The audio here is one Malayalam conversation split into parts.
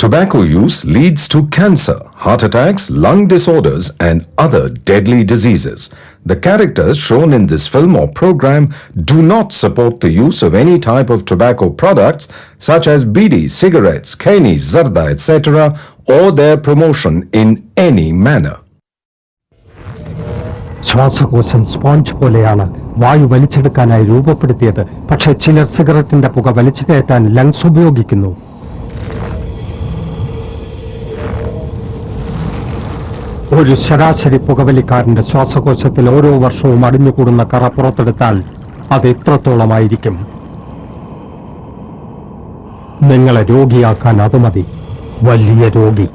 Tobacco use leads to cancer, heart attacks, lung disorders, and other deadly diseases. The characters shown in this film or program do not support the use of any type of tobacco products such as bidi, cigarettes, keni, zarda, etc., or their promotion in any manner. ശ്വാസകോശം സ്പോഞ്ച് പോലെയാണ് വായു വലിച്ചെടുക്കാനായി രൂപപ്പെടുത്തിയത്. പക്ഷേ ചിലർ സിഗരറ്റിന്റെ പുക വലിച്ചു കയറ്റാൻ ലങ്സ് ഉപയോഗിക്കുന്നു. ഒരു ശരാശരി പുകവലിക്കാരന്റെ ശ്വാസകോശത്തിൽ ഓരോ വർഷവും അടിഞ്ഞുകൂടുന്ന കറ പുറത്തെടുത്താൽ അത് എത്രത്തോളമായിരിക്കും? നിങ്ങളെ രോഗിയാക്കാൻ അത് മതി. വലിയ രോഗി.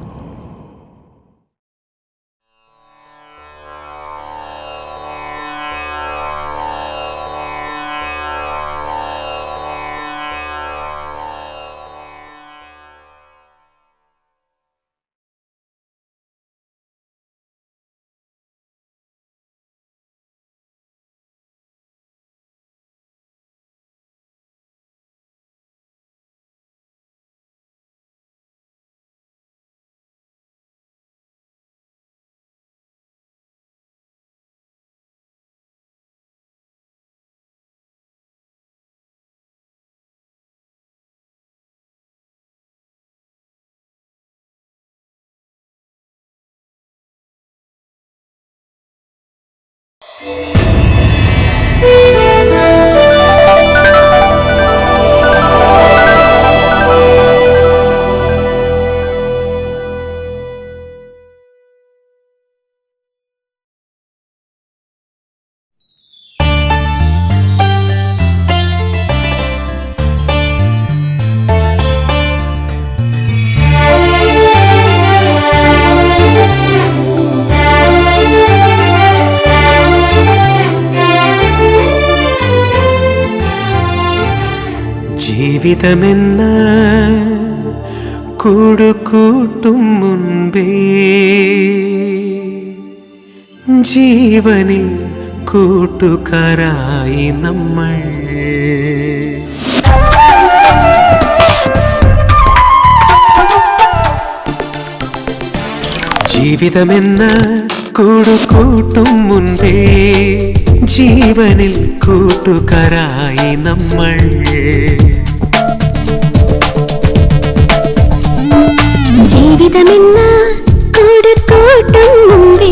ജീവിതമെന്ന കൂടുകൂട്ടും മുൻപേ ജീവനിൽ കൂട്ടുകാരായി നമ്മൾ. ജീവിതമെന്ന കൂടുകൂട്ടും മുൻപേ ജീവനിൽ കൂട്ടുകാരായി നമ്മൾ. ജീവിതമെന്ന കൂടുകൂട്ടും മുമ്പേ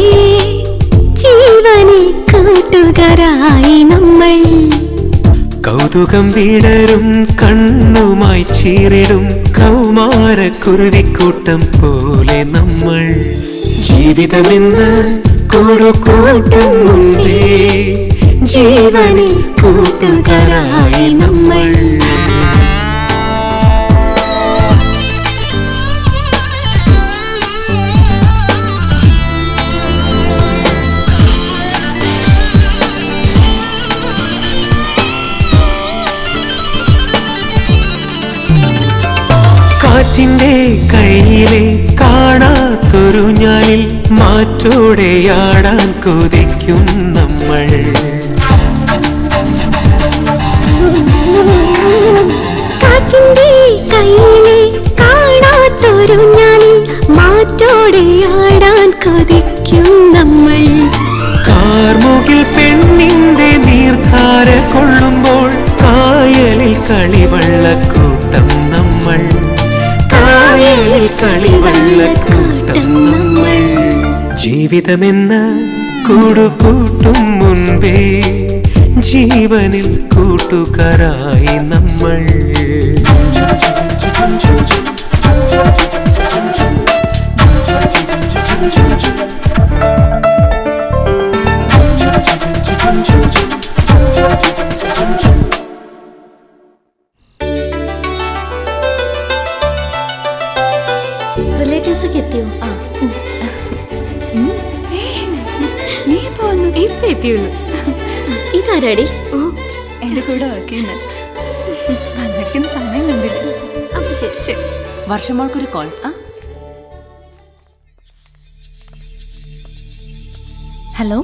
ജീവനിൽ കൂട്ടുകാരായി നമ്മൾ. കൗതുകം വിടരും കണ്ണുമായി ചീറിടും കൗമാരക്കുരുവിക്കൂട്ടം പോലെ നമ്മൾ. ജീവിതമെന്ന കൂടുകൂട്ടും മുമ്പേ ജീവനിൽ കൂട്ടുകാരായി നമ്മൾ. കാറ്റിന്റെ കയ്യിലെ കാണാത്തൊരു ഞാനിൽ മാറ്റോടെയാടാൻ കൊതിക്കും നമ്മൾ. കാറ്റിന്റെ കയ്യിലെ കാണാത്തൊരു ഞാനിൽ മാറ്റോടെയാടാൻ കൊതിക്കും നമ്മൾ. കാർമുകിൽ പെണ്ണിന്റെ നീർധാര കൊള്ളുമ്പോൾ കായലിൽ കളിവള്ളക്കൂട്ടം നമ്മൾ. കായലിൽ കളിവള്ളക്കൂട്ടം നമ്മൾ. ജീവിതമെന്ന കൂടുകൂട്ടും മുൻപേ ജീവനിൽ കൂട്ടുകാരായി നമ്മൾ. റിലേറ്റീവ്സ് ഒക്കെ എത്തിയോ? നീ പോന്നു ഇപ്പൊ എത്തിയുള്ളൂ. ഇതാരാടി? ഓ എന്റെ കൂടെ വർക്ക് ചെയ്യുന്ന വന്നിരിക്കുന്ന സമയം കണ്ടില്ല. അപ്പൊ ശരി ശരി. വർഷമോൾക്കൊരു കോൾ. ഹലോ,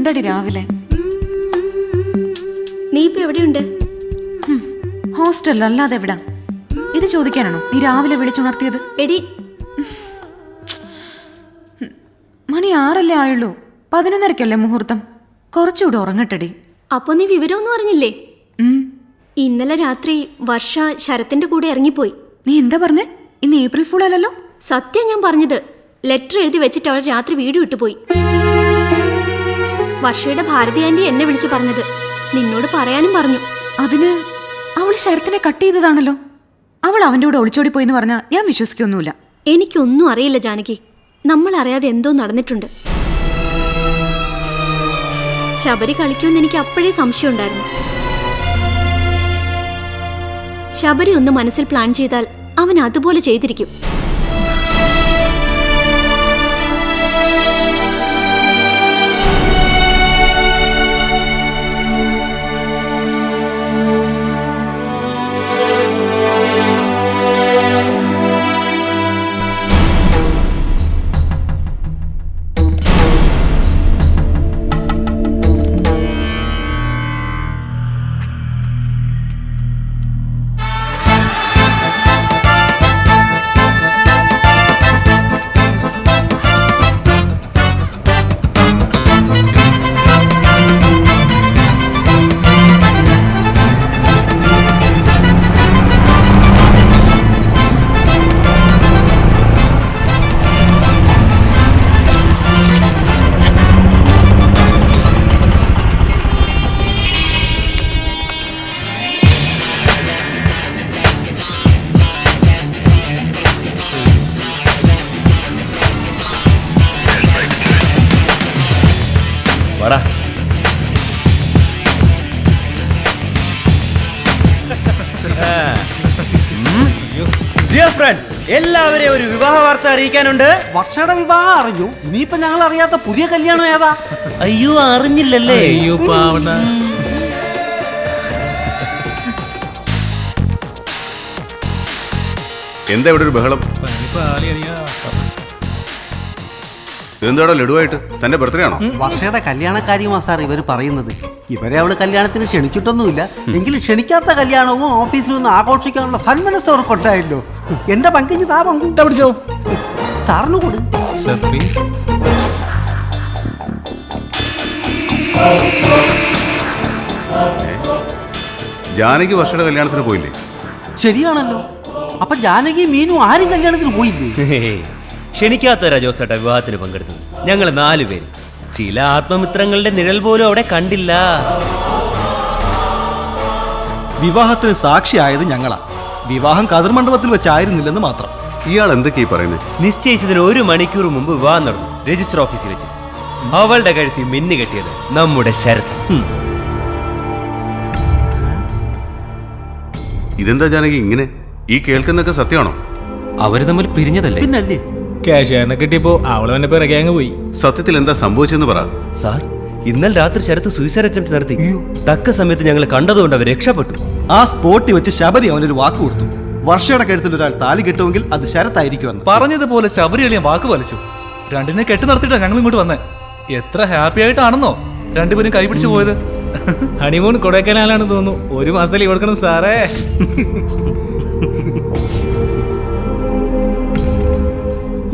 എന്തടി രാവിലെ? നീ ഇപ്പൊ എവിടെയുണ്ട്? ഹോസ്റ്റലിൽ അല്ലാതെ എവിടാ? ഇത് ചോദിക്കാനാണോ നീ രാവിലെ വിളിച്ചുണർത്തിയത്? എടി, മണി 6 ആയുള്ളൂ. 11:30 മുഹൂർത്തം. കുറച്ചുകൂടെ ഉറങ്ങട്ടടി. അപ്പൊ നീ വിവരമൊന്നും അറിഞ്ഞില്ലേ? ഇന്നലെ രാത്രി വർഷ ശരത്തിന്റെ കൂടെ ഇറങ്ങിപ്പോയി. നീ എന്താ പറഞ്ഞേ? ഇന്ന് ഏപ്രിൽ ഫുൾ അല്ലല്ലോ? സത്യം ഞാൻ പറഞ്ഞത്. ലെറ്റർ എഴുതി വെച്ചിട്ട് അവൾ രാത്രി വീട് വിട്ടുപോയി. വർഷയുടെ ഭാരതി ആന്റി എന്നെ വിളിച്ചു പറഞ്ഞത്. നിന്നോട് പറയാനും പറഞ്ഞു. അതിന് അവൾ ശരത്തിനെ കട്ട് ചെയ്തതാണല്ലോ. അവൾ അവന്റെ കൂടെ ഒളിച്ചോടി പോയിന്ന് പറഞ്ഞാൽ ഞാൻ വിശ്വസിക്കൊന്നുമില്ല. എനിക്കൊന്നും അറിയില്ല ജാനകി. നമ്മൾ അറിയാതെ എന്തോ നടന്നിട്ടുണ്ട്. ശബരി കളിക്കുമെന്ന് എനിക്ക് അപ്പോഴേ സംശയം ഉണ്ടായിരുന്നു. ശബരി ഒന്ന് മനസ്സിൽ പ്ലാൻ ചെയ്താൽ അവൻ അതുപോലെ ചെയ്തിരിക്കും. എല്ലാവരെയും ഒരു വിവാഹ വാർത്ത അറിയിക്കാനുണ്ട്. വർഷയുടെ വിവാഹം അറിഞ്ഞു. ഇനിയിപ്പോ ഞങ്ങൾ അറിയാത്ത പുതിയ കല്യാണം ഏതാ? അയ്യോ, അറിഞ്ഞില്ലല്ലേ? അയ്യോ പാവണ. എന്താ ഇവിടെ ഒരു ബഹളം? എന്താടാ ലഡുവായിട്ട്? തന്റെ ബർത്ത്ഡേ ആണോ? വർഷയുടെ കല്യാണക്കാരിയുമാ സാർ ഇവർ പറയുന്നത്. ഇവരെ അവള് കല്യാണത്തിന് ക്ഷണിച്ചിട്ടൊന്നുമില്ല. എങ്കിലും ക്ഷണിക്കാത്ത കല്യാണവും ഓഫീസിൽ നിന്ന് ആഘോഷിക്കാനുള്ള സന്മനസ് അവർക്കുണ്ടായല്ലോ. എന്റെ പങ്കിഞ്ഞ് താ പങ്കു പിടിച്ചോ. സാറിന് കൊടു. ജാനകി വർഷയുടെ കല്യാണത്തിന് പോയില്ലേ? ശരിയാണല്ലോ. അപ്പൊ ജാനകി മീനും ആരും കല്യാണത്തിന് പോയില്ലേ? ക്ഷണിക്കാത്തവരാ ജോസേട്ടാ വിവാഹത്തിന് പങ്കെടുത്തത്. ഞങ്ങൾ 4 പേര്. ചില ആത്മമിത്രങ്ങളുടെ നിഴൽ പോലും അവിടെ കണ്ടില്ല. വിവാഹത്തിന് സാക്ഷിയായത് ഞങ്ങളാ. വിവാഹം കതിർമണ്ഡപത്തിൽ വെച്ചായിരുന്നില്ലെന്ന് മാത്രം. ഇയാൾ എന്തൊക്കെയാ പറയുന്നത്? നിശ്ചയിച്ചതിന് 1 മണിക്കൂർ മുമ്പ് വിവാഹം നടന്നു. രജിസ്റ്റർ ഓഫീസിൽ വെച്ച്. അവളുടെ കഴുത്തിൽ മിന്നു കെട്ടിയത് നമ്മുടെ ശരത്. ഇതെന്താ ജാനകി ഇങ്ങനെ? ഈ കേൾക്കുന്നൊക്കെ സത്യമാണോ? അവര് തമ്മിൽ പിരിഞ്ഞതല്ലേ? പിന്നല്ലേ. ക്യാഷ് കിട്ടിയപ്പോ അവള് തന്നെ പിറകെ അങ്ങ് പോയി. സത്യത്തിൽ എന്താ സംഭവിച്ചെന്ന് പറ. സാർ, ഇന്നലെ രാത്രി ശരത്ത് സൂയിസൈഡ് അറ്റംപ്റ്റ് നടത്തി. തക്ക സമയത്ത് ഞങ്ങൾ കണ്ടതുകൊണ്ട് അവർ രക്ഷപ്പെട്ടു. ആ സ്പോട്ടിൽ വെച്ച് ശബരി അവനൊരു വാക്ക് കൊടുത്തു. വർഷയുടെ കഴുത്തിൽ ഒരാൾ താലി കെട്ടുമെങ്കിൽ അത് ശരത്തായിരിക്കുമെന്ന്. പറഞ്ഞതുപോലെ ശബരി എളിയ വാക്ക് വലിച്ചു. രണ്ടിനെ കെട്ടി നടത്തിയിട്ടാ ഞങ്ങൾ ഇങ്ങോട്ട് വന്നേ. എത്ര ഹാപ്പി ആയിട്ടാണെന്നോ രണ്ടുപേരും കൈപിടിച്ചു പോയത്. ഹണിമൂൺ കൊടൈക്കനാലാണെന്ന് തോന്നുന്നു. 1 മാസത്തിൽ ലീവ് എടുക്കണം സാറേ.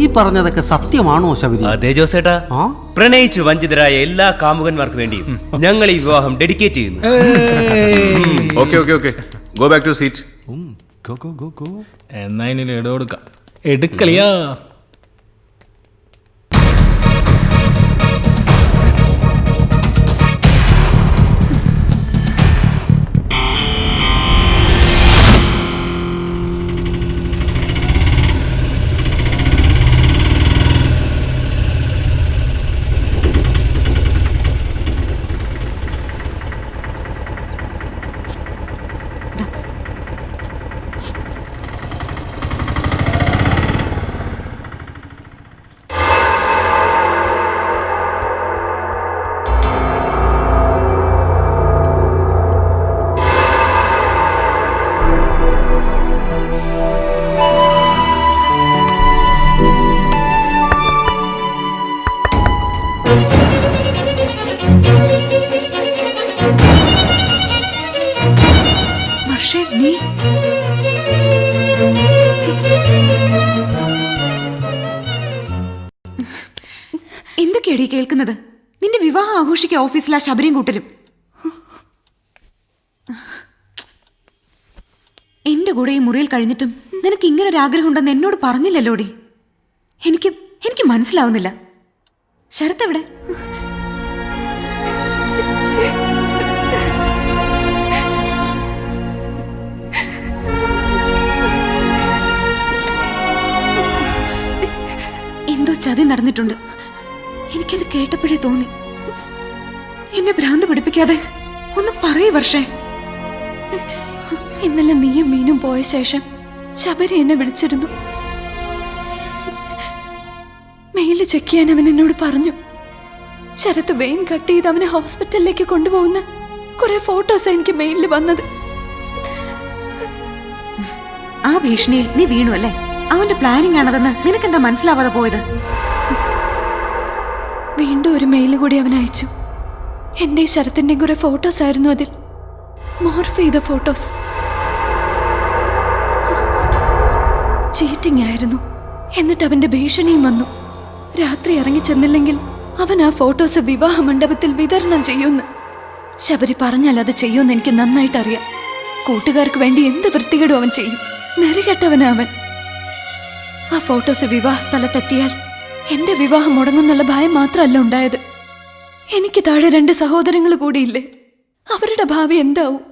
ഈ പറഞ്ഞതൊക്കെ സത്യമാണോ ശബരി? അതെ ജോസേട്ടാ. പ്രണയിച്ചു വഞ്ചിതരായ എല്ലാ കാമുകന്മാർക്ക് വേണ്ടിയും ഞങ്ങൾ ഈ വിവാഹം ഡെഡിക്കേറ്റ് ചെയ്യുന്നു. Okay go back to seat. എന്നാ ഇനി ലഡു കൊടുക്കാം. എടുക്കളിയാ. നീ എന്തൊക്കെയാടി കേൾക്കുന്നത്? നിന്റെ വിവാഹം ആഘോഷിക്കുക ഓഫീസിൽ ആ ശബരിയും കൂട്ടരും. എന്റെ കൂടെ ഈ മുറിയിൽ കഴിഞ്ഞിട്ടും നിനക്ക് ഇങ്ങനെ ഒരു ആഗ്രഹം ഉണ്ടെന്ന് എന്നോട് പറഞ്ഞില്ലല്ലോടി. എനിക്ക് മനസ്സിലാവുന്നില്ല. ശരത്ത് എവിടെ? എന്തോ ചതി നടന്നിട്ടുണ്ട്. എനിക്കത് കേട്ടപ്പോഴേ തോന്നി. എന്നെ ഭ്രാന്ത് പിടിപ്പിക്കാതെ ഒന്ന് പറയേ വർഷേ. ഇന്നലെ നീയും മീനും പോയ ശേഷം ശബരി എന്നെ വിളിച്ചിരുന്നു. മെയില് ചെക്ക് ചെയ്യാൻ അവൻ എന്നോട് പറഞ്ഞു. ശരത്ത് വെയിൻ കട്ട് ചെയ്ത് അവനെ ഹോസ്പിറ്റലിലേക്ക് കൊണ്ടുപോകുന്ന കുറെ ഫോട്ടോസ് എനിക്ക് മെയിലിൽ വന്നത്. ആ ഭീഷണിയിൽ നീ വീണു അല്ലേ? അവന്റെ പ്ലാനിങ് ആണതെന്ന് നിനക്കെന്താ മനസ്സിലാവാതെ പോയത്? വീണ്ടും ഒരു മെയിൽ കൂടി അവൻ അയച്ചു. എന്റെ ശരത്തിന്റെയും കുറെ ഫോട്ടോസ് ആയിരുന്നു അതിൽ. മോർഫ് ചെയ്ത ഫോട്ടോസ്. ചീറ്റിംഗ് ആയിരുന്നു. എന്നിട്ട് അവന്റെ ഭീഷണിയും വന്നു. രാത്രി ഇറങ്ങി ചെന്നില്ലെങ്കിൽ അവൻ ആ ഫോട്ടോസ് വിവാഹ മണ്ഡപത്തിൽ വിതരണം ചെയ്യുമെന്ന്. ശബരി പറഞ്ഞാൽ അത് ചെയ്യുമെന്ന് എനിക്ക് നന്നായിട്ട് അറിയാം. കൂട്ടുകാർക്ക് വേണ്ടി എന്ത് വൃത്തികേടും അവൻ ചെയ്യും. നെറികെട്ടവനവൻ. ആ ഫോട്ടോസ് വിവാഹ സ്ഥലത്തെത്തിയാൽ എന്റെ വിവാഹം മുടങ്ങുന്നുള്ള ഭയം മാത്രമല്ല ഉണ്ടായത്. എനിക്ക് താഴെ 2 സഹോദരങ്ങൾ കൂടിയില്ലേ? അവരുടെ ഭാവി എന്താവും?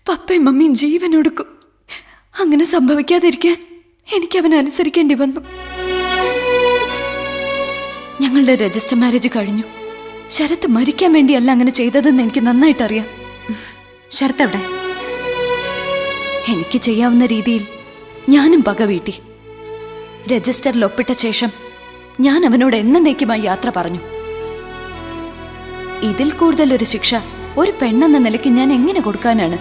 പപ്പയും മമ്മിയും ജീവനൊടുക്കും. അങ്ങനെ സംഭവിക്കാതിരിക്കാൻ എനിക്കവനെ അനുസരിക്കേണ്ടി വന്നു. ഞങ്ങളുടെ രജിസ്റ്റർ മാരേജ് കഴിഞ്ഞു. ശരത്ത് മരിക്കാൻ വേണ്ടിയല്ല അങ്ങനെ ചെയ്തതെന്ന് എനിക്ക് നന്നായിട്ടറിയാം. ശരത്ത് എവിടെ? എനിക്ക് ചെയ്യാവുന്ന രീതിയിൽ ഞാനും പക വീട്ടി. രജിസ്റ്ററിൽ ഒപ്പിട്ട ശേഷം ഞാൻ അവനോട് എന്നേക്കുമായി യാത്ര പറഞ്ഞു. ഇതിൽ കൂടുതൽ ഒരു ശിക്ഷ ഒരു പെണ്ണെന്ന നിലയ്ക്ക് ഞാൻ എങ്ങനെ കൊടുക്കാനാണ്?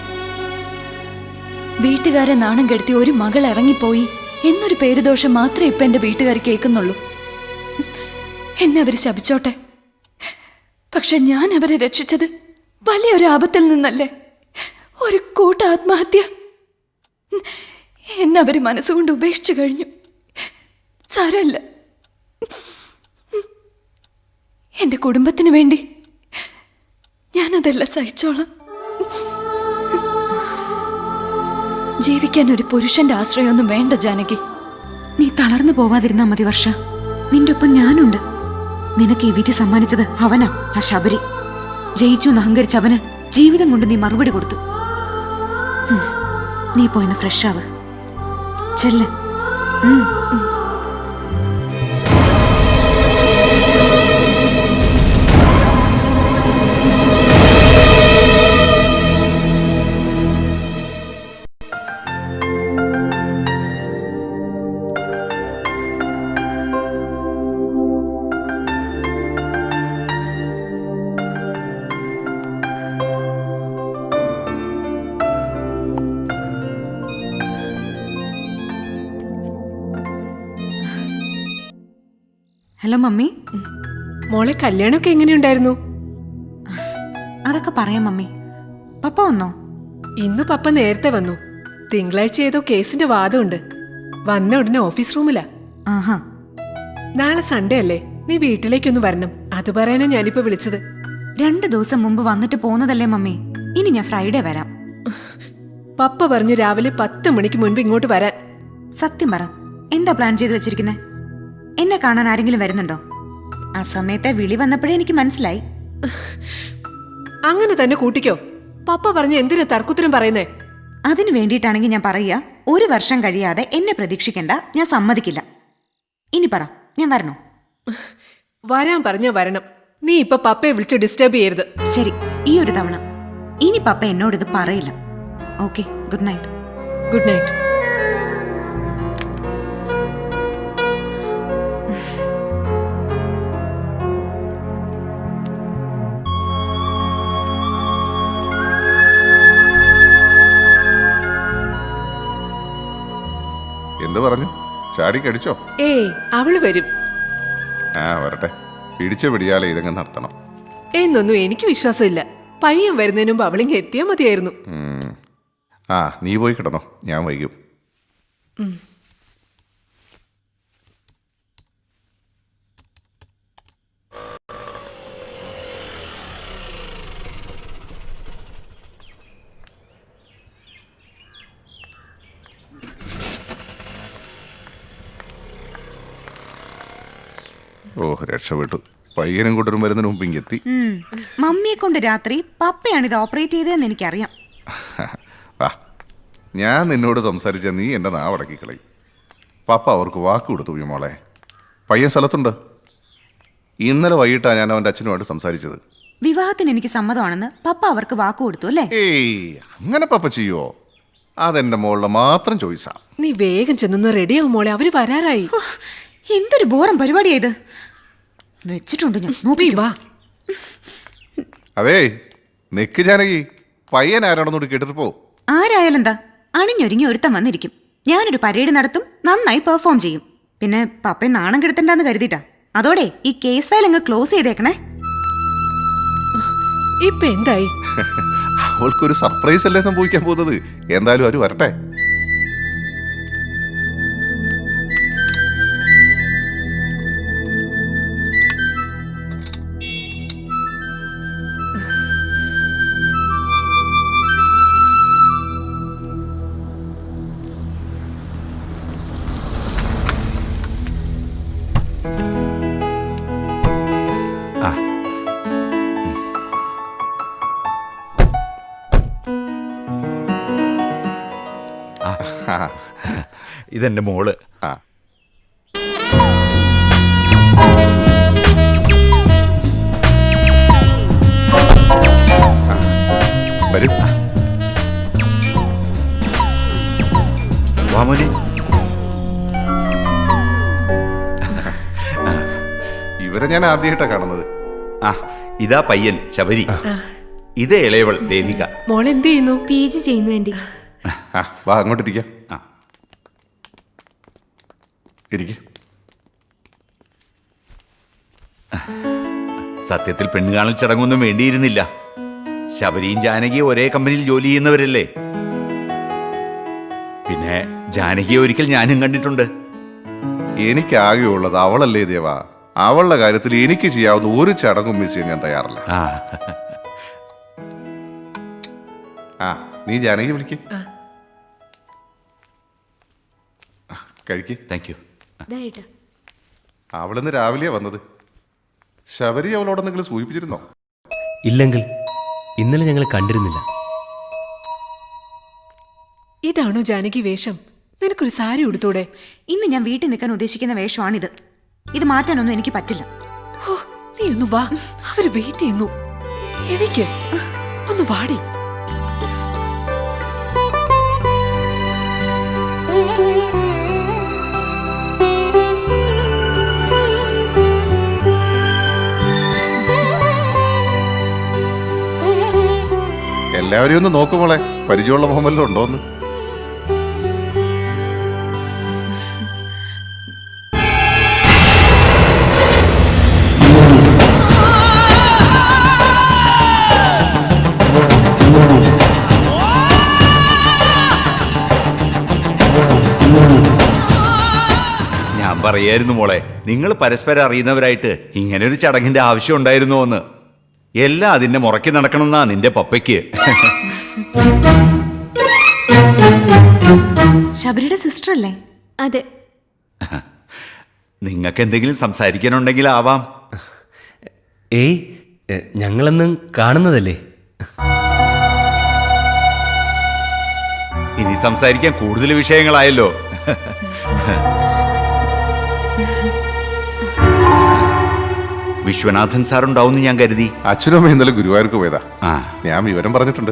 വീട്ടുകാരെ നാണം കെടുത്തി ഒരു മകൾ ഇറങ്ങിപ്പോയി എന്നൊരു പേരുദോഷം മാത്രമേ ഇപ്പൊ എന്റെ വീട്ടുകാർ കേൾക്കുന്നുള്ളൂ. എന്നെ അവര് ശപിച്ചോട്ടെ. പക്ഷെ ഞാൻ അവരെ രക്ഷിച്ചത് വലിയൊരു ആപത്തിൽ നിന്നല്ലേ? ഒരു കൂട്ട ആത്മഹത്യ. എന്നെ അവര് മനസ്സുകൊണ്ട് ഉപേക്ഷിച്ചു കഴിഞ്ഞു. സാരമില്ല. എന്റെ കുടുംബത്തിന് വേണ്ടി ഞാനതെല്ലാം സഹിച്ചോളാം. ജീവിക്കാൻ ഒരു പുരുഷന്റെ ആശ്രയമൊന്നും വേണ്ട ജാനകി. നീ തളർന്നു പോവാതിരുന്നാ മതി വർഷ. നിന്റെ ഒപ്പം ഞാനുണ്ട്. നിനക്ക് ഈ വിധി സമ്മാനിച്ചത് അവനാ, ആ ശബരി. ജയിച്ചു എന്ന് അഹങ്കരിച്ച അവന് ജീവിതം കൊണ്ട് നീ മറുപടി കൊടുത്തു. നീ പോയിന്ന് ഫ്രഷ് ആവ്. ചെല്ല്. Hello mummy. മോളെ കല്യാണമൊക്കെ എങ്ങനെയുണ്ടായിരുന്നു? അതൊക്കെ പറയാം മമ്മി. പപ്പ വന്നോ? ഇന്ന് പപ്പ നേരത്തെ വന്നു. തിങ്കളാഴ്ച ഏതോ കേസിന്റെ വാദമുണ്ട്. വന്ന ഉടനെ ഓഫീസ് റൂമിലാ. ആഹാ. നാളെ സൺഡേ അല്ലേ? നീ വീട്ടിലേക്കൊന്ന് വരണം. അത് പറയാനാ ഞാനിപ്പോ വിളിച്ചത്. 2 ദിവസം മുമ്പ് വന്നിട്ട് പോന്നതല്ലേ മമ്മി. ഇനി ഞാൻ ഫ്രൈഡേ വരാം. പപ്പ പറഞ്ഞു രാവിലെ 10 മണിക്ക് മുൻപ് ഇങ്ങോട്ട് വരാൻ. സത്യം പറ, എന്താ പ്ലാൻ ചെയ്ത് വെച്ചിരിക്കുന്നെ? എന്നെ കാണാൻ ആരെങ്കിലും വരുന്നുണ്ടോ? ആ സമയത്തെ വിളി വന്നപ്പോഴേ എനിക്ക് മനസ്സിലായി. അങ്ങനെ തന്നെ കൂട്ടിക്കോ. പപ്പ പറഞ്ഞ എന്തിനാ തർക്കുത്തരം പറയുന്നേ? അതിനു വേണ്ടിയിട്ടാണെങ്കിൽ ഞാൻ പറയുക, 1 വർഷം കഴിയാതെ എന്നെ പ്രതീക്ഷിക്കണ്ട. ഞാൻ സമ്മതിക്കില്ല. ഇനി പറ, ഞാൻ വരണോ? വരാൻ പറഞ്ഞ വരണം. നീ ഇപ്പൊ പപ്പയെ വിളിച്ച് ഡിസ്റ്റർബ് ചെയ്യരുത്. ശരി, ഈ ഒരു തവണ. ഇനി പപ്പ എന്നോട് ഇത് പറയില്ല. Okay, good night. Good night. എന്ത് പറഞ്ഞു? ചാടി കടിച്ചോ? ഏയ്, അവള് വരും. വരട്ടെ. പിടിച്ച പിടിയാലെ ഇതങ്ങ് നടത്തണം എന്നൊന്നും എനിക്ക് വിശ്വാസമില്ല. പയ്യൻ വരുന്നതിന് മുമ്പ് അവളിങ്ങ് എത്തിയാ മതിയായിരുന്നു. ആ നീ പോയി കിടന്നോ, ഞാൻ വൈകും. ഓ രക്ഷപ്പെട്ടു. പയ്യനും കൂട്ടരും വരുന്നതിന് മുമ്പ് ഇങ്ങെത്തി. മമ്മിയെ കൊണ്ട് രാത്രി പപ്പയാണ് ഇത് ഓപ്പറേറ്റ് ചെയ്തതെന്ന് എനിക്കറിയാം. ആ ഞാൻ നിന്നോട് സംസാരിച്ച നീ എൻ്റെ നാവടക്കി കളയും. പപ്പ അവർക്ക് വാക്ക് കൊടുത്തു മോളെ. പയ്യൻ സ്ഥലത്തുണ്ട്. ഇന്നലെ വൈകിട്ടാണ് ഞാൻ അവൻ്റെ അച്ഛനുമായിട്ട് സംസാരിച്ചത്. വിവാഹത്തിന് എനിക്ക് സമ്മതമാണെന്ന് പപ്പ അവർക്ക് വാക്ക് കൊടുത്തു അല്ലേ? ഏയ് അങ്ങനെ പപ്പ ചെയ്യോ? അതെന്റെ മോളുടെ മാത്രം ചോയ്സാ. നീ വേഗം ചെന്നൊന്ന് റെഡിയാവും മോളെ, അവര് വരാറായി. എന്തൊരു ബോറം പരിപാടിയായത്. വെച്ചിട്ടുണ്ട് ഞാൻ, നോക്കി വാ. അതേ നിക്ക് ജാനകി, പയ്യൻ ആരാണെന്നോട് കേട്ടിട്ട് പോ. ആരായാലെന്താ, അണിഞ്ഞൊരുങ്ങി ഒരുത്തം വന്നിരിക്കും. ഞാനൊരു പരേഡ് നടത്തും, നന്നായി പെർഫോം ചെയ്യും. പിന്നെ പപ്പയെ നാണം കെടുത്തണ്ടെന്ന് കരുതിട്ടാ. അതോടെ ഈ കേസ് ഫയൽ അങ്ങ് ക്ലോസ് ചെയ്തേക്കണേ. ഇപ്പൊ എന്തായി? അവൾക്കൊരു സർപ്രൈസ് അല്ലേ സംഭവിക്കാൻ പോകുന്നത്. എന്തായാലും അവര് വരട്ടെ. ഇതെന്റെ മോള്. വരും. വാമോനെ, ഇവരെ ഞാൻ ആദ്യമായിട്ടാണ് കാണുന്നത്. ആ ഇതാ പയ്യൻ ശബരി, ഇത് ഇളയവൾ ദേവിക. മോൾ എന്ത് ചെയ്യുന്നു? PG ചെയ്യുന്നു ആന്റി. ആ വാ അങ്ങോട്ടിരിക്കാം. ഇരിക്ക. സത്യത്തിൽ പെണ്ണുകാണൽ ചടങ്ങൊന്നും വേണ്ടിയിരുന്നില്ല. ശബരിയും ജാനകിയും ഒരേ കമ്പനിയിൽ ജോലി ചെയ്യുന്നവരല്ലേ. പിന്നെ ജാനകിയെ ഒരിക്കൽ ഞാനും കണ്ടിട്ടുണ്ട്. എനിക്കാകെയുള്ളത് അവളല്ലേ ദേവാ. അവളുടെ കാര്യത്തിൽ എനിക്ക് ചെയ്യാവുന്ന ഒരു ചടങ്ങും മിസ് ചെയ്യാൻ ഞാൻ തയ്യാറല്ല. ആ നീ ജാനകി വിളിക്ക്. കഴിക്ക്. Thank you. അവളിന്ന് രാവിലെയാ വന്നത്. ശബരി അവളോട് നിങ്ങൾ സൂചിപ്പിച്ചിരുന്നോ? ഇല്ലെങ്കിൽ ഇന്നലെ ഞങ്ങൾ കണ്ടിരുന്നില്ല. ഇതാണോ ജാനകി വേഷം? നിനക്കൊരു സാരി ഉടുത്തൂടെ? ഇന്ന് ഞാൻ വീട്ടിൽ നിൽക്കാൻ ഉദ്ദേശിക്കുന്ന വേഷമാണിത്. ഇത് മാറ്റാനൊന്നും എനിക്ക് പറ്റില്ല. നീ ഒന്ന് വാ, അവര് വെയിറ്റ് ചെയ്യുന്നു. എനിക്ക് ഒന്ന് വാടി. എല്ലാവരെയും ഒന്ന് നോക്കുമോളെ, പരിചയമുള്ള മുഹമ്മല്ലോ ഉണ്ടോന്ന്. ഞാൻ പറയായിരുന്നു മോളെ, നിങ്ങൾ പരസ്പരം അറിയുന്നവരായിട്ട് ഇങ്ങനെ ഒരു ചടങ്ങിന്റെ ആവശ്യം ഉണ്ടായിരുന്നോ എന്ന്. എല്ലാം അതിന്റെ മുറക്കി നടക്കണമെന്നാ നിന്റെ പപ്പയ്ക്ക്. ശബരിയുടെ സിസ്റ്റർ അല്ലേ? അതെ. നിങ്ങൾക്ക് എന്തെങ്കിലും സംസാരിക്കാനുണ്ടെങ്കിൽ ആവാം. ഏയ് ഞങ്ങളെന്നും കാണുന്നതല്ലേ. ഇനി സംസാരിക്കാൻ കൂടുതൽ വിഷയങ്ങളായല്ലോ. വിശ്വനാഥൻ സാർ ഉണ്ടാവും ഞാൻ കരുതി. അച്ഛനും ഇന്നലെ ഗുരുവായൂർക്ക് പോയതാ. ഞാൻ വിവരം പറഞ്ഞിട്ടുണ്ട്.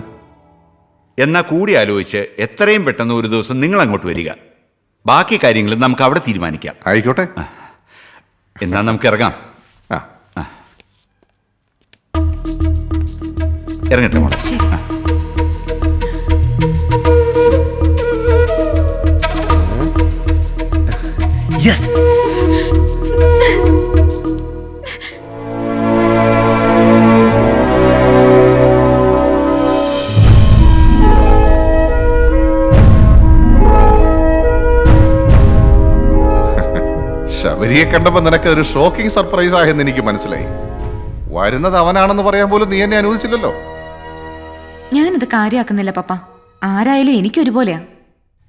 എന്നാ കൂടി ആലോചിച്ച് എത്രയും പെട്ടെന്ന് ഒരു ദിവസം നിങ്ങൾ അങ്ങോട്ട് വരിക. ബാക്കി കാര്യങ്ങൾ നമുക്ക് അവിടെ തീരുമാനിക്കാം. ആയിക്കോട്ടെ. എന്നാ നമുക്ക് ഇറങ്ങാം. ഇറങ്ങട്ടെ മോളെ. യെസ്. ശബരിയെ കണ്ടപ്പോൾ നിനക്ക് ഒരു ഷോക്കിംഗ് സർപ്രൈസ് ആയെന്ന് എനിക്ക് മനസ്സിലായി. വരുന്നത് അവനാണെന്ന് പറയാൻ പോലും നീ എന്നെ അനുവദിച്ചില്ലല്ലോ. ഞാനത് കാര്യാക്കുന്നില്ല പപ്പ. ആരായാലും എനിക്കൊരുപോലെയാ.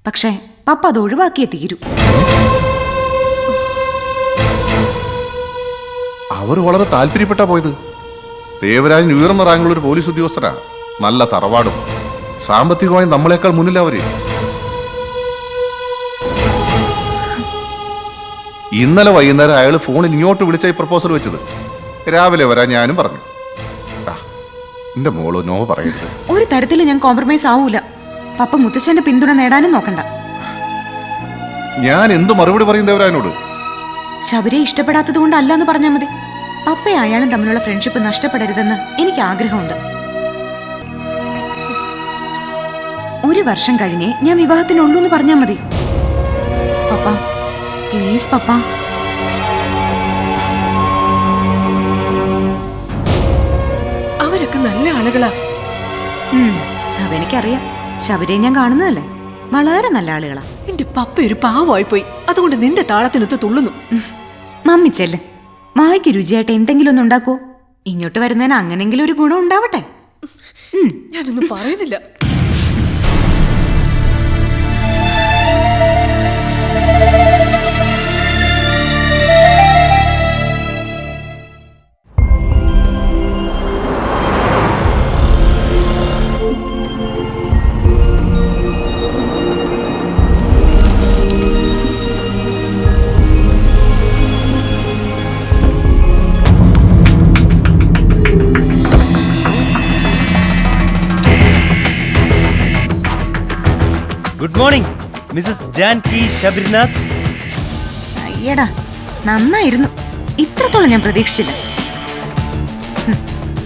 പക്ഷേ പപ്പ അത് ഒഴിവാക്കിയേ തീരൂ. അവർ വളരെ താല്പര്യപ്പെട്ടാ പോയത്. ദേവരാജൻ ഉയർന്ന റാങ്കുള്ള ഒരു പോലീസ് ഉദ്യോഗസ്ഥരാ. നല്ല തറവാടും സാമ്പത്തികമായി നമ്മളെക്കാൾ മുന്നിൽ അവര്. ഇന്നലെ വൈകുന്നേരം അയാൾ ഫോണിൽ ഇങ്ങോട്ട് വിളിച്ചായി പ്രപ്പോസൽ വെച്ചത്. രാവിലെ വരാൻ ഞാനും പറഞ്ഞു. എന്റെ മോള് നോ പറയരുത്. ഒരു തരത്തിലും ഞാൻ കോംപ്രമൈസ് ആവൂല. പപ്പ മുത്തശ്ശന്റെ പിന്തുണ നേടാനും നോക്കണ്ട. ഞാൻ എന്ത് മറുപടി പറയും ദേവരാജനോട്? ശബരിയെ ഇഷ്ടപ്പെടാത്തത് കൊണ്ടല്ല എന്ന് പറഞ്ഞാൽ മതി. പപ്പയും അയാളും തമ്മിലുള്ള ഫ്രണ്ട്ഷിപ്പ് നഷ്ടപ്പെടരുതെന്ന് എനിക്ക് ആഗ്രഹമുണ്ട്. ഒരു വർഷം കഴിഞ്ഞേ ഞാൻ വിവാഹത്തിനുള്ളൂ എന്ന് പറഞ്ഞാൽ മതി. പപ്പ പ്ലീസ് പപ്പ. അവരൊക്കെ നല്ല ആളുകളാ. അതെനിക്കറിയാം. ശബരിയെ ഞാൻ കാണുന്നതല്ലേ, വളരെ നല്ല ആളുകളാ. എന്റെ പപ്പ ഒരു പാവമായി പോയി. അതുകൊണ്ട് നിന്റെ താളത്തിനൊത്ത് തുള്ളുന്നു. മമ്മി ചെല്ല്. വായിക്ക് രുചിയായിട്ട് എന്തെങ്കിലും ഒന്ന് ഉണ്ടാക്കൂ. ഇങ്ങോട്ട് വരുന്നതിന് അങ്ങനെങ്കിലും ഒരു ഗുണം ഉണ്ടാവട്ടെ. ഞാനൊന്നും പറയുന്നില്ല. Good morning Mrs Janki Sabarinath. അയ്യടാ, നന്നായിരുന്നു. ഇത്രത്തോളം ഞാൻ പ്രതീക്ഷിച്ചില്ല.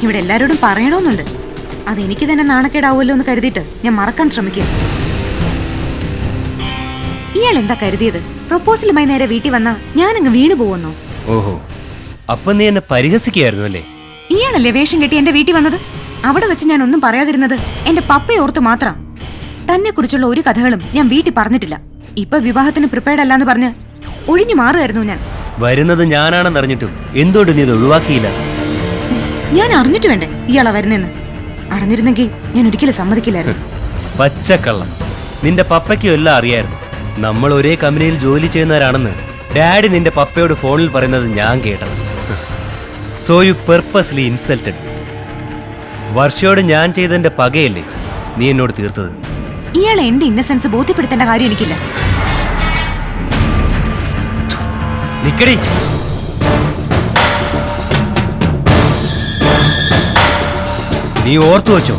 ഇവിടെ എല്ലാരോടും പറയണമെന്നുണ്ട്. അതെനിക്ക് തന്നെ നാണക്കേടാവുമല്ലോ എന്ന് കരുതിയിട്ട് ഞാൻ മറക്കാൻ ശ്രമിക്കുക. ഇയാൾ എന്താ കരുതിയത്? പ്രൊപ്പോസലുമായി നേരെ വീട്ടിൽ വന്നാ ഞാനങ്ങ് വീണു പോവെന്നോ? ഓഹോ, അപ്പൊ നീ എന്നെ പരിഹസിക്കുകയായിരുന്നു അല്ലേ? ഇയാളല്ലേ വേഷം കെട്ടി എന്റെ വീട്ടിൽ വന്നത്? അവിടെ വെച്ച് ഞാൻ ഒന്നും പറയാതിരുന്നത് എന്റെ പപ്പയെ ഓർത്ത് മാത്രം. തന്നെ കുറിച്ചുള്ള ഒരു കഥകളും ഞാൻ വീട്ടിൽ പറഞ്ഞിട്ടില്ല. ഇപ്പൊ വിവാഹത്തിന് പ്രിപ്പയർഡ് അല്ലാന്ന് പറഞ്ഞ് ഒഴിഞ്ഞു മാറുമായിരുന്നു ഞാൻ. വരുന്നത് ഞാനാണെന്ന് അറിഞ്ഞിട്ടും എന്തുകൊണ്ട് നീ ഇത് ഒഴിവാക്കിയില്ല? ഞാൻ അറിഞ്ഞിട്ട് വേണ്ടേ ഇയാളാ വരുന്നെന്ന്? അറിഞ്ഞിരുന്നെങ്കിൽ ഞാൻ ഒരിക്കലും സമ്മതിക്കില്ലായിരുന്നു. പച്ചക്കള്ളം. നിന്റെ പപ്പയ്ക്കും എല്ലാം അറിയായിരുന്നു. നമ്മൾ ഒരേ കമ്പനിയിൽ ജോലി ചെയ്യുന്നവരാണെന്ന് ഡാഡി നിന്റെ പപ്പയോട് ഫോണിൽ പറയുന്നത് ഞാൻ കേട്ടത്. So you purposely insulted. വർഷയോട് ഞാൻ ചെയ്തതിന്റെ പകയല്ലേ നീ എന്നോട് തീർത്തത്? ഇയാളെ എന്റെ ഇന്നസെൻസ് ബോധ്യപ്പെടുത്തേണ്ട കാര്യം എനിക്കില്ല. നിക്കടി. നീ ഓർത്തു വെച്ചോ,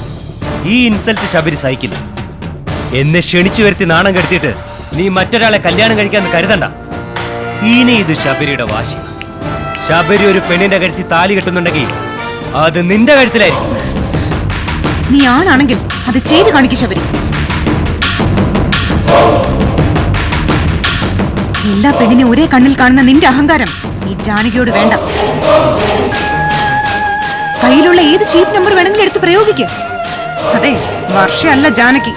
ഈ ഇൻസൾട്ട് ശബരി സഹിക്കില്ല. എന്നെ ക്ഷണിച്ചു വരുത്തി നാണം കെടുത്തിട്ട് നീ മറ്റൊരാളെ കല്യാണം കഴിക്കാന്ന് കരുതണ്ട. ഇനി ഇത് ശബരിയുടെ വാശി. ശബരി ഒരു പെണ്ണിന്റെ കഴുത്തിൽ താലി കെട്ടുന്നുണ്ടെങ്കിൽ അത് നിന്റെ കഴുത്തിലായിരിക്കും. നീ ആണാണെങ്കിൽ അത് ചെയ്ത് കാണിക്കും ശബരി. എല്ലാ പെണ്ണിനെ ഒരേ കണ്ണിൽ കാണുന്ന നിന്റെ അഹങ്കാരം ഈ ജാനകിയോട് വേണ്ട. കയ്യിലുള്ള ഏത് ചീപ്പ് നമ്പർ വേണമെങ്കിലും എടുത്ത് പ്രയോഗിക്കുക. അതെ, വർഷയല്ല ജാനകി.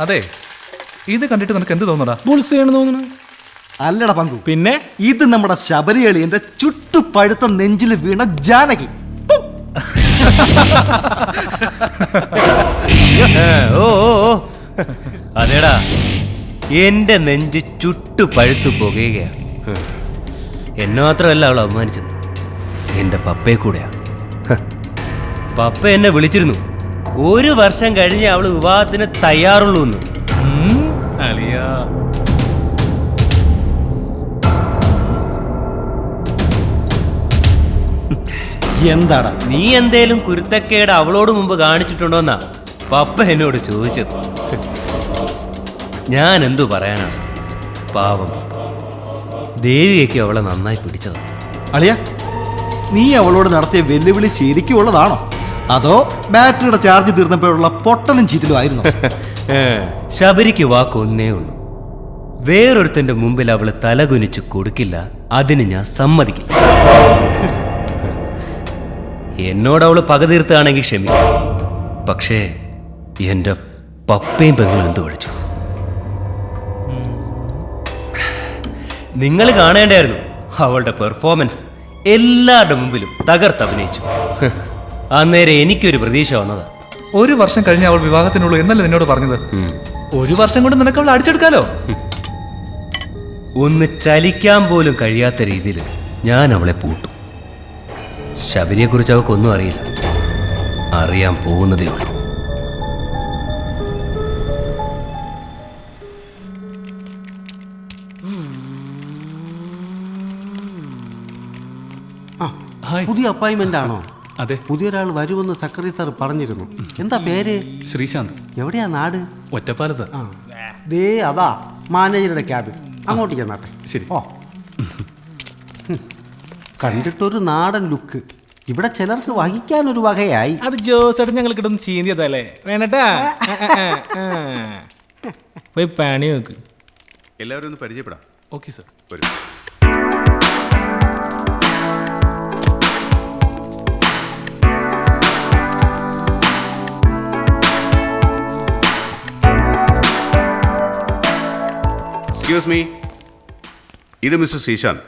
അതെ, ഇത് കണ്ടിട്ട് നിനക്ക് എന്ത് തോന്നടാ? തോന്നുന്നു. അല്ലടാ പങ്കു, പിന്നെ ഇത് നമ്മുടെ ശബരിയളിയന്റെ ചുട്ടുപഴുത്ത നെഞ്ചിൽ വീണ ജാനകി. ഓ അതേടാ, എന്റെ നെഞ്ച് ചുട്ടു പഴുത്തു പോകുകയാണ്. എന്നെ മാത്രമല്ല അവൾ അപമാനിച്ചത്, എന്റെ പപ്പയെ കൂടെയാ. പപ്പ എന്നെ വിളിച്ചിരുന്നു. ഒരു വർഷം കഴിഞ്ഞ് അവള് വിവാഹത്തിന് തയ്യാറുള്ളൂ എന്ന്. അളിയാ, എന്താടാ നീ എന്തേലും കുരുത്തക്കേട് അവളോട് മുമ്പ് കാണിച്ചിട്ടുണ്ടോന്നാ പപ്പ എന്നോട് ചോദിച്ചത്. ഞാൻ എന്തു പറയാനാണ്? പാവം പപ്പ. ദേവിയൊക്കെ അവളെ നന്നായി പിടിച്ചത്. അളിയ, നീ അവളോട് നടത്തിയ വെല്ലുവിളി ശരിക്കും ഉള്ളതാണോ, അതോ ബാറ്ററിയുടെ ചാർജ് തീർന്നപ്പോഴുള്ള പൊട്ടലും ചീറ്റലും ആയിരുന്നു? ശബരിക്ക് വാക്കൊന്നേ ഉള്ളൂ. വേറൊരുത്തന്റെ മുമ്പിൽ അവള് തലകുനിച്ച് കൊടുക്കില്ല, അതിന് ഞാൻ സമ്മതിക്കില്ല. എന്നോട് അവള് പക തീർത്താണെങ്കിൽ ക്ഷമിക്കും. പക്ഷേ എന്റെ പപ്പയും പെങ്ങളും എന്ത് കഴിച്ചു? നിങ്ങൾ കാണേണ്ടായിരുന്നു അവളുടെ പെർഫോമൻസ്. എല്ലാവരുടെ മുമ്പിലും തകർത്തഭിനയിച്ചു. അന്നേരം എനിക്കൊരു പ്രതീക്ഷ വന്നതാ. 1 വർഷം കഴിഞ്ഞ് അവൾ വിവാഹത്തിനുള്ളൂ എന്നല്ലേ നിന്നോട് പറഞ്ഞത്? 1 വർഷം കൊണ്ട് നിനക്ക് അവൾ അടിച്ചെടുക്കാലോ. ഒന്ന് ചലിക്കാൻ പോലും കഴിയാത്ത രീതിയിൽ ഞാൻ അവളെ പൂട്ടും. ശബരിയെക്കുറിച്ച് അവൾക്കൊന്നും അറിയില്ല. അറിയാൻ പോകുന്നതേ ഉള്ളൂ. പുതിയ അപ്പോയിന്റ്മെന്റ് ആണോ? അതെ. പുതിയൊരാൾ വരുമെന്ന് സെക്രട്ടറി സാർ പറഞ്ഞിരുന്നു. എന്താ പേര്? ശ്രീശാന്ത്. എവിടെയാ നാട്? ഒറ്റപ്പാലത്ത്. ദേ അതാ മാനേജറുടെ ക്യാബിൻ. അങ്ങോട്ട് ചെന്നാട്ടെ. ശരി. ഓ, കണ്ടിട്ടൊരു നാടൻ ലുക്ക്. ഇവിടെ ചിലർക്ക് വഹിക്കാനൊരു വകയായി. അത് ജോസേട്ടൻ ഞങ്ങൾ കിട്ടുന്ന ചീന്തിയതല്ലേ വേണട്ടാ. പോയി പണി നോക്ക്. എല്ലാവരും ഒന്ന് പരിചയപ്പെടാം. Okay sir. വരൂ. എക്സ്ക്യൂസ് മീ, ഇത് മിസ്റ്റർ ശ്രീശാന്ത്,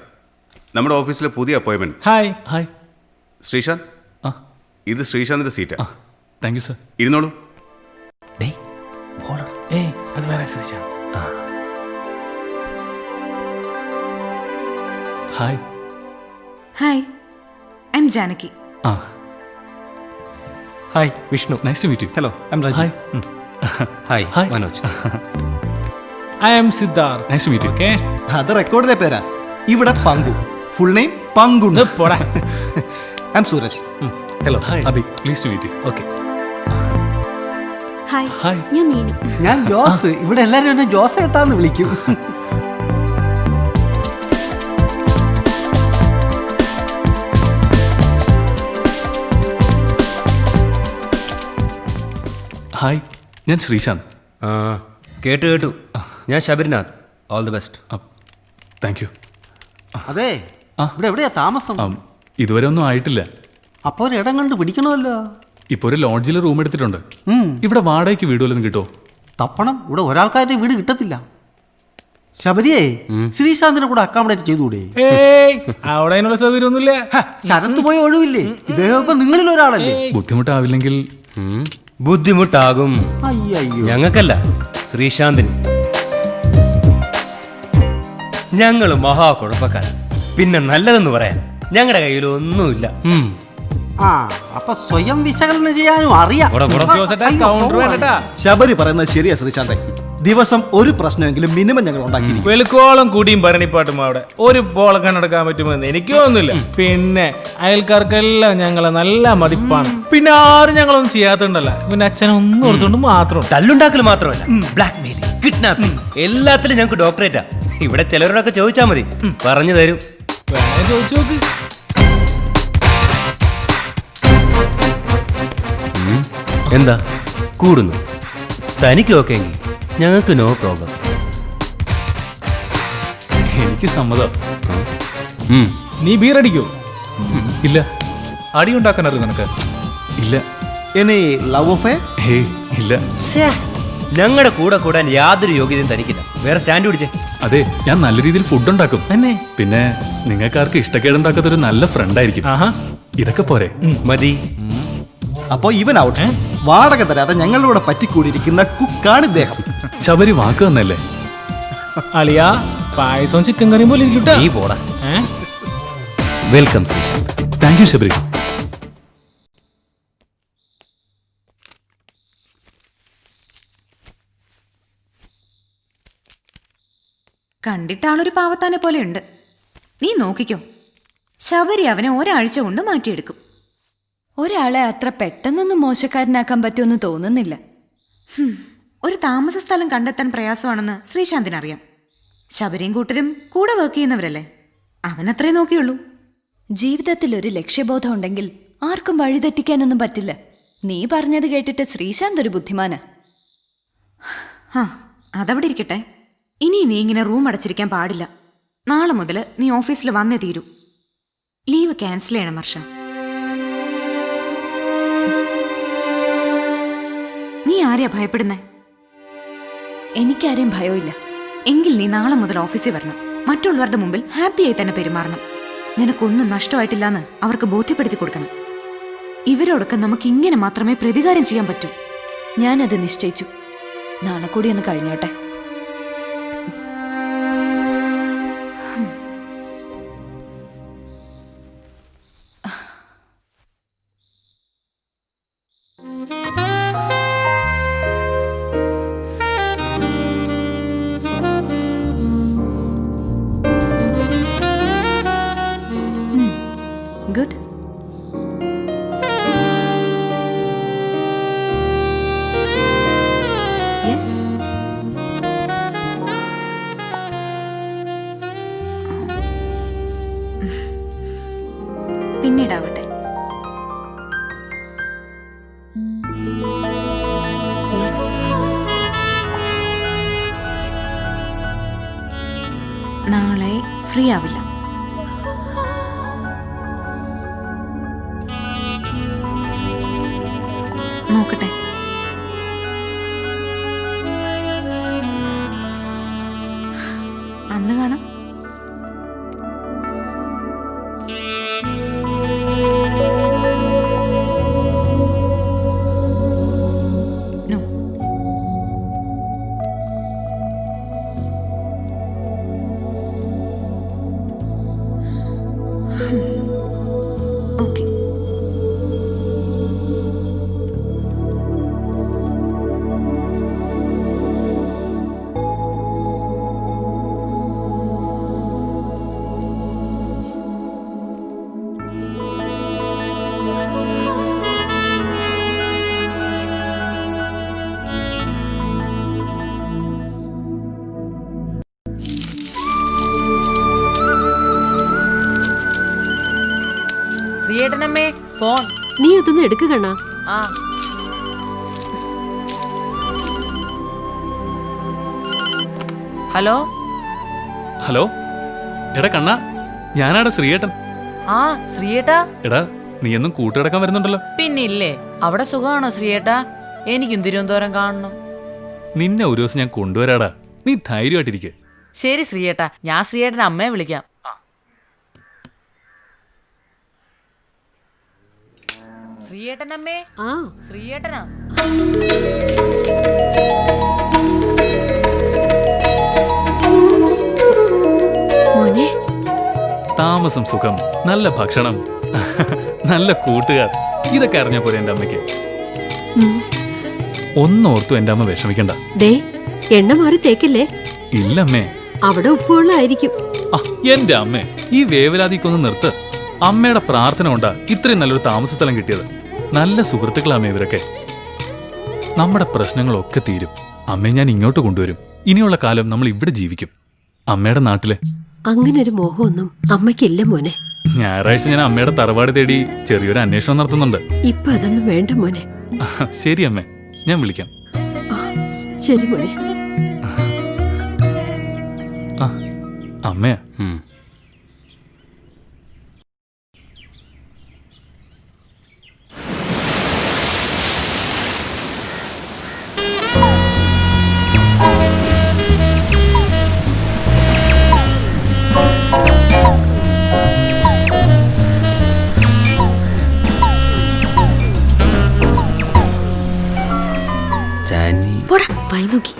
നമ്മുടെ ഓഫീസിലെ പുതിയ അപ്പോയിന്റ്മെന്റ്. ഹായ്. ഹായ്. ശ്രീശാന്ത്, ഇത് ശ്രീശാന്തിന്റെ സീറ്റാ. Thank you sir. ഇരുന്നോളൂ. അത് വേറെ Sreesanth. Hi. Hi, I'm Janaki. Hi, Vishnu. Nice to meet you. Hello, I'm Rajeev. Hi. Hi. Manoj. I am Siddharth. Nice to meet you. Okay. അത് റെക്കോർഡിലെ പേരാ. ഇവിടെ പങ്കു. ഫുൾ നെയിം പങ്കുണ്ട്. പോടാ. I'm Sooraj. Hello. Hi. Abi, please to meet you. Okay. Hi, hi. ഞാൻ മീനു. ഞാൻ ജോസ്. ഇവിടെ എല്ലാരും എന്നെ ജോസ് ഏട്ടാന്ന് വിളിക്കും. ഹായ്, ഞാൻ ശ്രീശാന്ത്. കേട്ടു. ഞാൻ Sabarinath. All the best. Thank you. അതെ, ഇവിടെ എവിടെയാ താമസം? ഇതുവരെ ഒന്നും ആയിട്ടില്ല. അപ്പൊ ഒരിടം കണ്ട് പിടിക്കണമല്ലോ. ഇപ്പൊ ഒരു ലോഡ്ജിൽ റൂം എടുത്തിട്ടുണ്ട്. ഇവിടെ വാടകയ്ക്ക് വീട് വല്ലതും കിട്ടുമോ? തപ്പണം. ഇവിടെ ഒരാൾക്കാരുടെ വീട് കിട്ടത്തില്ല. ശബരിയെ, ശ്രീശാന്തിനെ കൂടെ അക്കോമഡേറ്റ് ചെയ്തുകൂടെ? അവിടെ അതിനുള്ള സൗകര്യമൊന്നുമില്ല. ശരത്ത് പോയ ഒഴിവില്ലേ? ഇദ്ദേഹം ഇപ്പൊ നിങ്ങളിൽ ഒരാളല്ലേ? ബുദ്ധിമുട്ടാവില്ലെങ്കിൽ? ബുദ്ധിമുട്ടാകും. അയ്യോ, ഞങ്ങൾക്കല്ല, ശ്രീശാന്തിന്. ഞങ്ങൾ മഹാകുഴപ്പക്കാരൻ. പിന്നെ നല്ലതെന്ന് പറയാൻ ഞങ്ങളുടെ കയ്യിൽ ഒന്നുമില്ല. ആ, അപ്പൊ സ്വയം വിശകലനം ചെയ്യാനും അറിയാം. കൗണ്ടർ വേണ്ടട്ടാ. ശബരി പറയുന്നത് ശരിയാ ശ്രീശാന്തെ. ദിവസം ഒരു പ്രശ്നമെങ്കിലും മിനിമം ഞങ്ങൾ ഉണ്ടാക്കിയിരിക്കും. വെളുക്കോളം കൂടിയും ഭരണിപ്പാട്ടും അവിടെ ഒരു ബോൾ കണ്ണെടുക്കാൻ പറ്റുമെന്ന് എനിക്ക് തോന്നുന്നില്ല. പിന്നെ അയൽക്കാർക്കെല്ലാം ഞങ്ങളെ നല്ല മതിപ്പാണ്. പിന്നെ ആരും ഞങ്ങളൊന്നും ചെയ്യാത്തുണ്ടല്ല. പിന്നെ അച്ഛനൊന്നും ഓർത്തുകൊണ്ട് മാത്രം. തല്ലുണ്ടാക്കൽ മാത്രമല്ല, ബ്ലാക്ക് മെയിലിംഗ്, കിഡ്നാപ്പിംഗ്, എല്ലാത്തിലും ഞങ്ങൾക്ക് ഡോക്ടറേറ്റാ. ഇവിടെ ചിലരോടൊക്കെ ചോദിച്ചാൽ മതി, പറഞ്ഞു തരും. വേണേ ചോദിച്ചു നോക്ക്. എന്താ കൂടുന്നു? തനിക്ക് ഓക്കെ എങ്കിൽ ഞങ്ങൾക്ക് നോ പ്രോബ്ലം. എനിക്ക് സമ്മതം. നീ ബീറടിക്കോ? ഇല്ല. അടി ഉണ്ടാക്കാൻ അറിയാം നിനക്ക്? ഇല്ല. Any love of? ഹേയ്, ഇല്ല. ഞങ്ങളുടെ കൂടെ കൂടാൻ യാതൊരു യോഗ്യതയും തനിക്കില്ല. വേറെ സ്റ്റാൻഡ് പിടിച്ചേ. അതെ, ഞാൻ നല്ല രീതിയിൽ ഫുഡ് ഉണ്ടാക്കും. പിന്നെ നിങ്ങൾക്കാർക്ക് ഇഷ്ടക്കേടുണ്ടാക്കാത്ത ഒരു നല്ല ഫ്രണ്ട് ആയിരിക്കും. ഇതൊക്കെ പോരെ? മതി. അപ്പോ ഇവൻ ഔട്ട്. വാടക തരാതെ ഞങ്ങളിവിടെ പറ്റിക്കൂടിയിരിക്കുന്ന കുക്കാണ് ഇദ്ദേഹം. ശബരി വാക്ക് തന്നല്ലേ? അളിയാ, പായസവും ചിക്കൻ കറിയും പോലെ ഇരിക്കട്ടെ. നീ പോടാ. Welcome Sreesanth. Thank you Sabari. കണ്ടിട്ടാളൊരു പാവത്താനെ പോലെ ഉണ്ട്. നീ നോക്കിക്കോ, ശബരി അവനെ ഒരാഴ്ച കൊണ്ട് മാറ്റിയെടുക്കും. ഒരാളെ അത്ര പെട്ടെന്നൊന്നും മോശക്കാരനാക്കാൻ പറ്റുമെന്ന് തോന്നുന്നില്ല. ഒരു താമസ സ്ഥലം കണ്ടെത്താൻ പ്രയാസമാണെന്ന് ശ്രീശാന്തിനറിയാം. ശബരിയും കൂട്ടരും കൂടെ വർക്ക് ചെയ്യുന്നവരല്ലേ, അവനത്രേ നോക്കിയുള്ളൂ. ജീവിതത്തിൽ ഒരു ലക്ഷ്യബോധം ഉണ്ടെങ്കിൽ ആർക്കും വഴിതെറ്റിക്കാനൊന്നും പറ്റില്ല. നീ പറഞ്ഞത് കേട്ടിട്ട് ശ്രീശാന്ത് ഒരു ബുദ്ധിമാനാ. അതവിടെ ഇരിക്കട്ടെ. ഇനി നീ ഇങ്ങനെ റൂം അടച്ചിരിക്കാൻ പാടില്ല. നാളെ മുതൽ നീ ഓഫീസിൽ വന്നേ തീരൂ. ലീവ് ക്യാൻസൽ ചെയ്യണം വർഷ. നീ ആരെയാ ഭയപ്പെടുന്നേ? എനിക്കാരെയും ഭയമില്ല. എങ്കിൽ നീ നാളെ മുതൽ ഓഫീസിൽ വരണം. മറ്റുള്ളവരുടെ മുമ്പിൽ ഹാപ്പിയായി തന്നെ പെരുമാറണം. നിനക്കൊന്നും നഷ്ടമായിട്ടില്ലാന്ന് അവർക്ക് ബോധ്യപ്പെടുത്തി കൊടുക്കണം. ഇവരോടൊക്കെ നമുക്ക് ഇങ്ങനെ മാത്രമേ പ്രതികാരം ചെയ്യാൻ പറ്റൂ. ഞാനത് നിശ്ചയിച്ചു. നാളെ കൂടി ഒന്ന് കഴിഞ്ഞോട്ടെ. ഗുഡ്. യെസ്. പിന്നീടാവട്ടെ. യെസ്. നാളെ ഫ്രീ ആവില്ല. നോക്കട്ടെ. അന്ന് കാണാം. നോ. ഓക്കെ. ശ്രീയേട്ടനമ്മേ ഫോൺ. നീ അതൊന്ന് എടുക്കുകണ്ണ. ആ ഹലോ. ഹലോ, എടാ കണ്ണ, ഞാനാടാ ശ്രീയേട്ടൻ. ആ ശ്രീയേട്ടാ. എടാ, നീ എന്നും കൂട്ടുകിടക്കാൻ വരുന്നുണ്ടല്ലോ. പിന്നില്ലേ, അവിടെ സുഖമാണോ ശ്രീയേട്ടാ? എനിക്കും തിരുവനന്തപുരം കാണണം. നിന്നെ ഒരു ദിവസം ഞാൻ കൊണ്ടുവരാടാ. നീ ധൈര്യമായിട്ടിരിക്കെ. ശരി ശ്രീയേട്ടാ, ഞാൻ ശ്രീയേട്ടൻ്റെ അമ്മയെ വിളിക്കാം. ശ്രീയേട്ടനമ്മേ. ആ ശ്രീയേട്ടനാ. മോനെ, താമസം സുഖം, നല്ല ഭക്ഷണം, നല്ല കൂട്ടുകാർ, ഇതൊക്കെ അറിഞ്ഞ പോലെ എന്റെ അമ്മയ്ക്ക്. ഒന്നോർത്തു എന്റെ അമ്മ വിഷമിക്കണ്ട. ദേ എണ്ണ മാറി തേക്കില്ലേ. ഇല്ലമ്മേ, അവിടെ ഉപ്പുവെള്ളമായിരിക്കും. എന്റെ അമ്മേ, ഈ വേവലാതിക്കൊന്ന് നിർത്ത്. അമ്മയുടെ പ്രാർത്ഥന കൊണ്ടാ ഇത്രയും നല്ലൊരു താമസ സ്ഥലം കിട്ടിയത്. നല്ല സുഹൃത്തുക്കളാമേ ഇവരൊക്കെ. നമ്മുടെ പ്രശ്നങ്ങളൊക്കെ തീരും. അമ്മയെ ഞാൻ ഇങ്ങോട്ട് കൊണ്ടുവരും. ഇനിയുള്ള കാലം നമ്മൾ ഇവിടെ ജീവിക്കും, അമ്മയുടെ നാട്ടിലെ. അങ്ങനൊരു മോഹമൊന്നും അമ്മയ്ക്കില്ല മോനെ. ഞായറാഴ്ച ഞാൻ അമ്മയുടെ തറവാട് തേടി ചെറിയൊരു അന്വേഷണം നടത്തുന്നുണ്ട്. ഇപ്പൊ അതൊന്നും വേണ്ട മോനെ. ശരി അമ്മേ, ഞാൻ വിളിക്കാം. ശരി മോനെ. അമ്മയാ. പോടാ, വായി നോക്കി.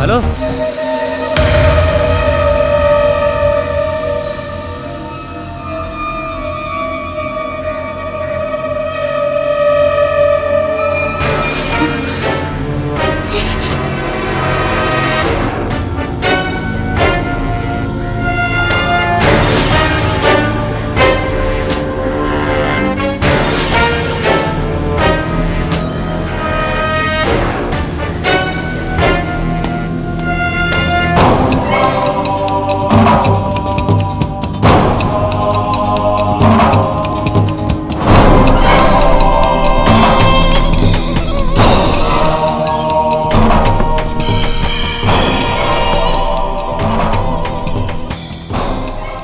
ഹലോ.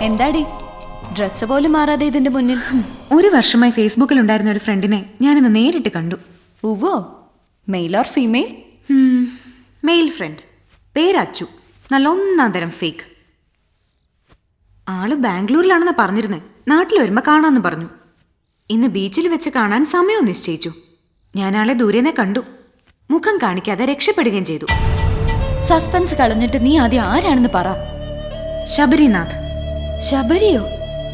എന്താടി ഡ്രസ്സ് പോലും മാറാതെ ഇതിന്റെ മുന്നിൽ? ഒരു വർഷമായി ഫേസ്ബുക്കിൽ ഉണ്ടായിരുന്ന ഒരു ഫ്രണ്ടിനെ ഞാനിന്ന് നേരിട്ട് കണ്ടു. ഉവ്വോ, male or female? Male friend, പേര് അച്ചു. നല്ല ഒന്നാം തരം ഫേക്ക്. ആള് ബാംഗ്ലൂരിലാണെന്ന് പറഞ്ഞിരുന്നേ. നാട്ടിൽ വരുമ്പോ കാണാന്ന് പറഞ്ഞു. ഇന്ന് ബീച്ചിൽ വെച്ച് കാണാൻ സമയവും നിശ്ചയിച്ചു. ഞാൻ ആളെ ദൂരെന്നെ കണ്ടു. മുഖം കാണിക്കാതെ രക്ഷപ്പെടുകയും ചെയ്തു. സസ്പെൻസ് കളഞ്ഞിട്ട് നീ ആദ്യം ആരാണെന്ന് പറ. ശബരിനാഥ്. ശബരിയോ?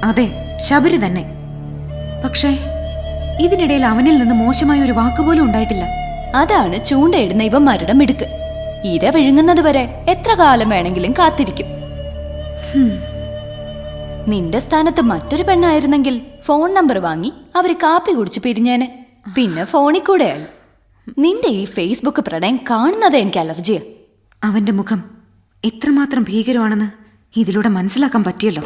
അതെ, ശബരി തന്നെ. പക്ഷേ ഇതിനിടയിൽ അവനിൽ നിന്ന് മോശമായ ഒരു വാക്കുപോലും ഉണ്ടായിട്ടില്ല. അതാണ് ചൂണ്ടയിടുന്ന ഇവന്മാരുടെ മിടുക്ക്. ഇര വിഴുങ്ങുന്നത് വരെ എത്ര കാലം വേണമെങ്കിലും കാത്തിരിക്കും. നിന്റെ സ്ഥാനത്ത് മറ്റൊരു പെണ്ണായിരുന്നെങ്കിൽ ഫോൺ നമ്പർ വാങ്ങി അവര് കാപ്പി കുടിച്ച് പിരിഞ്ഞേനെ. പിന്നെ ഫോണിൽ കൂടെയായി. നിന്റെ ഈ ഫേസ്ബുക്ക് പ്രണയം കാണുന്നതേ എനിക്ക് അലർജിയാ. അവന്റെ മുഖം എത്രമാത്രം ഭീകരമാണെന്ന് ഇതിലൂടെ മനസ്സിലാക്കാൻ പറ്റിയല്ലോ.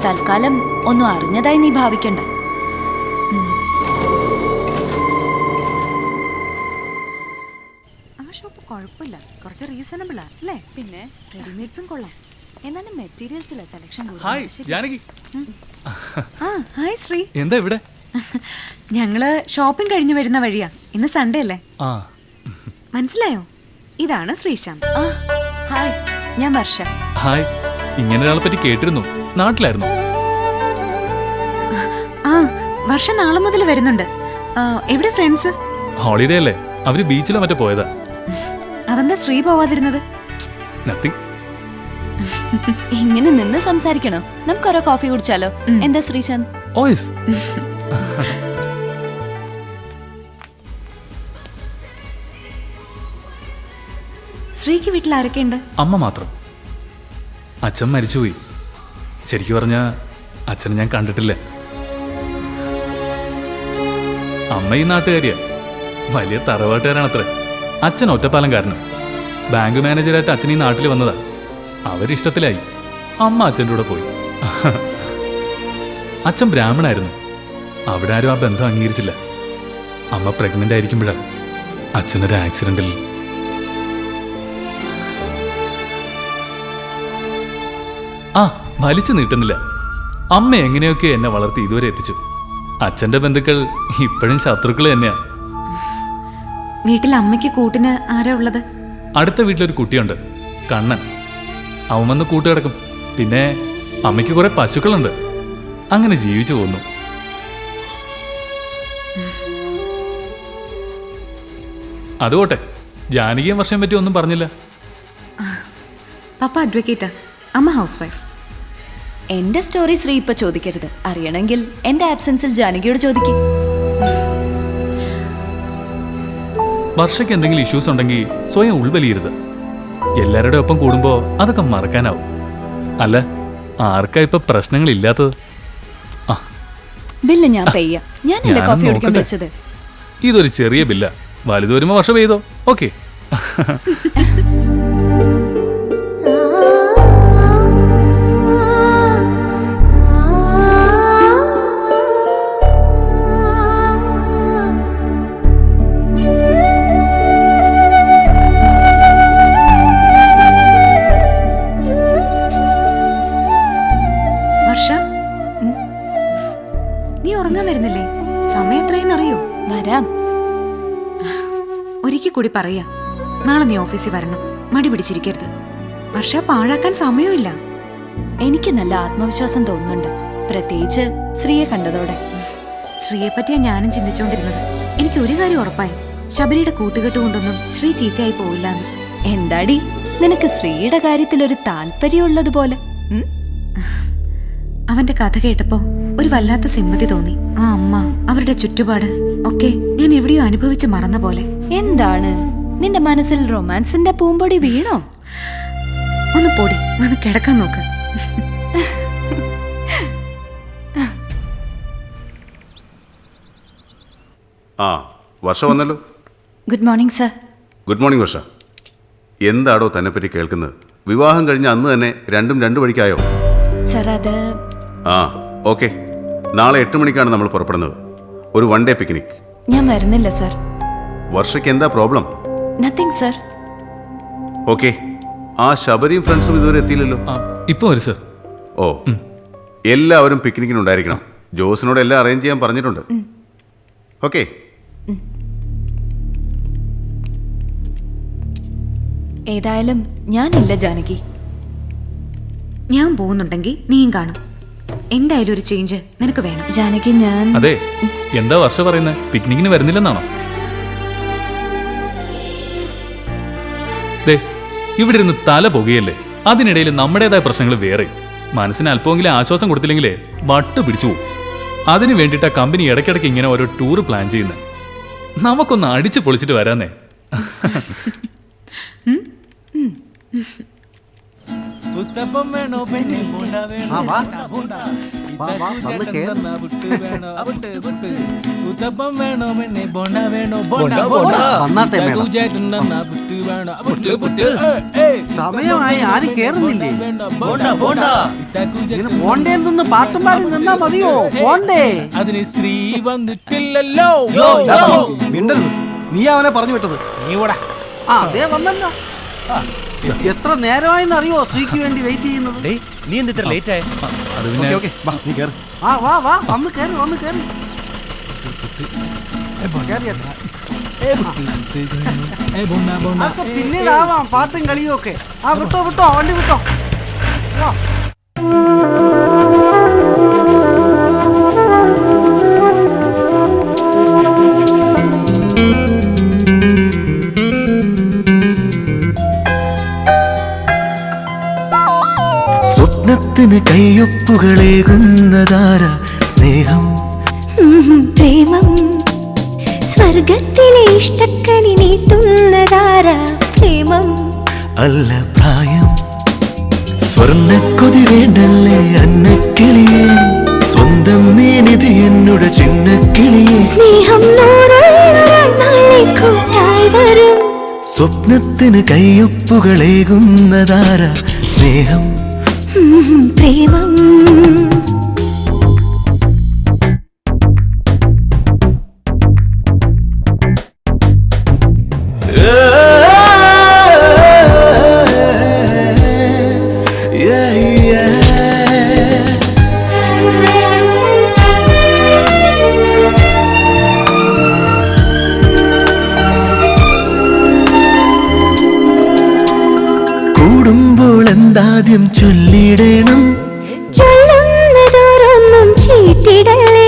തൽക്കാലം ഒന്നും അറിഞ്ഞതായി നീ ഭാവിക്കണ്ട. ആ ഷോപ്പ് കുഴപ്പമില്ല, കുറച്ച് റീസണബിളാ അല്ലേ? പിന്നെ റെഡിമെയ്ഡ്സും കൊള്ളാം. എന്നാലും മെറ്റീരിയൽസിലെ selection hi Janaki. Hi Sree. എന്താ ഇവിടെ? ഞങ്ങള് ഷോപ്പിംഗ് കഴിഞ്ഞു വരുന്ന വഴിയാ. ഇന്ന് സൺഡേ അല്ലേ? ആ, മനസ്സിലായോ? ഇതാണ് ശ്രീശാന്ത്. ഹായ്, ഞാൻ വർഷ. ഹായ്. ഇങ്ങനെ ഒരാളെ പറ്റി കേട്ടിരുന്നു. നാട്ടിലായിരുന്നു. ആ, വർഷ നാളെ മുതൽ വരുന്നുണ്ട്. എവിടെ ഫ്രണ്ട്സ്? ഹോളിഡേ അല്ലേ, അവര് ബീച്ചിലോ മറ്റോ പോയതാ. അതെന്താ ശ്രീ പോവാതിരുന്നത്? നത്തിങ്. ഇങ്ങനെ നിന്ന് സംസാരിക്കണോ? നമുക്കൊരോ കോഫി കുടിച്ചാലോ? എന്താ ശ്രീശാന്ത്? ഓയസ്. ശ്രീക്ക് വീട്ടിൽ ആരൊക്കെയുണ്ട്? അമ്മ മാത്രം. അച്ഛൻ മരിച്ചുപോയി. ശരിക്കു പറഞ്ഞ അച്ഛനെ ഞാൻ കണ്ടിട്ടില്ല. അമ്മ ഈ നാട്ടുകാരിയാ, വലിയ തറവാട്ടുകാരാണത്രേ. അച്ഛൻ ഒറ്റപ്പാലംകാരനും. ബാങ്ക് മാനേജരായിട്ട് അച്ഛൻ ഈ നാട്ടിൽ വന്നതാ. അവരിഷ്ടത്തിലായി. അമ്മ അച്ഛൻ്റെ കൂടെ പോയി. അച്ഛൻ ബ്രാഹ്മണായിരുന്നു. അവിടെ ആരും ആ ബന്ധം അംഗീകരിച്ചില്ല. അമ്മ പ്രഗ്നന്റ് ആയിരിക്കുമ്പോഴാണ് അച്ഛനൊരു ആക്സിഡന്റിൽ. ആ, വലിച്ചു നീട്ടുന്നില്ല. അമ്മ എങ്ങനെയൊക്കെ എന്നെ വളർത്തി ഇതുവരെ എത്തിച്ചു. അച്ഛന്റെ ബന്ധുക്കൾ ഇപ്പോഴും ശത്രുക്കൾ തന്നെയാ. വീട്ടിൽ അമ്മയ്ക്ക് കൂട്ടിന് ആരാ ഉള്ളത്? അടുത്ത വീട്ടിലൊരു കുട്ടിയുണ്ട്, കണ്ണൻ. അവൻ വന്ന് കൂട്ടുകിടക്കും. പിന്നെ അമ്മയ്ക്ക് കുറെ പശുക്കളുണ്ട്. അങ്ങനെ ജീവിച്ചു പോന്നു. അതുകൊട്ടെ, ജാനകിയും വർഷം പറ്റി ഒന്നും പറഞ്ഞില്ല. പപ്പ അഡ്വക്കേറ്റാ, അമ്മ ഹൗസ് വൈഫ്. എന്റെ സ്റ്റോറി ശ്രീ ഇപ്പൊ ചോദിക്കരുത്. അറിയണമെങ്കിൽ എന്റെ ആബ്സെൻസിൽ ജാനകിയോട് ചോദിക്കും. വർഷയ്ക്ക് എന്തെങ്കിലും ഇഷ്യൂസ് ഉണ്ടെങ്കിൽ സ്വയം ഉൾവലിയരുത്. എല്ലാവരുടെ ഒപ്പം കൂടുമ്പോ അതൊക്കെ മറക്കാനാവും. അല്ല, ആർക്കാ ഇപ്പൊ പ്രശ്നങ്ങളില്ലാത്തത്? ബില്ല് ഞാൻ പെയ്യ. ഞാനല്ലേ കോഫി കുടിക്കാൻ വിളിച്ചത്. ഇതൊരു ചെറിയ ബില്ല. വലുത് വരുമ്പോ വർഷം പെയ്തോ. ഓക്കെ. നീ ഉറങ്ങാൻ വരുന്നില്ലേ? സമയം എത്രയെന്നറിയോ? വരാം. ഒരിക്കൽ കൂടി പറയാ, നാളെ നീ ഓഫീസിൽ വരണം. മടി പിടിച്ചിരിക്കരുത്. വർഷ പാഴാക്കാൻ സമയമില്ല. എനിക്ക് നല്ല ആത്മവിശ്വാസം തോന്നുന്നുണ്ട്, പ്രത്യേകിച്ച് ശ്രീയെ കണ്ടതോടെ. ശ്രീയെ പറ്റിയാ ഞാനും ചിന്തിച്ചോണ്ടിരുന്നത്. എനിക്ക് ഒരു കാര്യം ഉറപ്പായി, ശബരിയുടെ കൂട്ടുകെട്ട് കൊണ്ടൊന്നും ശ്രീ ചീത്തയായി പോവില്ലാന്ന്. എന്താടി, നിനക്ക് ശ്രീയുടെ കാര്യത്തിൽ ഒരു താല്പര്യമുള്ളതുപോലെ? അവന്റെ കഥ കേട്ടപ്പോ ഒരു വല്ലാത്ത സിമ്പതി തോന്നി. ആ അമ്മ, അവരുടെ ചുറ്റുപാട് ഒക്കെ ഞാൻ എവിടെയോ അനുഭവിച്ച് മറന്ന പോലെ. എന്താണ് നിന്റെ മനസ്സിൽ റൊമാൻസിന്റെ പൂമ്പൊടി വീണോ? ഒന്ന് പൊടി, വന്ന് കിടക്കാൻ നോക്ക്. ആ, വർഷ വന്നല്ലോ. Good morning sir. Good morning Varsha. എന്താടോ തന്നെപ്പറ്റി കേൾക്കുന്നത്? വിവാഹം കഴിഞ്ഞ അന്ന് തന്നെ രണ്ടും രണ്ടു വഴിക്കായോ? സർ, അത് ആ, ഓക്കെ. നാളെ 8 മണിക്കാണ് നമ്മൾ പുറപ്പെടുന്നത്. ഒരു വൺ ഡേ പിക്നിക്. ഞാൻ വരുന്നില്ല സർ. വർഷയ്ക്ക് എന്താ പ്രോബ്ലം? Nothing sir. ഓക്കെ. ആ ശബരിയും ഫ്രണ്ട്സും ഇതുവരെ എത്തിയില്ലല്ലോ. ഇപ്പൊ വരും സർ. ഓ, എല്ലാവരും പിക്നിക്കിനുണ്ടായിരിക്കണം. ജോസിനോട് എല്ലാം അറേഞ്ച് ചെയ്യാൻ പറഞ്ഞിട്ടുണ്ട്. ഓക്കെ. ഏതായാലും ഞാനില്ല ജാനകി. ഞാൻ പോകുന്നുണ്ടെങ്കിൽ നീയും കാണും. എന്തായാലും ഒരു ചേഞ്ച് നിനക്ക് വേണം ജാനകി. ഞാൻ അതെ, എന്താ വർഷ പറയുന്നത്? പിക്നിക്കിന് വരുന്നില്ലെന്നാണോ? ദേ, ഇവിടെ ഇരുന്ന് തല പുകയല്ലേ. അതിനിടയിൽ നമ്മുടേതായ പ്രശ്നങ്ങൾ വേറെ. മനസ്സിന് അല്പമെങ്കിലും ആശ്വാസം കൊടുത്തില്ലെങ്കിലേ വട്ട് പിടിച്ചു പോകും. അതിനു വേണ്ടിയിട്ടാ കമ്പനി ഇടയ്ക്കിടയ്ക്ക് ഇങ്ങനെ ഓരോ ടൂർ പ്ലാൻ ചെയ്യുന്നത്. നമുക്കൊന്ന് അടിച്ചു പൊളിച്ചിട്ട് വരാന്നേ. സമയമായി, ആരും കേറുന്നില്ലേ? പോണ്ടേന്ന് പാട്ടും പാടി നിന്നാ മതിയോ? പോണ്ടേ? അതിന് സ്ത്രീ വന്നിട്ടില്ലല്ലോ. നീ അവനെ പറഞ്ഞു വിട്ടത്. അതേ വന്നല്ലോ. എത്ര നേരമായെന്ന് അറിയോ ശ്രീക്ക് വേണ്ടി വെയിറ്റ് ചെയ്യുന്നത്? നീ എന്തിത്ര ലേറ്റ് ആയ? നീ കേറ്. വാ വാ, വന്ന് കേറി, വന്ന് കേറി. പിന്നീടാവാം പാട്ടും കളിയും ഒക്കെ. വിട്ടോ വിട്ടോ, വണ്ടി വിട്ടോ. വാ. സ്വപ്നത്തിന് കയ്യൊപ്പുകളേകുന്നതാര സ്നേഹം പ്രേമം സ്വർഗത്തിലെ ഇഷ്ടക്കനി നീട്ടുന്നതാര പ്രേമം അല്ല പ്രായം സ്വർണ്ണക്കൊതി വേണ്ടല്ലേ അന്നക്കിളിയെ സ്വന്തം നീനിത് എന്നോട് ചിന്നക്കിളിയെ സ്നേഹം കൂട്ടായി വരും സ്വപ്നത്തിന് കയ്യൊപ്പുകളേകുന്നതാര സ്നേഹം പ്രേമം കൂടുമ്പോൾ എന്താദ്യം ചൊല്ലിടണം ചൊല്ലുന്നതോരൊന്നും ചീട്ടിടല്ലേ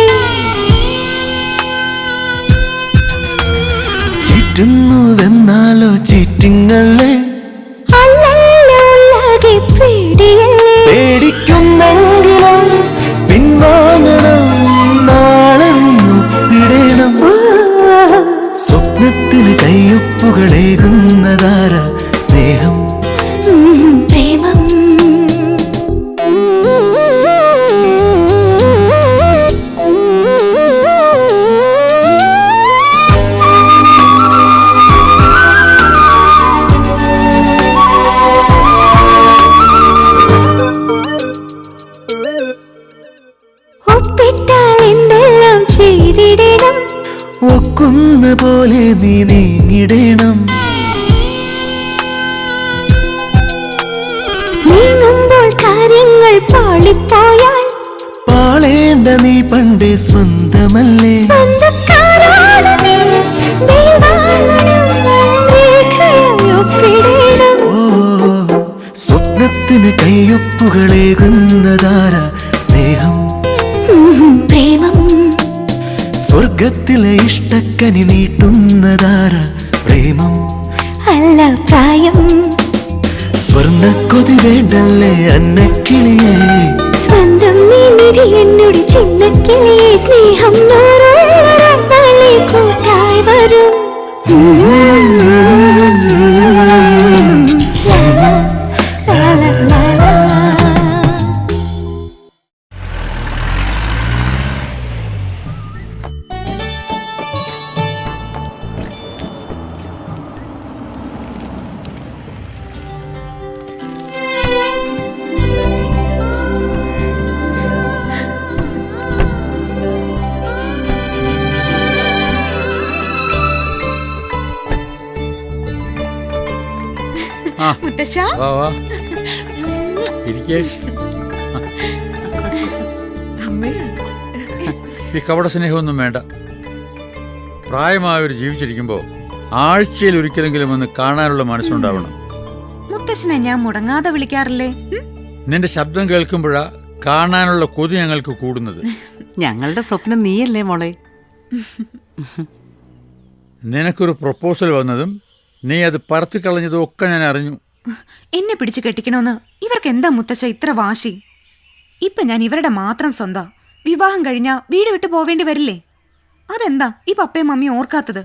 ചീറ്റുന്നുവെന്നാലോ ചീറ്റിങ്ങല്ലേ അല്ലല്ലാകെ പേടിയല്ലേ പേടിക്കുന്നെങ്കിലോ പിൻവാങ്ങണം നാളെ നീ ഒപ്പിടണം സ്വപ്നത്തിന് കയ്യൊപ്പുകളേകുന്നതാര സ്നേഹം പ്രേമം ഒപ്പിട്ടാൽ എന്തെല്ലാം ചെയ്തിടണം ഒക്കുന്ന പോലെ നീ നീങ്ങിടണം നീങ്ങുമ്പോൾ കാര്യങ്ങൾ പാളിപ്പോയാൽ പാളേണ്ട നീ പണ്ടേ സ്വന്തമല്ലേ സ്വന്തക്കാരാണ് നീ ദൈവാംഗനം രേഖയായി ഒപ്പിടണം സ്വപ്നത്തിന് കയ്യൊപ്പുകളേകുന്നതാര സ്നേഹം പ്രേമം സ്വർഗത്തിലെ ഇഷ്ടക്കനി നീട്ടുന്നതാര പ്രേമം അല്ല പ്രായം സ്വർണ്ണക്കൊതി വേണ്ടല്ലേ അന്നക്കിളിയെ സ്വന്തം നീതി എന്നോട് ചിന്നക്കിളിയെ സ്നേഹം കൂട്ടായി വരും മുത്തശ്ശ വാ വാ ഇരിക്കേ അമ്മേ. ഈ കപട സ്നേഹമൊന്നും വേണ്ട. പ്രായമായവർ ജീവിച്ചിരിക്കുമ്പോൾ ആഴ്ചയിൽ ഒരിക്കലെങ്കിലും ഒന്ന് കാണാനുള്ള മനസ്സുണ്ടാവണം. മുത്തശ്ശനെ ഞാൻ മുടങ്ങാതെ വിളിക്കാറില്ലേ? നിന്റെ ശബ്ദം കേൾക്കുമ്പോഴാ കാണാനുള്ള കൊതി ഞങ്ങൾക്ക് കൂടുന്നത്. ഞങ്ങളുടെ സ്വപ്നം നീയല്ലേ മോളെ? നിനക്കൊരു പ്രപ്പോസൽ വന്നതും നീ അത് പറത്തിക്കളഞ്ഞതും ഒക്കെ ഞാൻ അറിഞ്ഞു. എന്നെ പിടിച്ചു കെട്ടിക്കണമെന്ന് ഇവർക്ക് എന്താ മുത്തശ്ശ ഇത്ര വാശി? ഇപ്പൊ ഞാൻ ഇവരുടെ മാത്രം സ്വന്തം. വിവാഹം കഴിഞ്ഞാ വീട് വിട്ടു പോവേണ്ടി വരില്ലേ? അതെന്താ ഈ പപ്പയും മമ്മിയും ഓർക്കാത്തത്?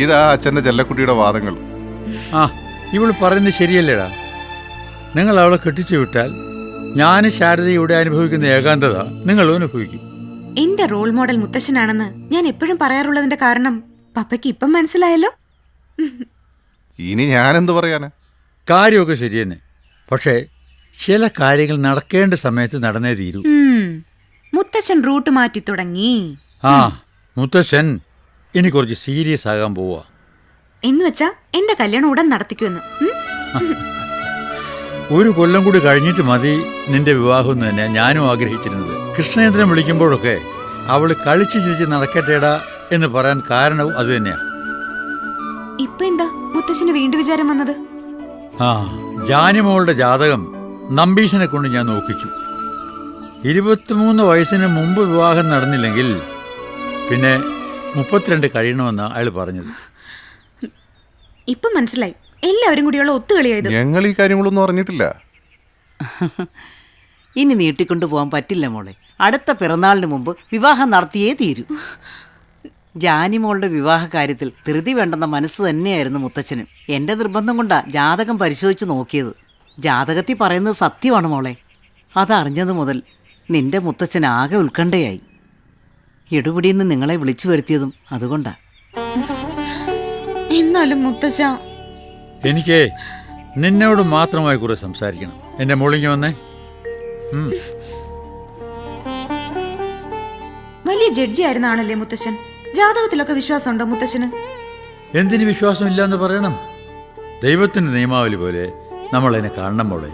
ഇതാ അച്ഛന്റെ ചെല്ലക്കുട്ടിയുടെ വാദങ്ങൾ. ആ, ഇവള് പറയുന്നത് ശരിയല്ലേടാ. നിങ്ങൾ അവളെ കെട്ടിച്ചു വിട്ടാൽ ഞാൻ ശാരദയുടെ അനുഭവിക്കുന്ന ഏകാന്തത നിങ്ങളും അനുഭവിക്കും. എന്റെ റോൾ മോഡൽ മുത്തശ്ശനാണെന്ന് ഞാൻ എപ്പോഴും പറയാറുള്ളതിന്റെ കാരണം പപ്പയ്ക്ക് ഇപ്പം മനസ്സിലായല്ലോ. ഇനി ഞാനെന്ത് പറയാനാ? കാര്യമൊക്കെ ശരി തന്നെ. പക്ഷേ ചില കാര്യങ്ങൾ നടക്കേണ്ട സമയത്ത് നടന്നേ തീരൂ. മുത്തശ്ശൻ റൂട്ട് മാറ്റി തുടങ്ങി. ആ, മുത്തശ്ശൻ ഇനി കുറച്ച് സീരിയസ് ആകാൻ പോവാ. എന്ന് വെച്ചാ എന്റെ കല്യാണം ഉടൻ നടത്തിക്കുമെന്ന്. ഒരു കൊല്ലം കൂടി കഴിഞ്ഞിട്ട് മതി നിന്റെ വിവാഹം എന്ന് തന്നെ ഞാനും ആഗ്രഹിച്ചിരുന്നത്. കൃഷ്ണേന്ദ്രൻ വിളിക്കുമ്പോഴൊക്കെ അവള് കളിച്ചു ചിരിച്ച് നടക്കട്ടേടാ എന്ന് പറയാൻ കാരണവും അത് തന്നെയാ. ഇപ്പൊ എന്താ മുത്തശ്ശന് വീണ്ടും വിചാരം വന്നത്? ആ, ജാനിമോളുടെ ജാതകം നമ്പീശനെ കൊണ്ട് ഞാൻ നോക്കിച്ചു. 23 വയസ്സിന് മുമ്പ് വിവാഹം നടന്നില്ലെങ്കിൽ പിന്നെ 32 കഴിയണമെന്നാ അയാൾ പറഞ്ഞത്. ഇപ്പൊ മനസ്സിലായി, എല്ലാവരും കൂടിയുള്ള ഒത്തുകളിയായത്. ഞങ്ങൾ ഈ കാര്യങ്ങളൊന്നും അറിഞ്ഞിട്ടില്ല. ഇനി നീട്ടിക്കൊണ്ടു പോകാൻ പറ്റില്ല മോളെ. അടുത്ത പിറന്നാളിന് മുമ്പ് വിവാഹം നടത്തിയേ തീരൂ. ജാനിമോളുടെ വിവാഹ കാര്യത്തിൽ ധൃതി വേണ്ടെന്ന മനസ്സ് തന്നെയായിരുന്നു മുത്തച്ഛനും. എൻ്റെ നിർബന്ധം കൊണ്ടാ ജാതകം പരിശോധിച്ച് നോക്കിയത്. ജാതകത്തിൽ പറയുന്നത് സത്യമാണ് മോളെ. അതറിഞ്ഞതു മുതൽ നിന്റെ മുത്തച്ഛൻ ആകെ ഉത്കണ്ഠയായി. എടുപിടിയിൽ നിന്ന് നിങ്ങളെ വിളിച്ചു വരുത്തിയതും അതുകൊണ്ടാ. എന്നാലും മുത്തച്ഛ, എനിക്ക് നിന്നോട് മാത്രമായി കുറെ സംസാരിക്കണം. എന്റെ മോളിങ്ങി വന്നേ. വലിയ ജഡ്ജി ആയിരുന്നാണല്ലേ മുത്തശ്ശൻ. ജാതകത്തിലൊക്കെ വിശ്വാസമുണ്ടോ മുത്തശ്ശന്? എന്തിന് വിശ്വാസം ഇല്ലാന്ന് പറയണം? ദൈവത്തിന്റെ നിയമാവലി പോലെ നമ്മൾ അതിനെ കാണണം മോളെ.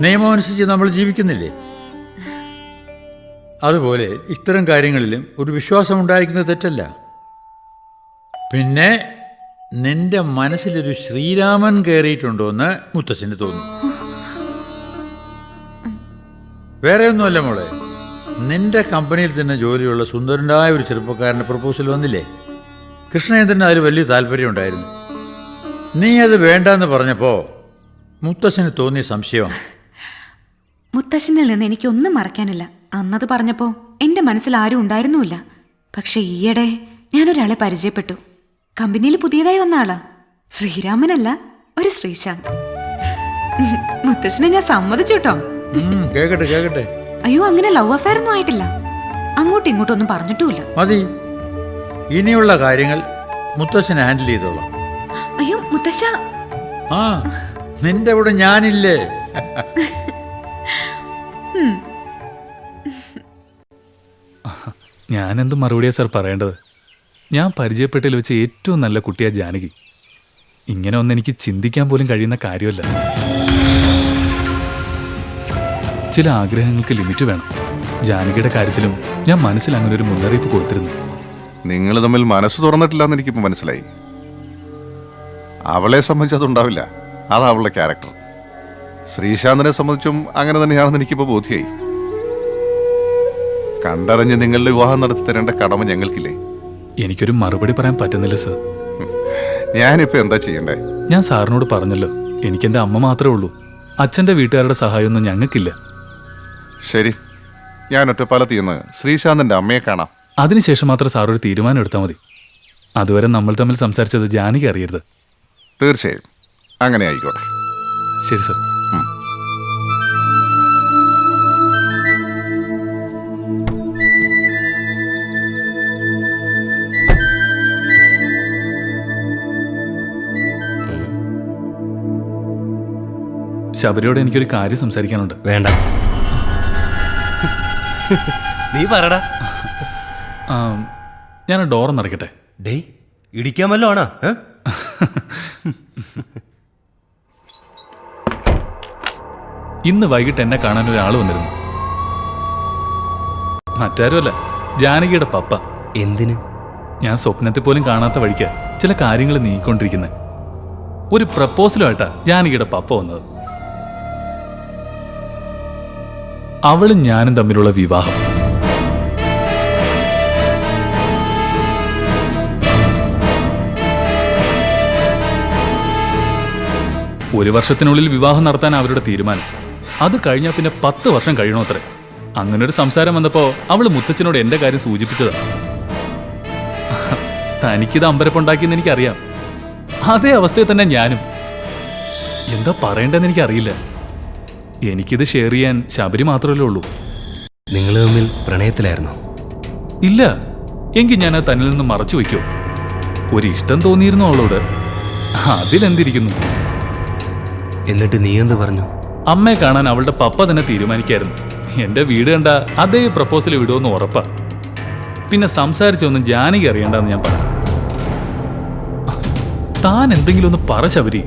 നിയമം അനുസരിച്ച് നമ്മൾ ജീവിക്കുന്നില്ലേ? അതുപോലെ ഇത്തരം കാര്യങ്ങളിലും ഒരു വിശ്വാസം ഉണ്ടായിരിക്കുന്നത് തെറ്റല്ല. പിന്നെ നിന്റെ മനസ്സിലൊരു ശ്രീരാമൻ കയറിയിട്ടുണ്ടോ എന്ന് മുത്തശ്ശന് തോന്നി. വേറെ ഒന്നുമല്ല മോളെ, നിന്റെ കമ്പനിയിൽ തന്നെ ജോലിയുള്ള സുന്ദരനായ ഒരു ചെറുപ്പക്കാരൻ്റെ പ്രപ്പോസൽ വന്നില്ലേ? കൃഷ്ണേന്ദ്രന് അതിൽ വലിയ താല്പര്യമുണ്ടായിരുന്നു. നീ അത് വേണ്ടെന്ന് പറഞ്ഞപ്പോൾ മുത്തശ്ശന് തോന്നിയ സംശയമാണ്. മുത്തശ്ശനിൽ നിന്ന് എനിക്കൊന്നും മറക്കാനില്ല. അന്നത് പറഞ്ഞപ്പോ എന്റെ മനസ്സിൽ ആരും ഉണ്ടായിരുന്നുമില്ല. പക്ഷെ ഈയിടെ ഞാനൊരാളെ പരിചയപ്പെട്ടു. കമ്പനിയിൽ പുതിയതായി വന്ന ആളാ. ശ്രീരാമനല്ല, ഒരു ശ്രീശാന്ത്. മുത്തശ്ശനെ ഞാൻ സമ്മതിച്ചു കേട്ടോ. കേക്കട്ടെ കേക്കട്ടെ. അയ്യോ, അങ്ങനെ ലവ് അഫെയർ ഒന്നും ആയിട്ടില്ല. അങ്ങോട്ടും ഇങ്ങോട്ടൊന്നും പറഞ്ഞിട്ടുമില്ല. മതി, ഇനിയുള്ള കാര്യങ്ങൾ മുത്തശ്ശൻ ഹാൻഡിൽ ചെയ്തോളാം. അയ്യോ മുത്തശ്ശ, ആ, നിന്റെ കൂടെ ഞാനില്ലേ? ഞാനെന്ത് മറുപടിയാ സാർ പറയേണ്ടത്? ഞാൻ പരിചയപ്പെട്ടതിൽ വെച്ച് ഏറ്റവും നല്ല കുട്ടിയാ ജാനകി. ഇങ്ങനെ ഒന്നും എനിക്ക് ചിന്തിക്കാൻ പോലും കഴിയുന്ന കാര്യമല്ല. ചില ആഗ്രഹങ്ങൾക്ക് ലിമിറ്റ് വേണം. ജാനകിയുടെ കാര്യത്തിലും ഞാൻ മനസ്സിൽ അങ്ങനെ ഒരു മുന്നറിയിപ്പ് കൊടുത്തിരുന്നു. നിങ്ങൾ തമ്മിൽ മനസ്സ് തുറന്നിട്ടില്ലെന്ന് എനിക്കിപ്പോൾ മനസ്സിലായി. അവളെ സംബന്ധിച്ച് അതുണ്ടാവില്ല. അതാ അവളുടെ ക്യാരക്ടർ. ശ്രീശാന്തിനെ സംബന്ധിച്ചും അങ്ങനെ തന്നെയാണെന്ന് എനിക്കിപ്പോൾ ബോധ്യമായി. കണ്ടറിഞ്ഞ് നിങ്ങളുടെ വിവാഹം നടത്തി തരേണ്ട കടമ ഞങ്ങൾക്കില്ലേ? എനിക്കൊരു മറുപടി പറയാൻ പറ്റുന്നില്ല സർ. ഞാനിപ്പോൾ എന്താ ചെയ്യണ്ടേ? ഞാൻ സാറിനോട് പറഞ്ഞല്ലോ, എനിക്കെൻ്റെ അമ്മ മാത്രമേ ഉള്ളൂ. അച്ഛൻ്റെ വീട്ടുകാരുടെ സഹായമൊന്നും ഞങ്ങൾക്കില്ല. ശരി, ഞാൻ ഒറ്റപ്പാലത്ത് ചെന്ന് ശ്രീശാന്തിൻ്റെ അമ്മയെ കാണാം. അതിനുശേഷം മാത്രം സാർ ഒരു തീരുമാനം എടുത്താൽ മതി. അതുവരെ നമ്മൾ തമ്മിൽ സംസാരിച്ചത് ജാനകി അറിയരുത്. തീർച്ചയായും അങ്ങനെ ആയിക്കോട്ടെ. ശരി സർ. ശബരിയോട് എനിക്കൊരു കാര്യം സംസാരിക്കാനുണ്ട്. വേണ്ട, നീ പറടാ. ഞാൻ ഡോറൊന്ന് അടയ്ക്കട്ടെ. ഡേയ്, ഇടിക്കാമല്ലോ ആണോ? ഇന്ന് വൈകിട്ട് എന്നെ കാണാൻ ഒരാൾ വന്നിരുന്നു. മറ്റാരുമല്ല, ജാനകിയുടെ പപ്പ. എന്തിന്? ഞാൻ സ്വപ്നത്തിൽ പോലും കാണാത്ത വഴിക്ക് ചില കാര്യങ്ങൾ നീങ്ങിക്കൊണ്ടിരിക്കുന്നത്. ഒരു പ്രപ്പോസലുമായിട്ടാ ജാനകിയുടെ പപ്പ വന്നത്. അവളും ഞാനും തമ്മിലുള്ള വിവാഹം. ഒരു വർഷത്തിനുള്ളിൽ വിവാഹം നടത്താൻ അവരുടെ തീരുമാനം. അത് കഴിഞ്ഞാൽ പിന്നെ 10 വർഷം കഴിയണോത്രേ. അങ്ങനൊരു സംസാരം വന്നപ്പോ അവള് മുത്തച്ഛനോട് എന്റെ കാര്യം സൂചിപ്പിച്ചതാ. തനിക്കിത് അമ്പരപ്പുണ്ടാക്കിയെന്ന് എനിക്കറിയാം. അതേ അവസ്ഥയിൽ തന്നെ ഞാനും. എന്താ പറയേണ്ടതെന്ന് എനിക്കറിയില്ല. എനിക്കിത് ഷെയർ ചെയ്യാൻ ശബരി മാത്രമല്ലേ ഉള്ളൂ. നിങ്ങൾ തമ്മിൽ പ്രണയത്തിലായിരുന്നോ? ഇല്ല. എങ്കിൽ ഞാനത് തന്നിൽ നിന്ന് മറച്ചു വയ്ക്കോ? ഒരു ഇഷ്ടം തോന്നിയിരുന്നു അവളോട്. അതിലെന്തിരിക്കുന്നു? എന്നിട്ട് നീ എന്ത് പറഞ്ഞു? അമ്മയെ കാണാൻ അവളുടെ പപ്പ തന്നെ തീരുമാനിക്കായിരുന്നു. എന്റെ വീട് കണ്ട അതേ പ്രപ്പോസൽ വിടുമെന്ന് ഉറപ്പാ. പിന്നെ സംസാരിച്ചൊന്നും ജാനകി അറിയണ്ടെന്ന് ഞാൻ പറഞ്ഞു. താൻ എന്തെങ്കിലും ഒന്ന് പറ ശബരി.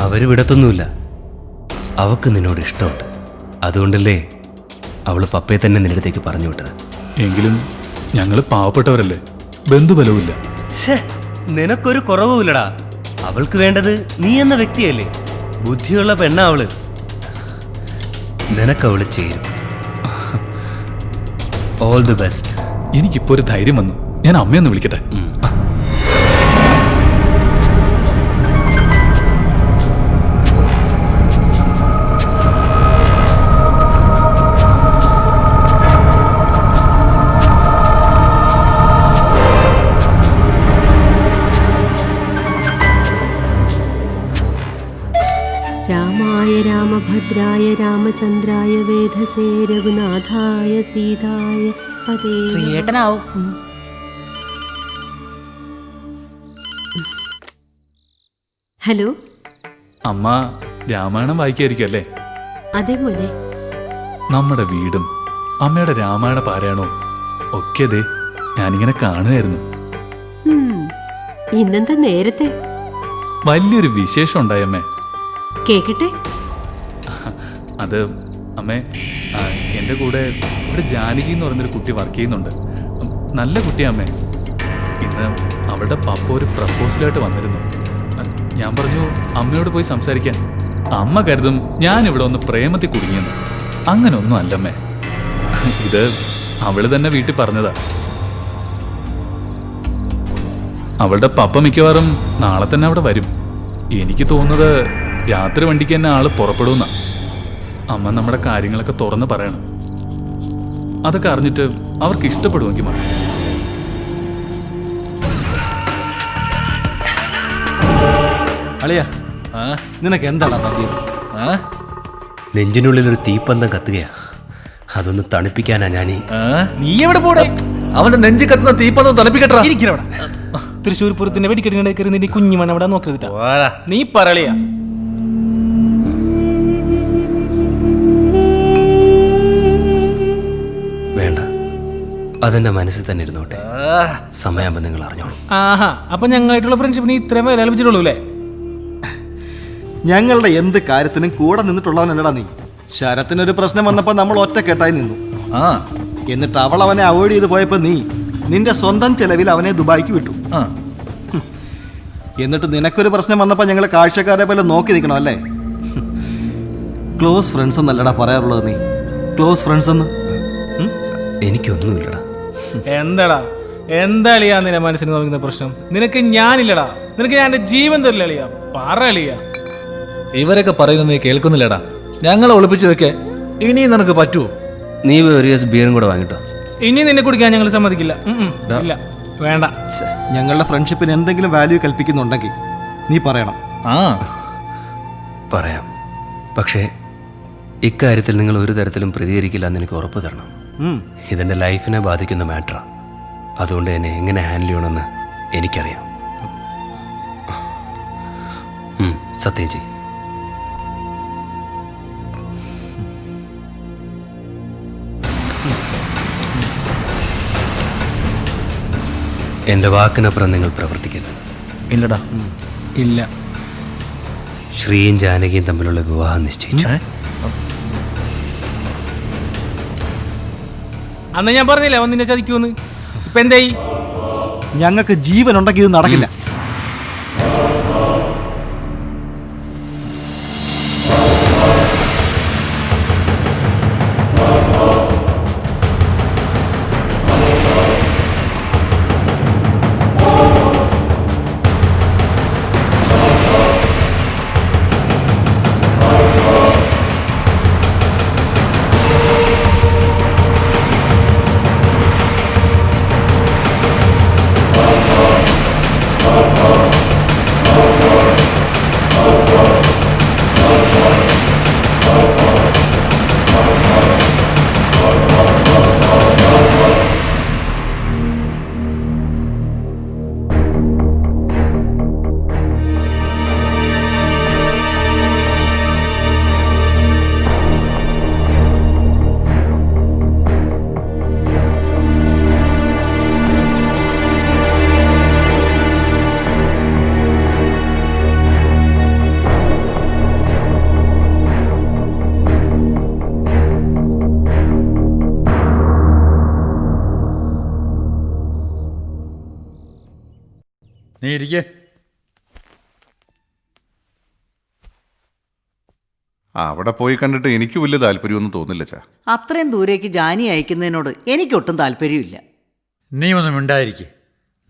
അവര് വിടത്തൊന്നുമില്ല. അവക്ക് നിന്നോട് ഇഷ്ടമുണ്ട്. അതുകൊണ്ടല്ലേ അവള് പപ്പയെ തന്നെ നിന്നടുത്തേക്ക് പറഞ്ഞു വിട്ടത്. എങ്കിലും ഞങ്ങള് പാവപ്പെട്ടവരല്ലേ, ബന്ധുബലവുമില്ല. നിനക്കൊരു കുറവുമില്ലടാ. അവൾക്ക് വേണ്ടത് നീ എന്ന വ്യക്തിയല്ലേ. ബുദ്ധിയുള്ള പെണ്ണാ അവള്. നിനക്കവള് ചേരും. All the best. എനിക്കിപ്പോ ഒരു ധൈര്യം വന്നു. ഞാൻ അമ്മയൊന്ന് വിളിക്കട്ടെ. രാമായ രാമഭദ്രായ രാമചന്ദ്രായ വേധസേ രഘുനാഥായ സീതായ പതേ. ശ്രീയേട്ടനാവും. ഹലോ. അമ്മ രാമായണം വായിക്കായിരിക്കും അല്ലേ? അതെ മോനെ. നമ്മുടെ വീടും അമ്മയുടെ രാമായണ പാരായണവും ഒക്കെ ദേ ഞാനിങ്ങനെ കാണുമായിരുന്നു. ഇന്നെന്താ നേരത്തെ? വലിയൊരു വിശേഷം ഉണ്ടായമ്മേ. കേക്കട്ടെ. അത് അമ്മേ, എൻ്റെ കൂടെ ഇവിടെ ജാനകി എന്ന് പറയുന്നൊരു കുട്ടി വർക്ക് ചെയ്യുന്നുണ്ട്. നല്ല കുട്ടിയാ അമ്മേ. ഇന്ന് അവളുടെ പപ്പ ഒരു പ്രപ്പോസലായിട്ട് വന്നിരുന്നു. ഞാൻ പറഞ്ഞു അമ്മയോട് പോയി സംസാരിക്കാൻ. അമ്മ കരുതും ഞാൻ ഇവിടെ ഒന്ന് പ്രേമത്തിൽ കുടുങ്ങിയെന്ന്. അങ്ങനെ ഒന്നും അല്ലമ്മേ. ഇത് അവള് തന്നെ വീട്ടിൽ പറഞ്ഞതാ. അവളുടെ പപ്പ മിക്കവാറും നാളെ തന്നെ അവിടെ വരും. എനിക്ക് തോന്നുന്നത് രാത്രി വണ്ടിക്ക് തന്നെ ആള് പുറപ്പെടുന്ന. അമ്മ നമ്മുടെ കാര്യങ്ങളൊക്കെ തുറന്ന് പറയണം. അതൊക്കെ അറിഞ്ഞിട്ട് അവർക്ക് ഇഷ്ടപ്പെടുമെങ്കിൽ മതി. അളിയ, നിനക്ക് എന്താണ് പറ്റിയത്? നെഞ്ചിനുള്ളിൽ ഒരു തീപ്പന്തം കത്തുകയാ. അതൊന്ന് തണുപ്പിക്കാനാ ഞാനീ. നീ എവിടെ പോടേ? അവന്റെ നെഞ്ചി കത്തുന്ന തീപ്പന്തം തണുപ്പിക്കട്ടാ. തൃശ്ശൂർ പൂരത്തിന്റെ വെടിക്കെട്ടിനിടെ കയറി നിന്റെ കുഞ്ഞുമണ അവിടെ നോക്കരുതിട്ടാ. നീ പറളിയാ. വേണ്ട, അതെന്റെ മനസ്സിൽ തന്നെ ഇരുന്നോട്ടെ. സമയാകുമ്പോ നിങ്ങൾ അറിഞ്ഞോളൂ. ആഹാ, അപ്പൊ ഞങ്ങളായിട്ടുള്ള ഫ്രണ്ട്ഷിപ്പിന് ഇത്രയും വില ലഭിച്ചിട്ടുള്ളൂ അല്ലേ? ഞങ്ങളുടെ എന്ത് കാര്യത്തിനും കൂടെ നിന്നിട്ടുള്ളവനല്ലടാ നീ. ശരത്തിനൊരു പ്രശ്നം വന്നപ്പോ നമ്മൾ ഒറ്റക്കെട്ടായി നിന്നു. എന്നിട്ട് അവൾ അവനെ അവോയ്ഡ് ചെയ്ത് പോയപ്പോ നീ നിന്റെ സ്വന്തം ചെലവിൽ അവനെ ദുബായിക്ക് വിട്ടു. എന്നിട്ട് നിനക്കൊരു പ്രശ്നം വന്നപ്പോ ഞങ്ങൾ കാഴ്ചക്കാരെ പോലെ നോക്കി നിൽക്കണം അല്ലേ? ക്ലോസ് ഫ്രണ്ട്സ് എന്നല്ലടാ പറയാറുള്ളത് നീ. ക്ലോസ് ഫ്രണ്ട്സ് എന്ന് എനിക്കൊന്നുമില്ലടാ. എന്താടാ, എന്താ അളിയാ നിന്റെ മനസ്സിന് നോക്കുന്ന പ്രശ്നം? നിനക്ക് ഞാനില്ലടാ. നിനക്ക് ഞാൻ എന്റെ ജീവൻ തരില്ല അളിയാ. പറ അളിയാ. ഇവരൊക്കെ പറയുന്നത് നീ കേൾക്കുന്നില്ലടാ. ഞങ്ങളെ ഒളിപ്പിച്ചു വെക്കേ ഇനി നിനക്ക് പറ്റുമോ? നീ ഒരു ഗ്ലാസ് ബിയറും കൂടെ വാങ്ങിട്ടോ. ഇനി നിന്നെ കുടിക്കാൻ ഞങ്ങൾ സമ്മതിക്കില്ല. ഇല്ല, വേണ്ട. ഞങ്ങളുടെ ഫ്രണ്ട്ഷിപ്പിന് എന്തെങ്കിലും വാല്യൂ കൽപ്പിക്കുന്നുണ്ടെങ്കിൽ നീ പറയണം. പറയാം. പക്ഷേ ഇക്കാര്യത്തിൽ നിങ്ങൾ ഒരു തരത്തിലും പ്രതികരിക്കില്ല എന്ന് എനിക്ക് ഉറപ്പ് തരണം. ഇതെന്റെ ലൈഫിനെ ബാധിക്കുന്ന മാറ്ററാ. അതുകൊണ്ട് എന്നെ എങ്ങനെ ഹാൻഡിൽ ചെയ്യണമെന്ന് എനിക്കറിയാം. സത്യം ചെയ്. എന്റെ വാക്കിനപ്പുറം നിങ്ങൾ പ്രവർത്തിക്കരുത്. ഇല്ലടാ, ഇല്ല. ശ്രീയും ജാനകിയും തമ്മിലുള്ള വിവാഹം നിശ്ചയിച്ചു. അന്ന് ഞാൻ പറഞ്ഞില്ലേ അവൻ നിന്നെ ചതിക്കൂന്ന്. ഇപ്പൊ എന്തായി? ഞങ്ങൾക്ക് ജീവൻ ഉണ്ടെങ്കിൽ ഇത് നടക്കില്ല. നീ ഇരിക്കേ. അവിടെ പോയി കണ്ടിട്ട് എനിക്ക് വലിയ താല്പര്യമൊന്നും തോന്നില്ല ചാ. അത്രയും ദൂരേക്ക് ജാനി അയക്കുന്നതിനോട് എനിക്കൊട്ടും താല്പര്യമില്ല. നീ ഒന്നും മിണ്ടായിരിക്കെ.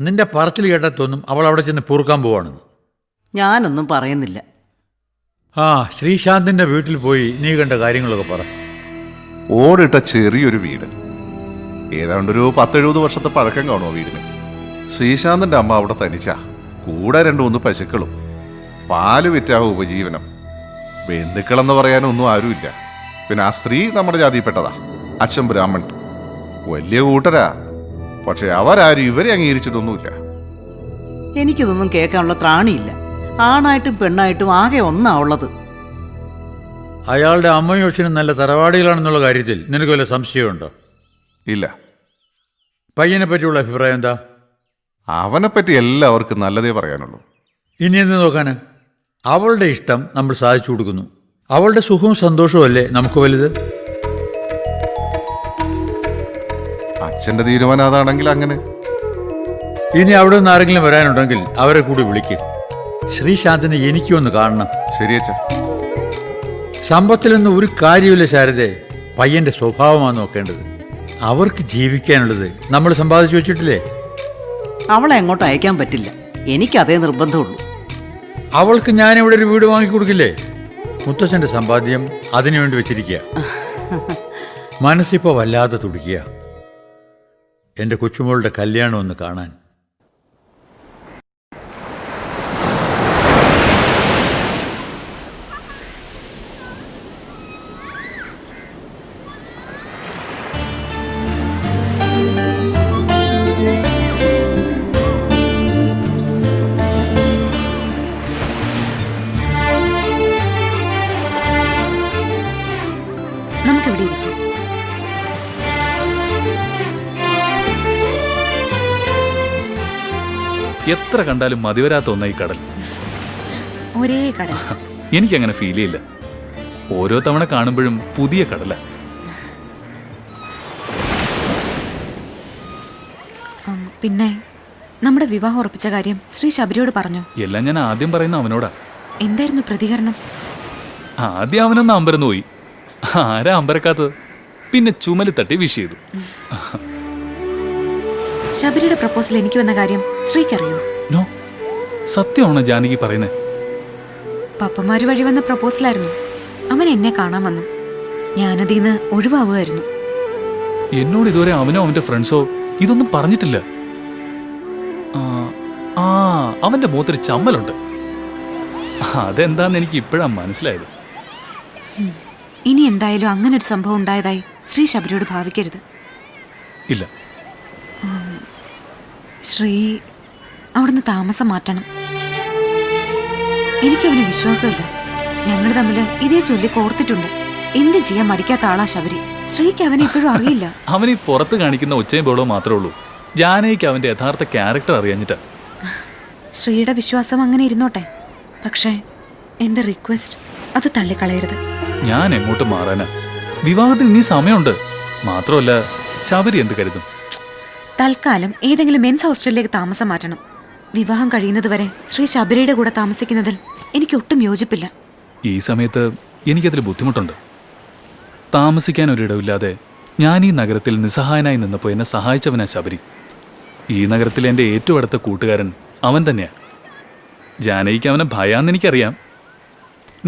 നിന്റെ പറച്ചിൽ കേട്ടാൽ തോന്നും അവൾ അവിടെ ചെന്ന് പൊറുക്കാൻ പോവാണെന്ന്. ഞാനൊന്നും പറയുന്നില്ല. ആ ശ്രീശാന്തിന്റെ വീട്ടിൽ പോയി നീ കണ്ട കാര്യങ്ങളൊക്കെ പറ. ഓടിട്ട ചെറിയൊരു വീട്, ഏതാണ്ടൊരു 10-70 വർഷത്തെ പഴക്കം കാണുമോ വീടിന്. ശ്രീശാന്തിന്റെ അമ്മ അവിടെ തനിച്ചാ, കൂടെ 2-3 പശുക്കളും. പാല് വിറ്റാവും ഉപജീവനം. ബന്ധുക്കളെന്ന് പറയാനൊന്നും ആരുമില്ല. പിന്നെ ആ സ്ത്രീ നമ്മുടെ ജാതിയിൽപ്പെട്ടതാ, അച്ഛൻ ബ്രാഹ്മൺ. വലിയ കൂട്ടരാ, പക്ഷെ അവരാരും ഇവരെ അംഗീകരിച്ചിട്ടൊന്നുമില്ല. എനിക്കിതൊന്നും കേൾക്കാനുള്ള ത്രാണിയില്ല. ആണായിട്ടും പെണ്ണായിട്ടും ആകെ ഒന്നാ ഉള്ളത്. അയാളുടെ അമ്മയും അച്ഛനും നല്ല തറവാടികളാണെന്നുള്ള കാര്യത്തിൽ നിനക്ക് വല്ല സംശയമുണ്ടോ? ഇല്ല. പയ്യനെ പറ്റിയുള്ള അഭിപ്രായം എന്താ? അവനെപ്പറ്റി എല്ലാവർക്കും നല്ലതേ പറയാനുള്ളൂ. ഇനി എന്ത് നോക്കാന്? അവളുടെ ഇഷ്ടം നമ്മൾ സാധിച്ചു കൊടുക്കുന്നു. അവളുടെ സുഖവും സന്തോഷവും അല്ലേ നമുക്ക് വലുത്. അച്ഛന്റെ തീരുമാനം അതാണെങ്കിൽ അങ്ങനെ. ഇനി അവിടെ നിന്ന് ആരെങ്കിലും വരാനുണ്ടെങ്കിൽ അവരെ കൂടി വിളിക്കുക. ശ്രീശാന്തിനെ എനിക്കൊന്ന് കാണണം. ശരിയച്ച. സമ്പത്തിലൊന്നും ഒരു കാര്യമില്ല ശാരദേ, പയ്യന്റെ സ്വഭാവമാണ് നോക്കേണ്ടത്. അവർക്ക് ജീവിക്കാനുള്ളത് നമ്മൾ സമ്പാദിച്ചു വെച്ചിട്ടില്ലേ? അവളെ അങ്ങോട്ട് അയക്കാൻ പറ്റില്ല. എനിക്കതേ നിർബന്ധമുള്ളൂ. അവൾക്ക് ഞാനിവിടെ ഒരു വീട് വാങ്ങിക്കൊടുക്കില്ലേ? മുത്തച്ഛൻ്റെ സമ്പാദ്യം അതിനുവേണ്ടി വെച്ചിരിക്കുക. മനസ്സിപ്പോൾ വല്ലാതെ തുടിക്കുക എൻ്റെ കൊച്ചുമോളുടെ കല്യാണം ഒന്ന് കാണാൻ. നമുക്കിവിടെ ഇരിക്കാം. എത്ര കണ്ടാലും മതിവരാത്ത ഒന്ന ഈ കടൽ. ഒരേ കടൽ. എനിക്കങ്ങനെ ഫീൽ ചെയ്യില്ല. ഓരോ തവണ കാണുമ്പോഴും പുതിയ കടല. പിന്നെ നമ്മുടെ വിവാഹം ഉറപ്പിച്ച കാര്യം ശ്രീ ശബരിയോട് പറഞ്ഞോ? എല്ലാം ഞാൻ ആദ്യം പറയുന്ന അവനോടാ. എന്തായിരുന്നു പ്രതികരണം? ആദ്യം അവനൊന്ന് അമ്പരന്ന് പോയി. ആരാ അമ്പരക്കാത്തത്? പിന്നെ ചുമല് തട്ടി വിഷ് ചെയ്തു. ശബരിയുടെ പ്രപ്പോസൽ എനിക്ക് വന്ന കാര്യം ശ്രീക്കറിയോ? നോ, സത്യമാണോ ജാനകി പറയുന്നത്? പപ്പമാര് വഴി വന്ന പ്രപ്പോസലായിരുന്നു. അവൻ എന്നെ കാണാൻ വന്നു. ഞാനതിന്ന് ഒഴിവാവുമായിരുന്നു. എന്നോട് ഇതുവരെ അവനോ അവന്റെ ഫ്രണ്ട്സോ ഇതൊന്നും പറഞ്ഞിട്ടില്ല. അവന്റെ മുഖത്തൊരു ചമ്മലുണ്ട്. അതെന്താന്ന് എനിക്ക് ഇപ്പോഴാ മനസ്സിലായത്. ഇനി എന്തായാലും അങ്ങനെ ഒരു സംഭവം ഉണ്ടായതായി ശ്രീ ശബരിയോട് ഭാവിക്കരുത്. ഇല്ല. ശ്രീ അവിടുന്ന് താമസം മാറ്റണം. എനിക്കവന് വിശ്വാസമില്ല. ഞങ്ങൾ തമ്മിൽ ഇതേ ചൊല്ലി കോർത്തിട്ടുണ്ട്. എന്ത് ചെയ്യാൻ മടിക്കാത്ത ആളാ ശബരി. ശ്രീക്ക് അവനെ ഇപ്പോഴും അറിയില്ല. അവനീ പുറത്ത് കാണിക്കുന്ന ഒച്ചയും ബോളോ മാത്രമേ ഉള്ളൂ. ജാനകിക്ക് അവന്റെ യഥാർത്ഥ ക്യാരക്ടർ അറിയാഞ്ഞിട്ടാ. ശ്രീയുടെ വിശ്വാസം അങ്ങനെ ഇരുന്നോട്ടെ. പക്ഷേ എന്റെ റിക്വസ്റ്റ് അത് തള്ളിക്കളയരുത്. ഞാൻ എങ്ങോട്ട് മാറാനാ? വിവാഹത്തിന് ഇനി സമയമുണ്ട്. മാത്രമല്ല ശബരി എന്ത് കരുതും? തൽക്കാലം ഏതെങ്കിലും മെൻസ് ഹോസ്റ്റലിലേക്ക് താമസം മാറ്റണം. വിവാഹം കഴിയുന്നതുവരെ ശ്രീ ശബരിയുടെ കൂടെ താമസിക്കുന്നതിൽ എനിക്ക് ഒട്ടും യോജിപ്പില്ല. ഈ സമയത്ത് എനിക്കതിൽ ബുദ്ധിമുട്ടുണ്ട്. താമസിക്കാൻ ഒരിടമില്ലാതെ ഞാൻ ഈ നഗരത്തിൽ നിസ്സഹായനായി നിന്നപ്പോൾ എന്നെ സഹായിച്ചവനാ ശബരി. ഈ നഗരത്തിലെ എൻ്റെ ഏറ്റവും അടുത്ത കൂട്ടുകാരൻ അവൻ തന്നെയാണ്. ജാനകിക്ക് അവനെ ഭയാന്ന് എനിക്കറിയാം.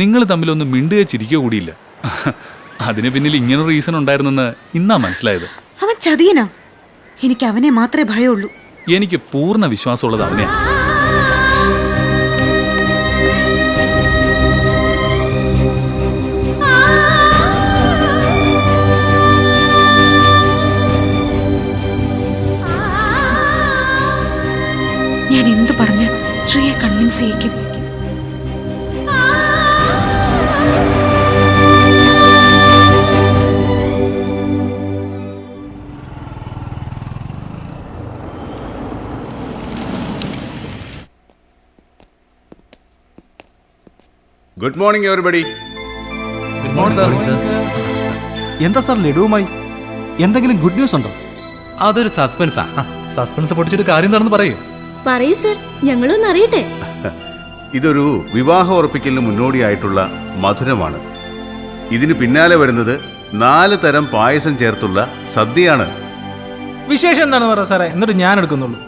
നിങ്ങൾ തമ്മിലൊന്നും മിണ്ടുകയോ ചിരിക്കുകയോ കൂടിയില്ല. അതിന് പിന്നിൽ ഇങ്ങനൊരു റീസൺ ഉണ്ടായിരുന്നെന്ന് ഇന്നാ മനസ്സിലായത്. അവൻ ചതിയനാ. എനിക്ക് അവനെ മാത്രമേ ഭയമുള്ളൂ. എനിക്ക് പൂർണ്ണ വിശ്വാസമുള്ളത് അവനെയാണ്. ഞാൻ എന്തു പറഞ്ഞ് ശ്രീയെ കൺവിൻസ് ചെയ്യിക്കും? Good morning everybody. എന്താ സാർ ലഡുവുമായി എന്തെങ്കിലും ഗുഡ് ന്യൂസ് ഉണ്ടോ? അതൊരു സസ്പെൻസാ. സസ്പെൻസ് പൊട്ടിച്ചിട്ട് കാര്യം എന്താണെന്ന് പറയൂ. പറയൂ സർ, ഞങ്ങളൊന്ന് അറിയട്ടെ. ഇതൊരു വിവാഹം ഉറപ്പിക്കലിന് മുന്നോടിയായിട്ടുള്ള മധുരമാണ്. ഇതിന് പിന്നാലെ വരുന്നത് 4 തരം പായസം ചേർത്തുള്ള സദ്യയാണ്. വിശേഷം എന്താണെന്ന് പറ സാറേ, എന്നിട്ട് ഞാൻ എടുക്കുന്നുള്ളൂ.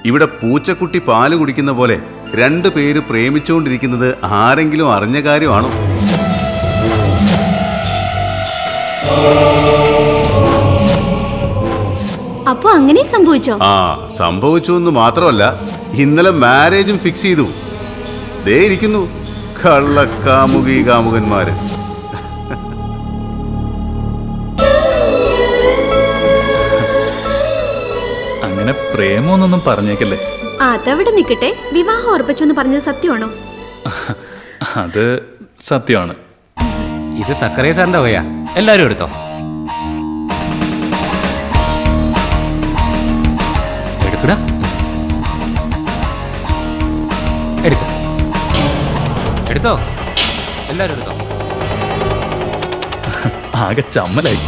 ഇവിടെ പൂച്ചക്കുട്ടി പാല് കുടിക്കുന്ന പോലെ 2 പേര് പ്രേമിച്ചുകൊണ്ടിരിക്കുന്നത് ആരെങ്കിലും അറിഞ്ഞ കാര്യമാണോ? അപ്പൊ അങ്ങനെ സംഭവിച്ചോ? സംഭവിച്ചു എന്ന് മാത്രമല്ല, ഇന്നലെ മാരേജും ഫിക്സ് ചെയ്തു. ദേ ഇരിക്കുന്നു കള്ളക്കാമുകി കാമുകന്മാര്. അങ്ങനെ പ്രേമോന്നൊന്നും പറഞ്ഞേക്കല്ലേ. അതവിടെ നിൽക്കട്ടെ. വിവാഹം ഉറപ്പിച്ചെന്ന് പറഞ്ഞത് സത്യമാണോ? അത് സത്യമാണ്. ഇത് സക്കറിയ സാറിന്റെ വകയാ. എല്ലാരും എടുത്തോ. എടുക്കടാ, എടുക്ക, എടുത്തോ, എല്ലാരും എടുത്തോ. ആകെ ചമ്മലായി.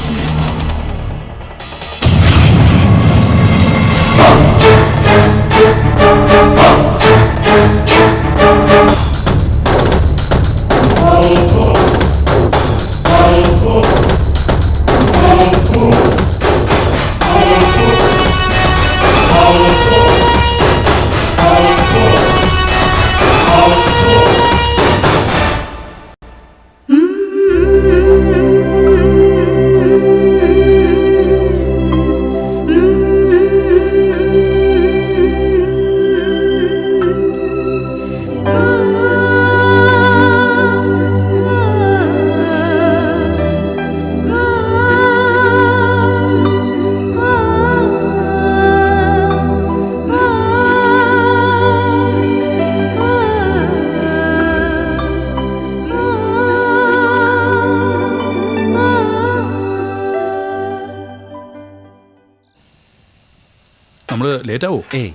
നമ്മള് ലേറ്റ് ആവോ? ഏയ്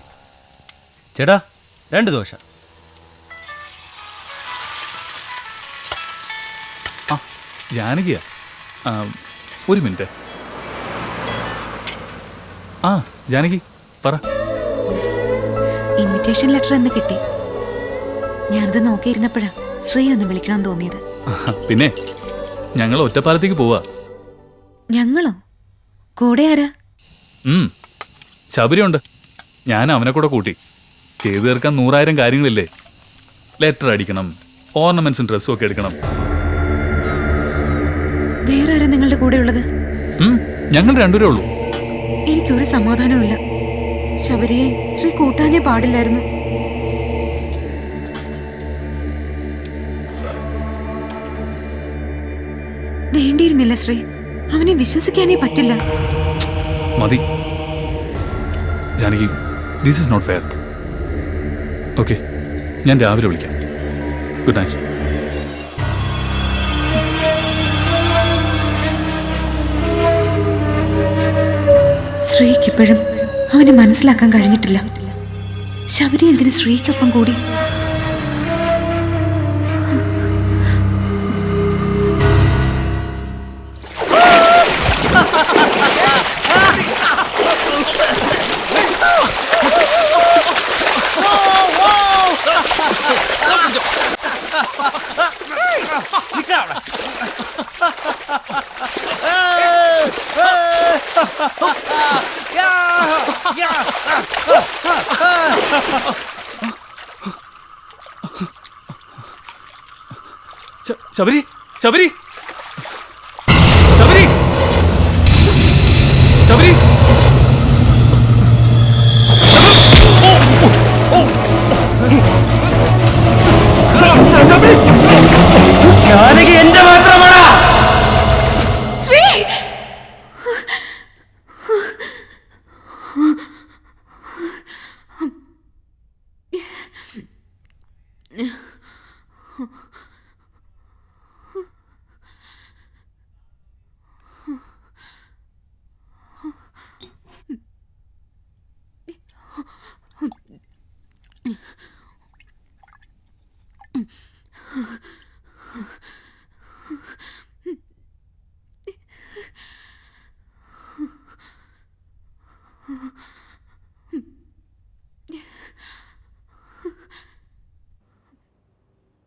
ചേട്ടാ, 2 ദോശ. ജാനകിയാ? ഒരു മിനിറ്റ്. ജാനകി പറ. ഇൻവിറ്റേഷൻ ലെറ്റർ എന്ന് കിട്ടി. ഞാനത് നോക്കിയിരുന്നപ്പോഴാ ശ്രീ ഒന്ന് വിളിക്കണം തോന്നിയത്. പിന്നെ ഞങ്ങൾ ഒറ്റപ്പാലത്തേക്ക് പോവാ. ഞങ്ങളോ? കൂടെ ആരാ? ശബരിയുണ്ട്. ഞാൻ അവനെ കൂടെ കൂട്ടി. ചെയ്തു തീർക്കാൻ 100,000 കാര്യങ്ങളില്ലേ. ലെറ്റർ അടിക്കണം, ഓർണമെന്റ്സും ഡ്രസ്സും ഒക്കെ എടുക്കണം. വേറെ ആരാ നിങ്ങളുടെ കൂടെ ഉള്ളത്? ഞങ്ങൾ 2 പേരേ ഉള്ളൂ. എനിക്കൊരു സമാധാനമില്ല. ശബരിയെ ശ്രീ കൂട്ടാനേ പാടില്ലായിരുന്നു. വേണ്ടിയിരുന്നില്ല ശ്രീ. അവനെ വിശ്വസിക്കാനേ പറ്റില്ല. മതി Janaki, this is not fair. Okay, ഞാൻ രാവിലെ വിളിക്കാം. Good night. ശ്രീക്ക് ഇപ്പോഴും അവനെ മനസ്സിലാക്കാൻ കഴിഞ്ഞിട്ടില്ല. ശബരി എന്തിന് ശ്രീക്കൊപ്പം കൂടി? ശബരി ശബരി ശബരി ശബരി ജാനകി എന്റെ മാത്രമാണാ. ശ്രീ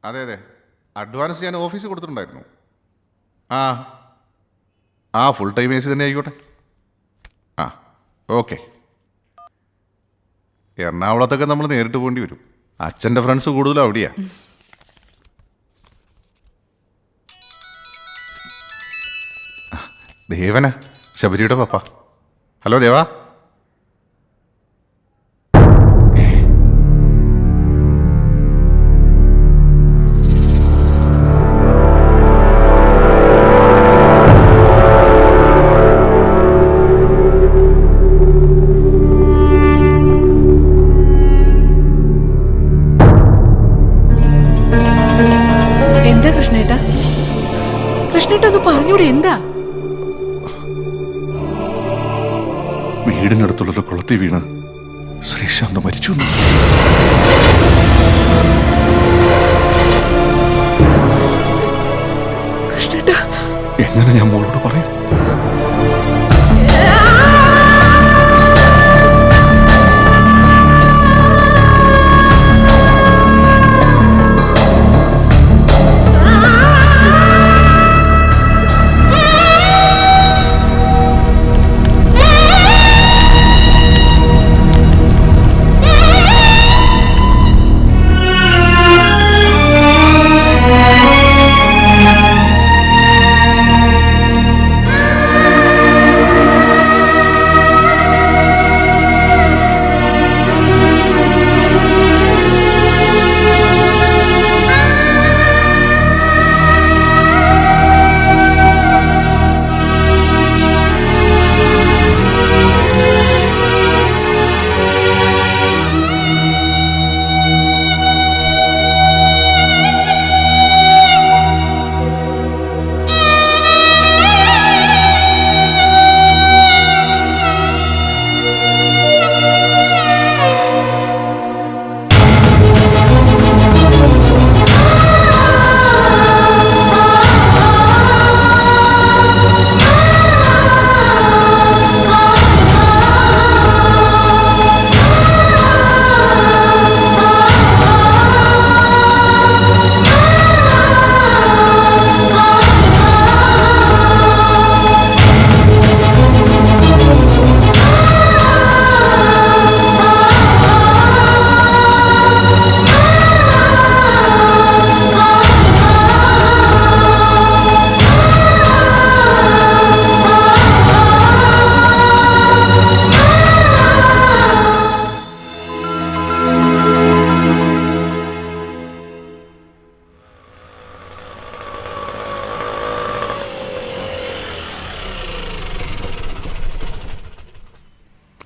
അതെ അതെ, അഡ്വാൻസ് ഞാൻ ഓഫീസിൽ കൊടുത്തിട്ടുണ്ടായിരുന്നു. ആ ഫുൾ ടൈം AC തന്നെ ആയിക്കോട്ടെ. ആ ഓക്കെ. എറണാകുളത്തൊക്കെ നമ്മൾ നേരിട്ട് പോകേണ്ടി വരും. അച്ഛൻ്റെ ഫ്രണ്ട്സ് കൂടുതലും അവിടെയാ. ദേവന, ശബരിയുടെ പപ്പ. ഹലോ ദേവാ. എന്താ കൃഷ്ണേട്ടാ? കൃഷ്ണേട്ട ഒന്ന് പറഞ്ഞൂടെ എന്താ? വീടിനടുത്തുള്ളൊരു കുളത്തിൽ വീണ് ശ്രീശാന്ത് മരിച്ചു. കൃഷ്ണേട്ട, എങ്ങനെ ഞാൻ മോളോട് പറയും?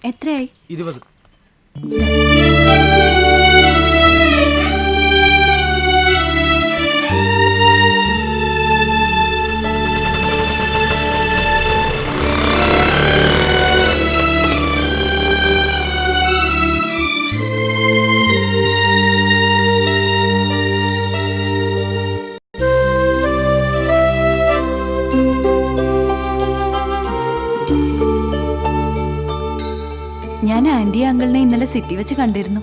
എത്രയായി? 20. ഞാൻ ആന്റി അങ്കിളിനെ ഇന്നലെ സിറ്റി വെച്ച് കണ്ടിരുന്നു.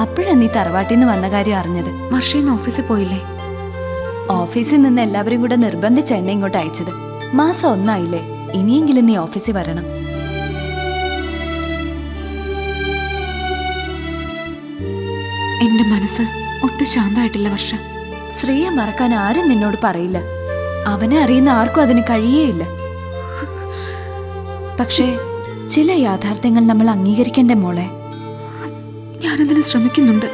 അപ്പോഴാ നീ തറവാട്ടിൽ നിന്ന് വന്ന കാര്യം അറിഞ്ഞത്. വർഷയിന്ന് ഓഫീസിൽ പോയില്ലേ? ഓഫീസിൽ നിന്ന് എല്ലാവരും കൂടെ നിർബന്ധിച്ച എന്നെ ഇങ്ങോട്ട് അയച്ചത്. മാസം 1 ആയില്ലേ, ഇനിയെങ്കിലും നീ ഓഫീസിൽ വരണം. എന്റെ മനസ്സ് ഒട്ടും ശാന്തമായിട്ടില്ല വർഷ. ശ്രീയെ മറക്കാൻ ആരും നിന്നോട് പറയില്ല. അവനെ അറിയുന്ന ആർക്കും അതിന് കഴിയേയില്ല. പക്ഷേ ചില യാഥാർത്ഥ്യങ്ങൾ നമ്മൾ അംഗീകരിക്കണ്ടേ മോളെ? ഞാനതിന് ശ്രമിക്കുന്നുണ്ട്.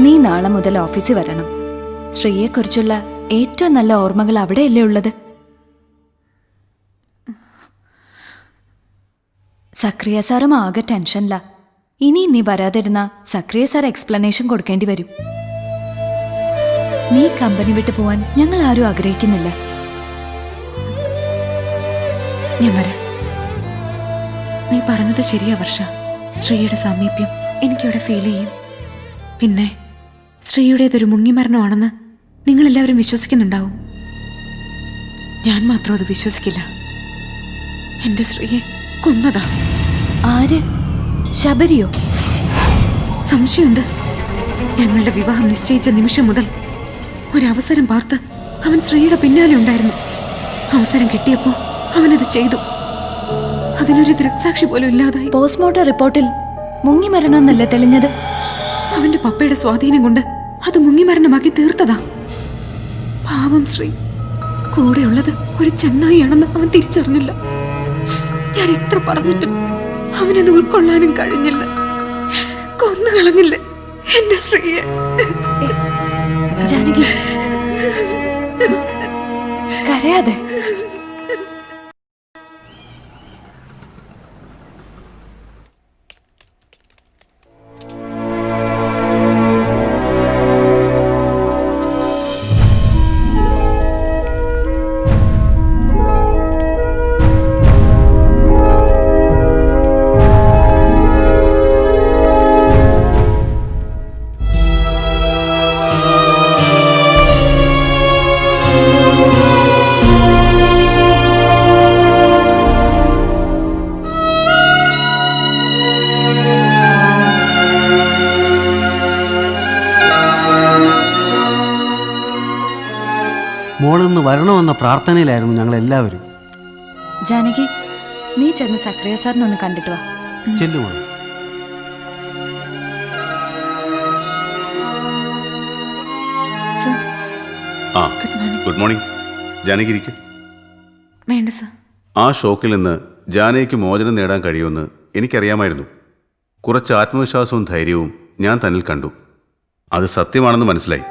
നീ നാളെ മുതൽ ഓഫീസിൽ വരണം. ശ്രീയെക്കുറിച്ചുള്ള ഏറ്റവും നല്ല ഓർമ്മകൾ അവിടെയല്ലേ ഉള്ളത്? സക്രിയ സാറും ആകെ ടെൻഷനില്ല. ഇനി നീ വരാതിരുന്ന സക്രിയ സാർ എക്സ്പ്ലനേഷൻ കൊടുക്കേണ്ടി വരും. നീ കമ്പനി വിട്ടു പോവാൻ ഞങ്ങൾ ആരും ആഗ്രഹിക്കുന്നില്ല. ഞാൻ വരാം. നീ പറഞ്ഞത് ശരിയാ വർഷ. ശ്രീയുടെ സാമീപ്യം എനിക്കിവിടെ ഫീൽ ചെയ്യും. പിന്നെ ശ്രീയുടേതൊരു മുങ്ങിമരണമാണെന്ന് നിങ്ങളെല്ലാവരും വിശ്വസിക്കുന്നുണ്ടാവും. ഞാൻ മാത്രം അത് വിശ്വസിക്കില്ല. എന്റെ ശ്രീയെ കൊന്നതാ. ആര്? ശബരിയോ? സംശയമുണ്ട്. ഞങ്ങളുടെ വിവാഹം നിശ്ചയിച്ച നിമിഷം മുതൽ ഒരവസരം പാർത്ത് അവൻ ശ്രീയുടെ പിന്നാലെ ഉണ്ടായിരുന്നു. അവസരം കിട്ടിയപ്പോ അവനത് ചെയ്തു. അതിനൊരു ദൃക്സാക്ഷി പോലും ഇല്ലാതായി. പോസ്റ്റ്മോർട്ടം റിപ്പോർട്ടിൽ മുങ്ങിമരണമെന്നല്ലേ തെളിഞ്ഞത്? അവന്റെ പപ്പയുടെ സ്വാധീനം കൊണ്ട് അത് മുങ്ങിമരണമാക്കി തീർത്തതാ. പാവം ശ്രീ. കൂടെയുള്ളത് ഒരു ചെന്നായിയാണെന്ന് അവൻ തിരിച്ചറിഞ്ഞില്ല. ഞാൻ എത്ര പറഞ്ഞിട്ടും അവനത് ഉൾക്കൊള്ളാനും കഴിഞ്ഞില്ല. കൊന്നുകളഞ്ഞില്ലേ എന്റെ ശ്രീയെ? ജാനകി, കരയാതെ. മോളൊന്ന് വരണമെന്ന പ്രാർത്ഥനയിലായിരുന്നു ഞങ്ങൾ എല്ലാവരും. ജാനകി, നീ ചെന്ന് സക്രിയ സാറിനെ ഒന്ന് കണ്ടിട്ട് വാ. ചെല്ലുമോളെ. ആ, ഗുഡ് മോർണിംഗ്. ജാനകി ഇരിക്ക്. വേണ്ട സർ. ആ ഷോക്കിൽ നിന്ന് ജാനകിക്ക് മോചനം നേടാൻ കഴിയുമെന്ന് എനിക്കറിയാമായിരുന്നു. കുറച്ച് ആത്മവിശ്വാസവും ധൈര്യവും ഞാൻ തന്നിൽ കണ്ടു. അത് സത്യമാണെന്ന് മനസ്സിലായി.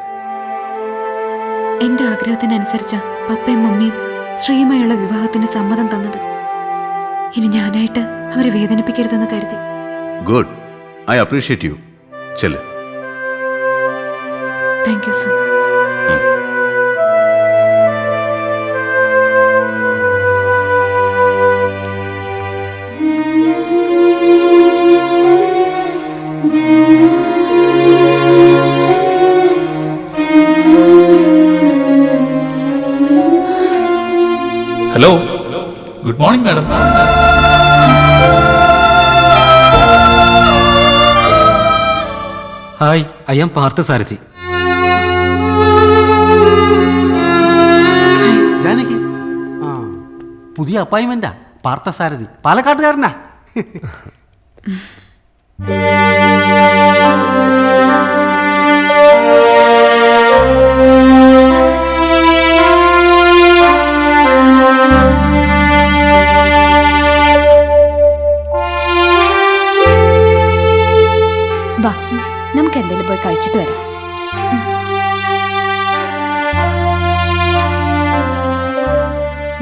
എന്റെ ആഗ്രഹത്തിനനുസരിച്ച പപ്പയും മമ്മിയും ശ്രീയുമായുള്ള വിവാഹത്തിന് സമ്മതം തന്നത്. ഇനി ഞാനായിട്ട് അവരെ വേദനിപ്പിക്കരുതെന്ന് കരുതി. ഗുഡ്. I appreciate you. ചെല്ല്. Thank you sir. Hello, good morning madam. Hi, I am Parthasarathy. Janaki, ആ പുതിയ അപ്പോയിന്റ്മെന്റാ. പാർത്ഥസാരഥി പാലക്കാട്ടുകാരനാ. വാ, നമുക്ക് എന്തെങ്കിലും പോയി കഴിച്ചിട്ട് വരാം.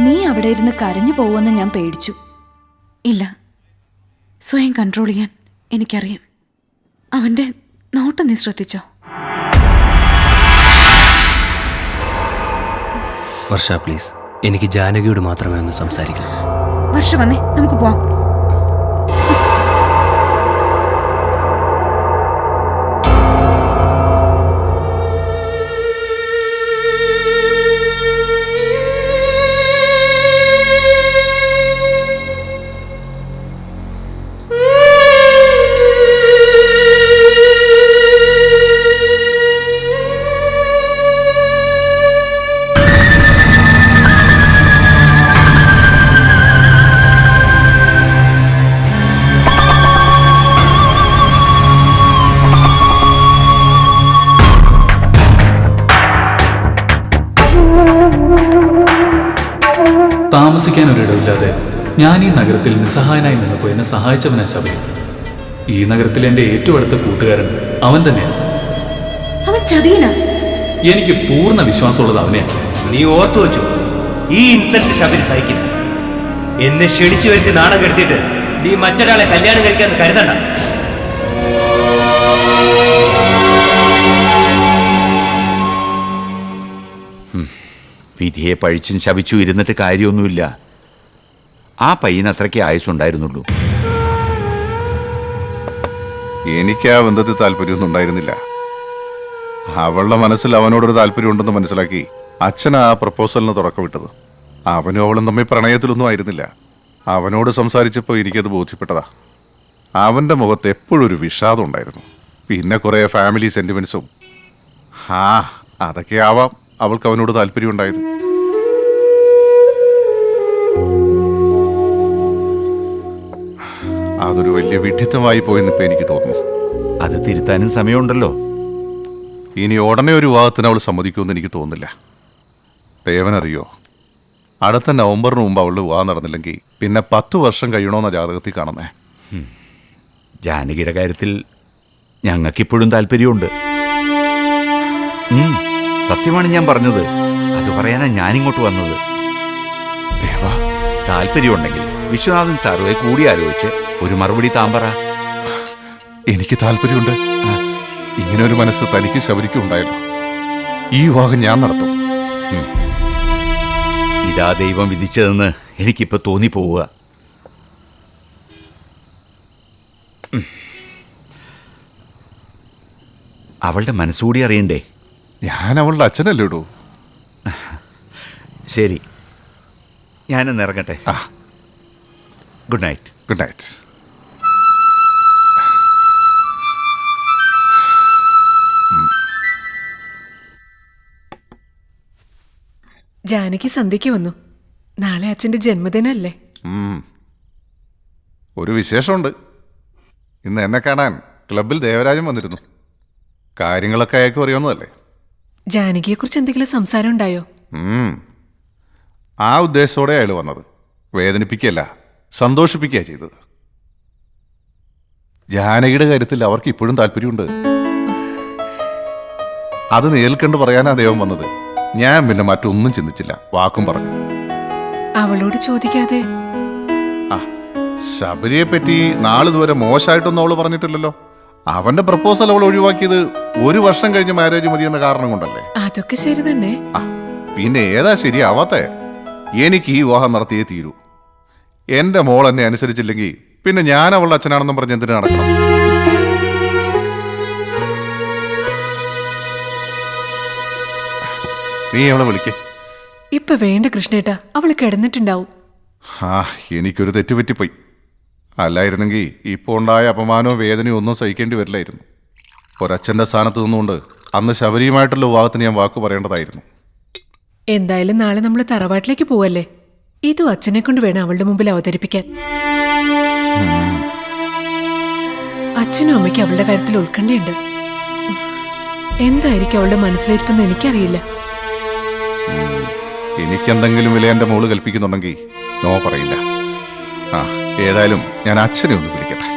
നീ അവിടെ ഇരുന്ന് കരഞ്ഞു പോവുമെന്ന് ഞാൻ പേടിച്ചു. ഇല്ല, സ്വയം കൺട്രോൾ ചെയ്യാൻ എനിക്കറിയാം. അവന്റെ നോട്ടം നീ ശ്രദ്ധിച്ചോ? വർഷ പ്ലീസ്, എനിക്ക് ജാനകിയോട് മാത്രമേ ഒന്ന് സംസാരിക്കണം. വർഷ വന്നേ, നമുക്ക് പോവാം. താമസിക്കാൻ ഒരിടമില്ലാതെ ഞാൻ ഈ നഗരത്തിൽ നിസ്സഹായനായി നിന്നപ്പോൾ എന്നെ സഹായിച്ചവനാ ശബരി. ഈ നഗരത്തിലെ എൻ്റെ ഏറ്റവും അടുത്ത കൂട്ടുകാരൻ അവൻ തന്നെയാണ്. അവൻ ചതിയനാ. എനിക്ക് പൂർണ്ണ വിശ്വാസമുള്ളത് അവനെയാണ്. നീ ഓർത്തു വെച്ചു, ഈ ഇൻസൾട്ട് ശബരി സഹിക്കില്ല. എന്നെ ക്ഷണിച്ചു വരുത്തി നാണം കെടുത്തിട്ട് നീ മറ്റൊരാളെ കല്യാണം കഴിക്കാന്ന് കരുതണ്ട. വിധിയെ പഴിച്ചും ശപിച്ചും ഇരുന്നിട്ട് കാര്യമൊന്നുമില്ല. ആ പയ്യന് അത്രയ്ക്ക് ആയുസ്സുണ്ടായിരുന്നുള്ളൂ. എനിക്ക് ആ ബന്ധത്തിൽ താല്പര്യമൊന്നും ഉണ്ടായിരുന്നില്ല. അവളുടെ മനസ്സിൽ അവനോടൊരു താല്പര്യം ഉണ്ടെന്ന് മനസ്സിലാക്കി അച്ഛൻ ആ പ്രപ്പോസലിന് തുടക്കമിട്ടത്. അവനും അവളും തമ്മിൽ പ്രണയത്തിലൊന്നും ആയിരുന്നില്ല. അവനോട് സംസാരിച്ചപ്പോൾ എനിക്കത് ബോധ്യപ്പെട്ടതാ. അവൻ്റെ മുഖത്ത് എപ്പോഴും ഒരു വിഷാദം ഉണ്ടായിരുന്നു. പിന്നെ കുറേ ഫാമിലി സെന്റിമെന്റ്സും. അതൊക്കെ ആവാം അവൾക്ക് അവനോട് താല്പര്യം ഉണ്ടായത്. അതൊരു വലിയ വിഡ്ഢിത്തമായി പോയെന്ന് ഇപ്പം എനിക്ക് തോന്നുന്നു. അത് തിരുത്താനും സമയമുണ്ടല്ലോ. ഇനി ഉടനെ ഒരു വിവാഹത്തിന് അവൾ സമ്മതിക്കുമെന്ന് എനിക്ക് തോന്നുന്നില്ല. ദേവനറിയോ, അടുത്ത നവംബറിന് മുമ്പ് അവളുടെ വിവാഹം നടന്നില്ലെങ്കിൽ പിന്നെ 10 വർഷം കഴിയണമെന്ന ജാതകത്തിൽ കാണുന്നേ. ജാനകിയുടെ കാര്യത്തിൽ ഞങ്ങൾക്കിപ്പോഴും താല്പര്യമുണ്ട്. സത്യമാണ് ഞാൻ പറഞ്ഞത്. അത് പറയാനാ ഞാനിങ്ങോട്ട് വന്നത്. താല്പര്യമുണ്ടെങ്കിൽ വിശ്വനാഥൻ സാറുമായി കൂടി ആലോചിച്ച് ഒരു മറുപടി താമ്പറ. എനിക്ക് താല്പര്യമുണ്ട്. ഇങ്ങനെ ഒരു മനസ്സ് തനിക്ക് ശബരിക്കും ഉണ്ടായല്ലോ. ഈ വിവാഹം ഞാൻ നടത്തും. ഇതാ ദൈവം വിധിച്ചതെന്ന് എനിക്കിപ്പോ തോന്നിപ്പോവുക. അവളുടെ മനസ്സുകൂടി അറിയണ്ടേ? ഞാൻ അവളുടെ അച്ഛനല്ലേ ഇടൂ. ശരി, ഞാനൊന്ന് ഇറങ്ങട്ടെ. Good night. Good night. Janaki സന്ധ്യയ്ക്ക് വന്നു. നാളെ അച്ഛന്റെ ജന്മദിനല്ലേ? ഒരു വിശേഷമുണ്ട്. ഇന്ന് എന്നെ കാണാൻ ക്ലബിൽ ദേവരാജൻ വന്നിരുന്നു. കാര്യങ്ങളൊക്കെ അയാൾക്കും അറിയാവുന്നതല്ലേ. ജാനകിയെ കുറിച്ച് എന്തെങ്കിലും സംസാരം ഉണ്ടായോ? ആ ഉദ്ദേശത്തോടെ അയാൾ വന്നത്. വേദനിപ്പിക്കുകയല്ല, സന്തോഷിപ്പിക്കുകയാണ് ചെയ്തത്. ജാനകിയുടെ കാര്യത്തിൽ അവർക്ക് ഇപ്പോഴും താല്പര്യമുണ്ട്. അത് നേരിൽ കണ്ട് പറയാനാ ദൈവം വന്നത്. ഞാൻ പിന്നെ മറ്റൊന്നും ചിന്തിച്ചില്ല, വാക്കും പറഞ്ഞു. അവളോട് ചോദിക്കാതെ ശബരിയെ പറ്റി നാളിതുവരെ മോശമായിട്ടൊന്നും അവള് പറഞ്ഞിട്ടില്ലല്ലോ. അവന്റെ പ്രപ്പോസൽ അവൾ ഒഴിവാക്കിയത് 1 വർഷം കഴിഞ്ഞ് മാരേജ് മതിയെന്ന കാരണം കൊണ്ടല്ലേ? അതൊക്കെ ശരി തന്നെ. പിന്നെ ഏതാ ശരിയാവാത്തെ? എനിക്ക് ഈ വിവാഹം നടത്തിയേ തീരൂ. എന്റെ മോൾ എന്നെ അനുസരിച്ചില്ലെങ്കിൽ പിന്നെ ഞാൻ അവളുടെ അച്ഛനാണെന്നും പറഞ്ഞ് എന്തിനു നടക്കണം? നീ അവളെ വിളിക്കേ. ഇപ്പൊ വേണ്ട കൃഷ്ണേട്ടാ, അവള് കിടന്നിട്ടുണ്ടാവും. എനിക്കൊരു തെറ്റുപറ്റിപ്പോയി. അല്ലായിരുന്നെങ്കിൽ ഇപ്പോൾ ഉണ്ടായ അപമാനവും വേദനയും ഒന്നും സഹിക്കേണ്ടി വരില്ലായിരുന്നു. ഒരച്ഛൻ്റെ സ്ഥാനത്ത് നിന്നുകൊണ്ട് അന്ന് ശബരിയുമായിട്ടുള്ള വിവാഹത്തിന് ഞാൻ വാക്ക് പറയേണ്ടതായിരുന്നു. എന്തായാലും നാളെ നമ്മൾ തറവാട്ടിലേക്ക് പോവല്ലേ? ഇതും അച്ഛനെ കൊണ്ട് വേണം അവളുടെ മുമ്പിൽ അവതരിപ്പിക്കാൻ. അച്ഛനും അമ്മയ്ക്ക് അവളുടെ കാര്യത്തിൽ ഉത്കണ്ഠയുണ്ട്. എന്തായിരിക്കും അവളുടെ മനസ്സിലിരിപ്പെന്ന് എനിക്കറിയില്ല. എനിക്കെന്തെങ്കിലും വില എൻ്റെ മോള് കൽപ്പിക്കുന്നുണ്ടെങ്കിൽ നോ പറയില്ല. ഏതായാലും ഞാൻ അച്ഛനെ ഒന്ന് വിളിക്കട്ടെ.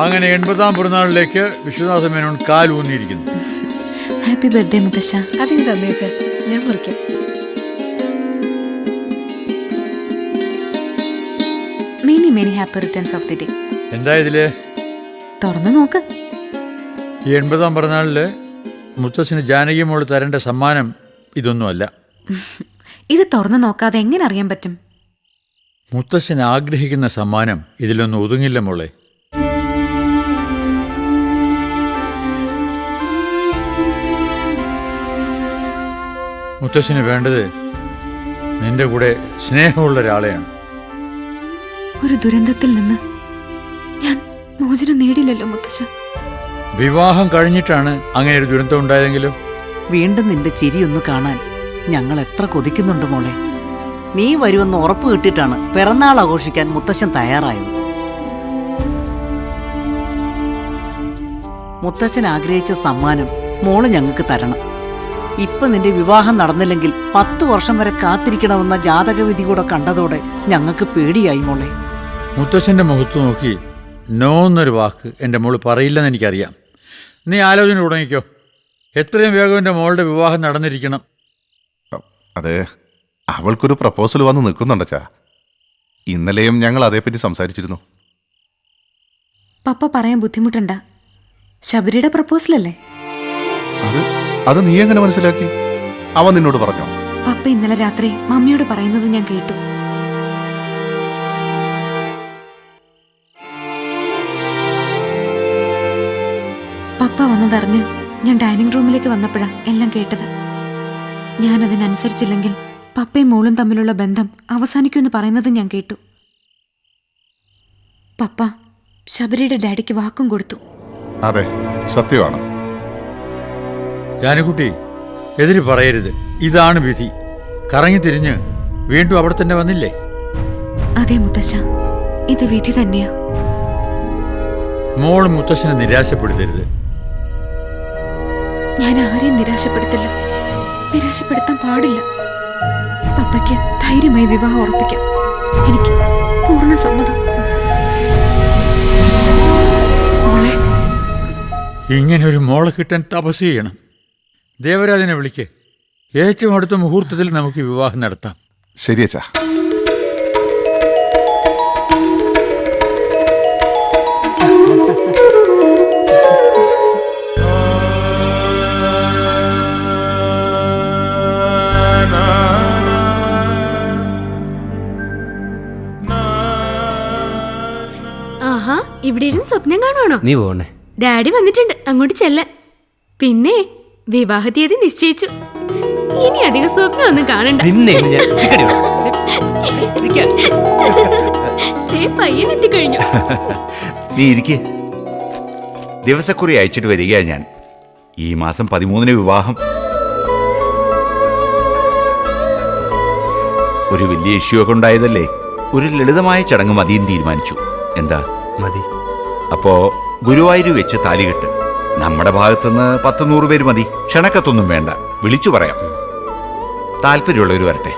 അങ്ങനെ 80-ാം പിറന്നാളിലേക്ക് വിശ്വനാഥ മേനോൻ കാലൂന്നിയിരിക്കുന്നു. ഹാപ്പി ബർത്ത്ഡേ മുത്തശ്ശ. അതിന് തന്നേച്ച, ഞാൻ മുറിക്കാം. Many happy returns of the day. എന്താ ഇതില്? തുറന്നു നോക്ക്. ഈ 80-ാം പിറന്നാളില് മുത്തശ്ശന് ജാനകി മോള് തരേണ്ട സമ്മാനം ഇതൊന്നുമല്ല. ഇത് തുറന്നു നോക്കാതെ എങ്ങനെ അറിയാൻ പറ്റും? മുത്തശ്ശൻ ആഗ്രഹിക്കുന്ന സമ്മാനം ഇതിലൊന്നും ഒതുങ്ങില്ല മോളെ. മുത്തശ്ശന് വേണ്ടത് നിന്റെ കൂടെ സ്നേഹമുള്ള ഒരാളെയാണ്. ഒരു ദുരന്തത്തിൽ നിന്ന് ഞാൻ മോചനം നേടില്ലല്ലോ മുത്തശ്ശ. വിവാഹം കഴിഞ്ഞിട്ടാണ് അങ്ങനെ ഒരു ദുരന്തം ഉണ്ടായതെങ്കിലും വീണ്ടും നിന്റെ ചിരിയൊന്ന് കാണാൻ ഞങ്ങൾ എത്ര കൊതിക്കുന്നുണ്ട് മോളെ. നീ വരുമെന്ന് ഉറപ്പ് കിട്ടിയിട്ടാണ് പിറന്നാൾ ആഘോഷിക്കാൻ മുത്തശ്ശൻ തയ്യാറായത്. മുത്തച്ഛൻ ആഗ്രഹിച്ച സമ്മാനം മോള് ഞങ്ങൾക്ക് തരണം. ഇപ്പൊ നിന്റെ വിവാഹം നടന്നില്ലെങ്കിൽ 10 വർഷം വരെ കാത്തിരിക്കണമെന്ന ജാതകവിധി കൂടെ കണ്ടതോടെ ഞങ്ങൾക്ക് പേടിയായി മോളെ. മുത്തച്ഛൻ്റെ മുഖത്ത് നോക്കി നോ എന്നൊരു വാക്ക് എൻ്റെ മോള് പറയില്ലെന്ന് എനിക്കറിയാം. നീ ആലോചന തുടങ്ങിക്കോ. എത്രയും വേഗം എൻ്റെ മോളുടെ വിവാഹം നടന്നിരിക്കണം. അതെ, അവൾക്കൊരു പ്രപ്പോസൽ വന്ന് നിൽക്കുന്നുണ്ടച്ചാ. ഇന്നലെയും ഞങ്ങൾ അതേപ്പറ്റി സംസാരിച്ചിരുന്നു. പപ്പ പറയാൻ ബുദ്ധിമുട്ടണ്ട. ശബരിയുടെ പ്രപ്പോസലല്ലേ? അത് നീ എങ്ങനെ മനസ്സിലാക്കി? അവൻ നിന്നോട് പറഞ്ഞോ? പപ്പ ഇന്നലെ രാത്രി മമ്മിയോട് പറയുന്നത് ഞാൻ കേട്ടു. പപ്പ വന്നതറിഞ്ഞ് ഞാൻ ഡൈനിങ് റൂമിലേക്ക് വന്നപ്പോഴാ എല്ലാം കേട്ടത്. ഞാൻ അതിനനുസരിച്ചില്ലെങ്കിൽ പപ്പയും മോളും തമ്മിലുള്ള ബന്ധം അവസാനിക്കുമെന്ന് പറയുന്നത് ഞാൻ കേട്ടു. പപ്പ ശബരിയുടെ ഡാഡിക്ക് വാക്കും കൊടുത്തു. അതെ, സത്യമാണ്. ജാനുകുട്ടി, എതിര് പറയരുത്. ഇതാണ് വിധി. കറങ്ങി തിരിഞ്ഞ് വീണ്ടും അവിടെ തന്നെ വന്നില്ലേ? അതെ മുത്തശ്ശ, ഇത് വിധി തന്നെയാ. മോൾ മുത്തശ്ശനെ നിരാശപ്പെടുത്തരുത്. ഞാൻ ആരെയും നിരാശപ്പെടുത്തില്ല, നിരാശപ്പെടുത്താൻ പാടില്ല. പപ്പയ്ക്ക് ധൈര്യമായി വിവാഹം ഉറപ്പിക്കാം. എനിക്ക് പൂർണ്ണ സമ്മതം. മോളെ, ഇങ്ങനെ ഒരു മോളെ കിട്ടാൻ തപസ് ചെയ്യണം. ദേവരാജനെ വിളിക്ക്. ഏറ്റവും അടുത്ത മുഹൂർത്തത്തിൽ നമുക്ക് വിവാഹം നടത്താം. ശരിയച്ചാ. ആഹാ, ഇവിടെ ഇരുന്ന് സ്വപ്നം കാണുവാണോ? നീ പോണേ. ഡാഡി വന്നിട്ടുണ്ട്, അങ്ങോട്ട് ചെല്ല. പിന്നെ വിവാഹ തീയതി നിശ്ചയിച്ചു. ഇനി അധികം സ്വപ്നം ഒന്നും കാണണ്ട. പയ്യനെത്തിക്കഴിഞ്ഞു. നീ ഇരിക്കെ. ദിവസക്കുറി അയച്ചിട്ട് വരികയാ ഞാൻ. ഈ മാസം 13 വിവാഹം. ഒരു വലിയ ഇഷ്യൂ ഒക്കെ ഉണ്ടായതല്ലേ, ഒരു ലളിതമായ ചടങ്ങ് മതിയും തീരുമാനിച്ചു. എന്താ മതി? അപ്പോ ഗുരുവായൂർ വെച്ച് താലികെട്ട്. നമ്മുടെ ഭാഗത്തുനിന്ന് 100 പേര് മതി. ക്ഷണക്കത്തൊന്നും വേണ്ട, വിളിച്ചു പറയാം. താല്പര്യമുള്ളവർ വരട്ടെ.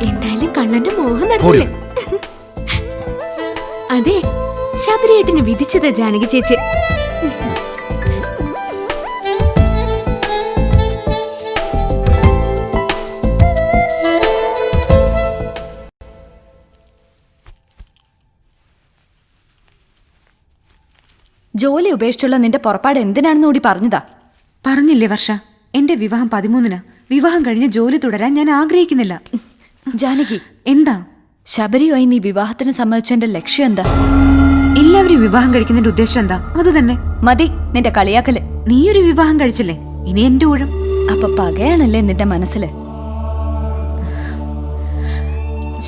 എന്തായാലും കള്ളന്റെ മോഹം നടന്നില്ലേ? അതെ, ശബരിയേട്ടന് വിധിച്ചതാ ജാനകി ചേച്ചി. ജോലി ഉപേക്ഷിച്ചുള്ള നിന്റെ പുറപ്പാട് എന്തിനാണെന്ന് കൂടി പറഞ്ഞതാ. പറഞ്ഞില്ലേ വർഷ, എന്റെ വിവാഹം 13-നാ. വിവാഹം കഴിഞ്ഞ് ജോലി തുടരാൻ ഞാൻ ആഗ്രഹിക്കുന്നില്ല. ജാനകി, എന്താ? ശബരിയുമായി നീ വിവാഹത്തിന് സമ്മതിച്ചെന്റെ ലക്ഷ്യം എന്താ? എല്ലാവരും വിവാഹം കഴിക്കുന്നതിന്റെ ഉദ്ദേശം എന്താ? അത് തന്നെ മതി നിന്റെ കളിയാക്കല്. നീയൊരു വിവാഹം കഴിച്ചില്ലേ, ഇനി എന്റെ ഊഴം. അപ്പൊ പകയാണല്ലേ നിന്റെ മനസ്സില്?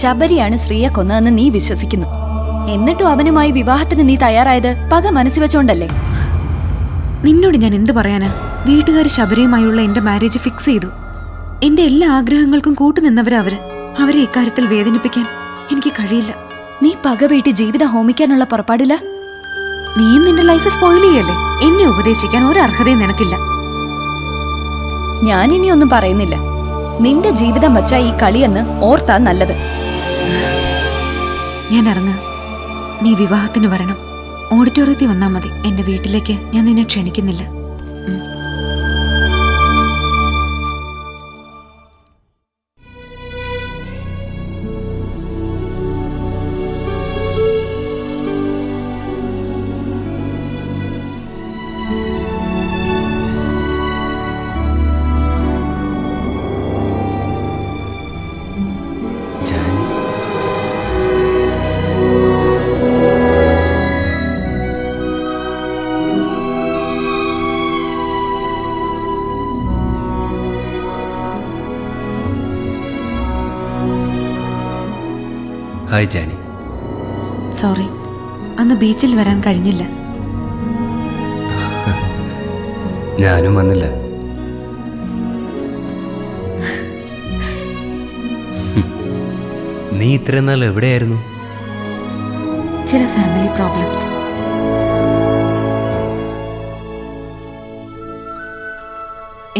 ശബരിയാണ് ശ്രീയെ കൊന്നതെന്ന് നീ വിശ്വസിക്കുന്നു. എന്നിട്ടും അവനുമായി വിവാഹത്തിന് നീ തയ്യാറായത് പക മനസ്സിൽ വെച്ചോണ്ടല്ലേ? നിന്നോട് ഞാൻ എന്ത് പറയാനാ? വീട്ടുകാർ ശബരിയുമായുള്ള എന്റെ മാരേജ് ഫിക്സ് ചെയ്തു. എന്റെ എല്ലാ ആഗ്രഹങ്ങൾക്കും കൂട്ടുനിന്നവരാ അവര്. അവരെ ഇക്കാര്യത്തിൽ വേദനിപ്പിക്കാൻ എനിക്ക് കഴിയില്ല. നീ പക വീട്ടി ജീവിതം ഹോമിക്കാനുള്ള പുറപ്പാടില്ല. നീയും നിന്റെ ലൈഫ് സ്പോയിൽ ചെയ്യല്ലേ? എന്നെ ഉപദേശിക്കാൻ ഒരു അർഹതയും നിനക്കില്ല. ഞാൻ ഇനി ഒന്നും പറയുന്നില്ല. നിന്റെ ജീവിതം വച്ച ഈ കളിയെന്ന് ഓർത്താ നല്ലത്. ഞാൻ ഇറങ്ങ. നീ വിവാഹത്തിന് വരണം. ഓഡിറ്റോറിയത്തിൽ വന്നാൽ മതി. എന്റെ വീട്ടിലേക്ക് ഞാൻ നിന്നെ ക്ഷണിക്കുന്നില്ല. ഹായ് ജാനി. സോറി, അന്ന് ബീച്ചിൽ വരാൻ കഴിഞ്ഞില്ല. ഞാനും വന്നില്ല. നീ ഇത്രയും നാൾ എവിടെയായിരുന്നു? ചില ഫാമിലി പ്രോബ്ലംസ്.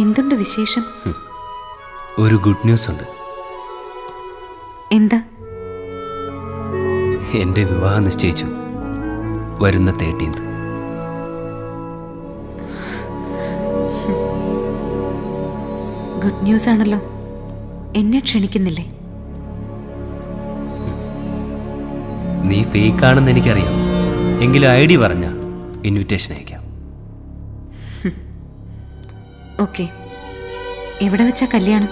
എന്തുണ്ട് വിശേഷം? ഒരു ഗുഡ് ന്യൂസ് ഉണ്ട്. എന്താ? എന്റെ വിവാഹം നിശ്ചയിച്ചു. വരുന്ന 13th. ഗുഡ് ന്യൂസ് ആണല്ലോ. എന്നെ ക്ഷണിക്കുന്നില്ലേ? നീ ഫേക്ക് ആണെന്ന് എനിക്കറിയാം. എങ്കിലും ID പറഞ്ഞ ഇൻവിറ്റേഷൻ അയക്കാം. ഓക്കെ. എവിടെ വെച്ചാ കല്യാണം?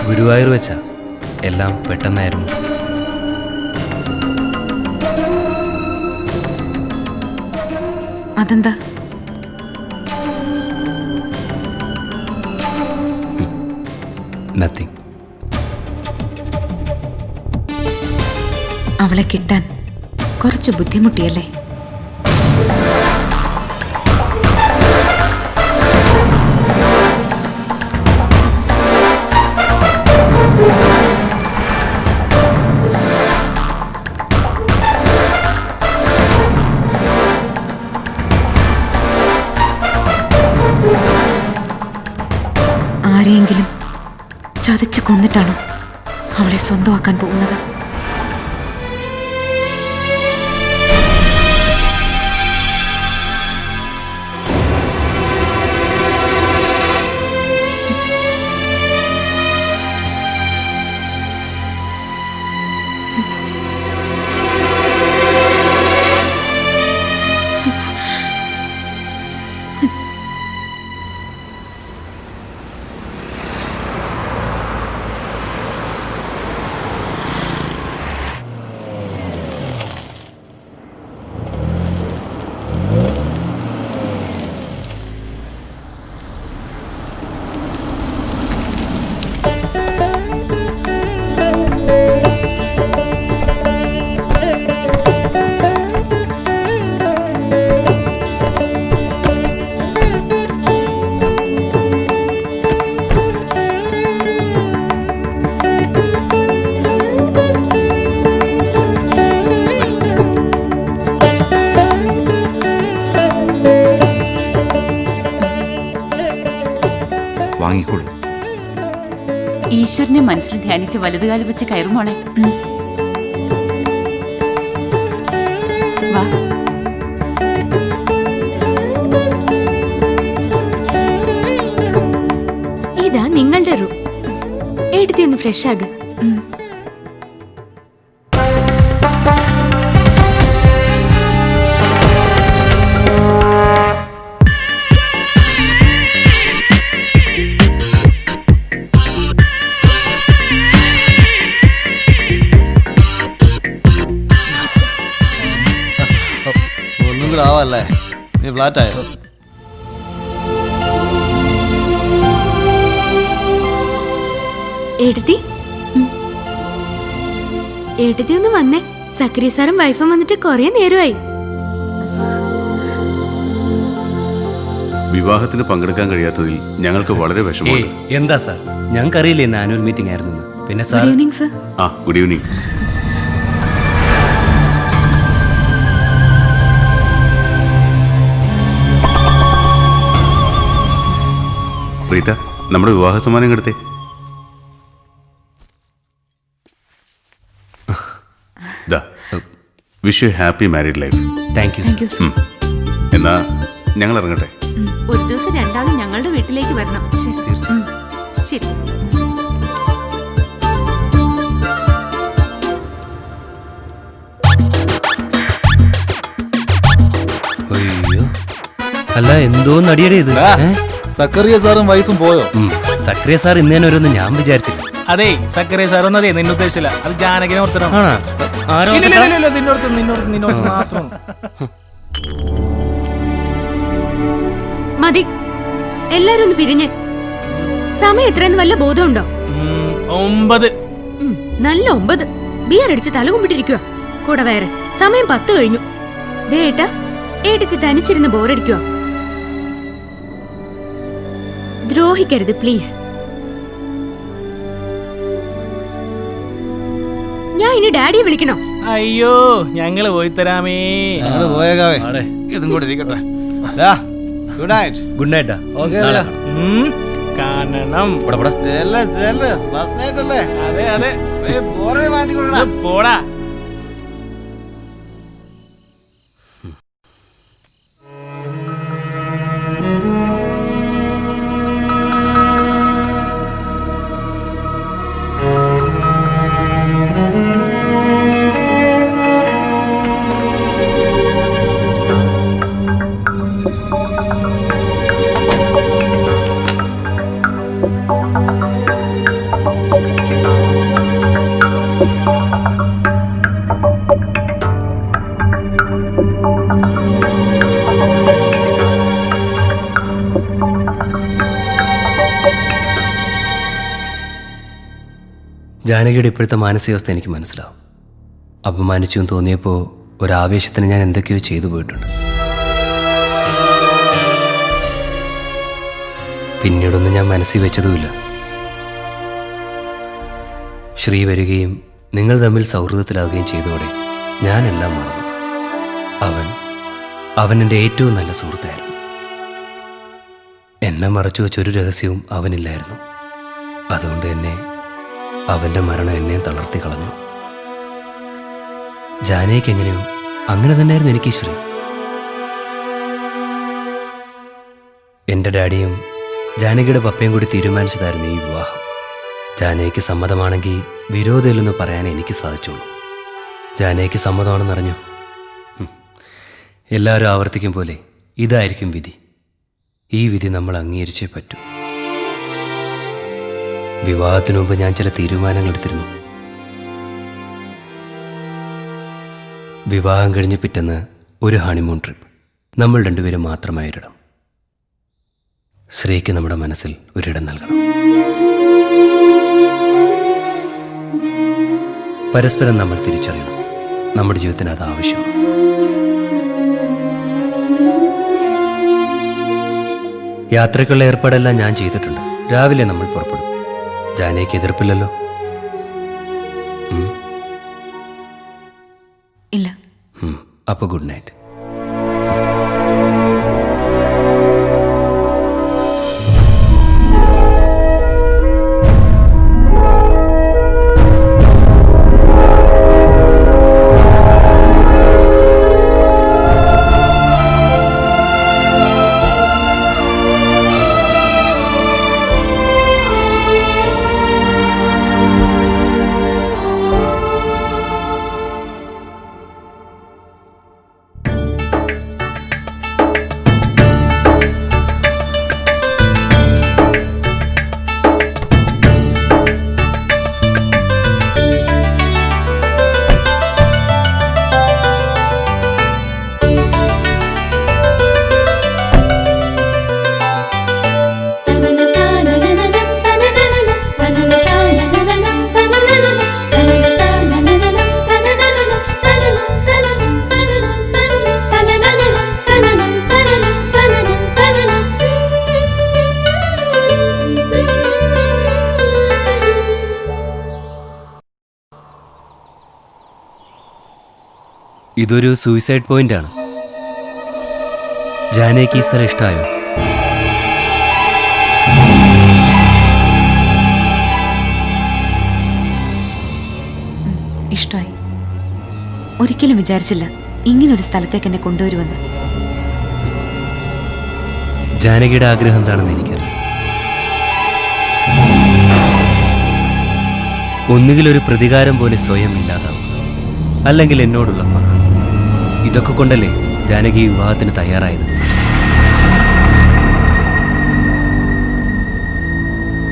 ഗുരുവായൂർ വെച്ചാ. എല്ലാം പെട്ടെന്നായിരുന്നു. അതെന്താ? നത്തിങ്. അവളെ കിട്ടാൻ കുറച്ച് ബുദ്ധിമുട്ടിയല്ലേ? ആരെയെങ്കിലും ചതച്ച് കൊന്നിട്ടാണോ അവളെ സ്വന്തമാക്കാൻ പോകുന്നത്? വാങ്ങിക്കോളൂ. ഈശ്വരനെ മനസ്സിൽ ധ്യാനിച്ച് വലതുകാലം വെച്ച് കയറുമോളെ. വാ. ഇതാ നിങ്ങളുടെ റൂം. എടുത്തി ഒന്ന് ഫ്രഷ് ആകും. ഒന്നും കൂടെ ആവല്ലേ? നീ ഫ്ലാറ്റായോ? എടുത്തി എടുത്തി ഒന്ന് വന്നേ. സക്രി സാറും വൈഫും വന്നിട്ട് കുറെ നേരമായി. വിവാഹത്തിന് പങ്കെടുക്കാൻ കഴിയാത്തതിൽ ഞങ്ങൾക്ക് വളരെ വിഷമമുണ്ട്. എന്താ സാർ, ഞങ്ങൾക്കറിയില്ലേ ഇന്ന് ആനുവൽ മീറ്റിംഗ് ആയിരുന്നു. പിന്നെ sir. Good evening sir. Good evening. Preetha, നമ്മുടെ വിവാഹ സമ്മാനം എടുത്തേ. Wish you happy married life. Thank you. എന്നാ ഞങ്ങൾ ഇറങ്ങട്ടെ. ഒരു ദിവസം രണ്ടാമത് ഞങ്ങളുടെ വീട്ടിലേക്ക് വരണം. ശരി. അയ്യോ, അല്ല എന്തോ നടിയടേ ഇത്. സക്കറിയ സാറും വൈഫും പോയോ? സക്രിയ സാർ ഇന്നേനെ ഓരോന്ന് ഞാൻ വിചാരിച്ചില്ല. അതെ, സക്കറിയ സാർ ഒന്നതേ നിന്നെ ഉദ്ദേശിച്ചില്ല. അത് ജാനകിനെ ഓർത്തണം. നിന്നോർത്ത് മാത്രം മതി. എല്ലാരും ഒന്ന് പിരിഞ്ഞേ. സമയം എത്രയെന്ന് വല്ല ബോധമുണ്ടോ? 9. നല്ല 9. ബിയർ അടിച്ച് തലകുമ്പിട്ടിരിക്കുക. കൂടെ വേറെ സമയം 10 കഴിഞ്ഞു. ദേ ഏട്ടാ, ഏട്ടത്തി തനിച്ചിരുന്ന് ബോറടിക്കുക. ദ്രോഹിക്കരുത് പ്ലീസ്. ഞാൻ ഇനി ഡാഡിയെ വിളിക്കണോ? അയ്യോ ഞങ്ങള് പോയി തരാമേ. ഞങ്ങള് പോയേക്കാവേ. ഇതും കൂടെ ഇരിക്കട്ടെ. Good night. ഗുഡ് നൈറ്റാ. കാണണം. ഫസ്റ്റ് നൈറ്റ് അല്ലേ? അതെ അതെ. മാറ്റി പോടാ. ജാനകിയുടെ ഇപ്പോഴത്തെ മാനസികാവസ്ഥ എനിക്ക് മനസ്സിലാവും. അപമാനിച്ചു എന്ന് തോന്നിയപ്പോൾ ഒരാവേശത്തിന് ഞാൻ എന്തൊക്കെയോ ചെയ്തു പോയിട്ടുണ്ട്. പിന്നീടൊന്നും ഞാൻ മനസ്സിൽ വെച്ചതുമില്ല. ശ്രീ വരികയും നിങ്ങൾ തമ്മിൽ സൗഹൃദത്തിലാവുകയും ചെയ്തതോടെ ഞാനെല്ലാം മറന്നു. അവൻ എൻ്റെ ഏറ്റവും നല്ല സുഹൃത്തായിരുന്നു. എന്നെ മറച്ചു വെച്ചൊരു രഹസ്യവും അവനില്ലായിരുന്നു. അതുകൊണ്ട് തന്നെ അവൻ്റെ മരണം എന്നെ തളർത്തി കളഞ്ഞു. ജാനകിക്ക് എങ്ങനെയോ അങ്ങനെ തന്നെയായിരുന്നു എനിക്ക് ശ്രീ. എൻ്റെ ഡാഡിയും ജാനകിയുടെ പപ്പയും കൂടി തീരുമാനിച്ചതായിരുന്നു ഈ വിവാഹം. ജാനകിക്ക് സമ്മതമാണെങ്കിൽ വിരോധമില്ലെന്ന് പറയാൻ എനിക്ക് സാധിച്ചുള്ളൂ. ജാനകിക്ക് സമ്മതമാണെന്നറിഞ്ഞു. എല്ലാവരും ആവർത്തിക്കും പോലെ ഇതായിരിക്കും വിധി. ഈ വിധി നമ്മൾ അംഗീകരിച്ചേ പറ്റൂ. വിവാഹത്തിനു മുമ്പ് ഞാൻ ചില തീരുമാനങ്ങൾ എടുത്തിരുന്നു. വിവാഹം കഴിഞ്ഞ് പിറ്റേന്ന് ഒരു ഹണിമൂൺ ട്രിപ്പ്, നമ്മൾ രണ്ടുപേരും മാത്രമായൊരിടം. ശ്രീക്ക് നമ്മുടെ മനസ്സിൽ ഒരിടം നൽകണം. പരസ്പരം നമ്മൾ തിരിച്ചറിയണം. നമ്മുടെ ജീവിതത്തിന് അത് ആവശ്യമാണ്. യാത്രയ്ക്കുള്ള ഏർപ്പാടെല്ലാം ഞാൻ ചെയ്തിട്ടുണ്ട്. രാവിലെ നമ്മൾ പുറപ്പെടും. ജാനകിക്ക് എതിർപ്പില്ലല്ലോ? ഇല്ല. അപ്പോൾ ഗുഡ് നൈറ്റ്. ഇതൊരു സൂയിസൈഡ് പോയിന്റാണ്. ജാനകിക്ക് ഈ സ്ഥലം ഇഷ്ടമായോ? ഇഷ്ടമായി. ഒരിക്കലും വിചാരിച്ചില്ല ഇങ്ങനൊരു സ്ഥലത്തേക്ക് എന്നെ കൊണ്ടുവരുമെന്ന്. ജാനകിയുടെ ആഗ്രഹം എന്താണെന്ന് എനിക്കറിയാം. ഒന്നുകിൽ ഒരു പ്രതികാരം പോലെ സ്വയം ഇല്ലാതാവും, അല്ലെങ്കിൽ എന്നോടുള്ള പക. ഇതൊക്കെ കൊണ്ടല്ലേ ജാനകി വിവാഹത്തിന് തയ്യാറായത്.